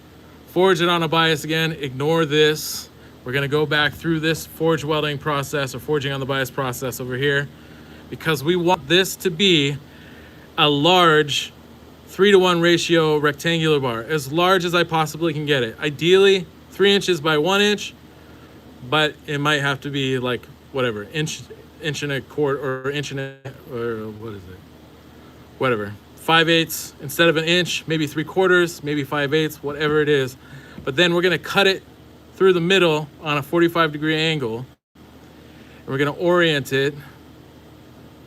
forge it on a bias again, ignore this. We're gonna go back through this forge welding process or forging on the bias process over here because we want this to be a large 3-to-1 ratio rectangular bar, as large as I possibly can get it. Ideally 3 inches by 1 inch, but it might have to be like whatever, inch and a quarter, or what is it? Whatever, 5/8 instead of 1 inch, maybe 3/4, maybe 5/8, whatever it is. But then we're gonna cut it through the middle on a 45-degree angle, and we're gonna orient it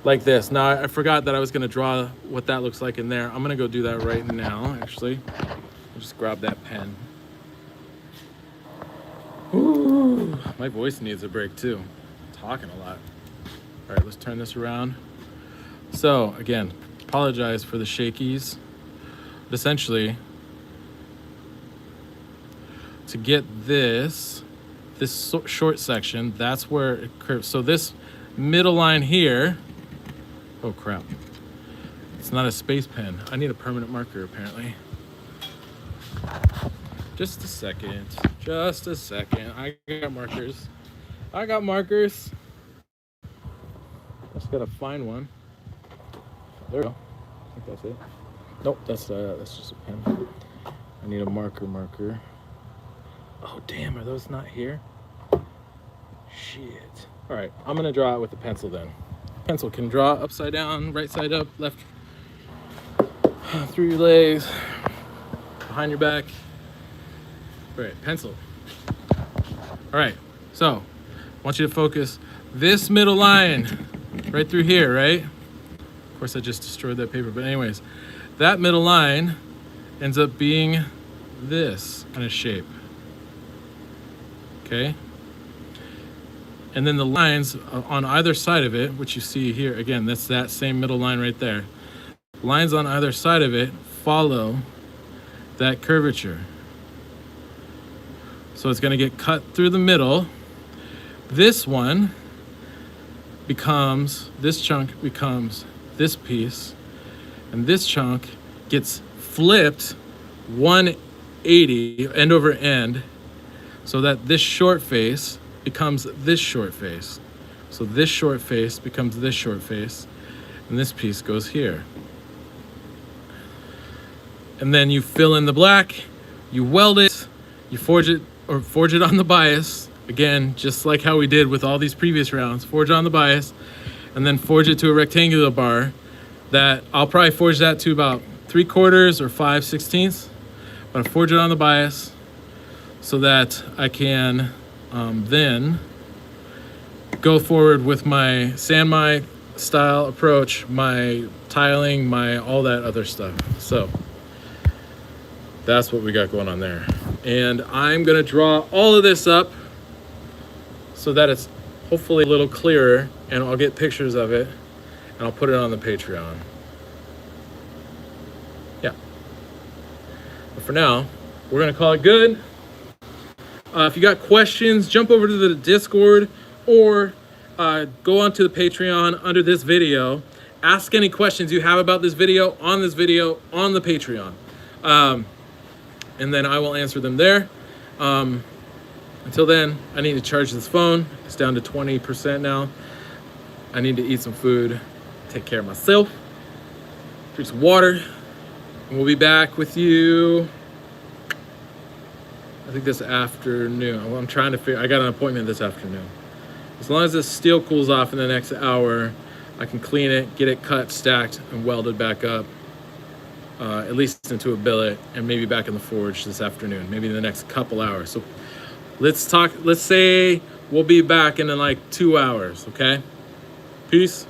like this. Now, I forgot that I was gonna draw what that looks like in there. I'm gonna go do that right now, actually. I'll just grab that pen. Ooh, my voice needs a break too. I'm talking a lot. All right, let's turn this around. So again, apologize for the shakies. But essentially, to get this short section, that's where it curves. So this middle line here, oh crap. It's not a space pen. I need a permanent marker apparently. Just a second, just a second. I got markers. I got markers. Just gotta find one. There we go. I think that's it. Nope, that's just a pen. I need a marker. Oh damn, are those not here? Shit. All right, I'm gonna draw it with the pencil then. Pencil can draw upside down, right side up, left, through your legs, behind your back. All right, pencil. All right, so I want you to focus this middle line right through here, right? Of course, I just destroyed that paper, but anyways, that middle line ends up being this kind of shape, okay? And then the lines on either side of it, which you see here, again, that's that same middle line right there. Lines on either side of it follow that curvature. So it's gonna get cut through the middle. This one becomes, this chunk becomes this piece, and this chunk gets flipped 180 end over end, so that this short face becomes this short face. So this short face becomes this short face, and this piece goes here. And then you fill in the black, you weld it, you forge it on the bias. Again, just like how we did with all these previous rounds, forge on the bias, and then forge it to a rectangular bar that I'll probably forge that to about 3/4 or 5/16. But I forge it on the bias so that I can then go forward with my sandmai style approach, my tiling, my all that other stuff. So that's what we got going on there. And I'm gonna draw all of this up so that it's hopefully a little clearer, and I'll get pictures of it and I'll put it on the Patreon. Yeah. But for now, we're gonna call it good. If you got questions, jump over to the Discord or go onto the Patreon under this video. Ask any questions you have about this video on the Patreon. And then I will answer them there. Until then, I need to charge this phone. It's down to 20% now. I need to eat some food, take care of myself, drink some water, and we'll be back with you, I think this afternoon. I'm trying to figure, I got an appointment this afternoon. As long as this steel cools off in the next hour, I can clean it, get it cut, stacked, and welded back up, at least into a billet, and maybe back in the forge this afternoon, maybe in the next couple hours. So let's say we'll be back in like 2 hours, okay? Peace,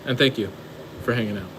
and thank you for hanging out.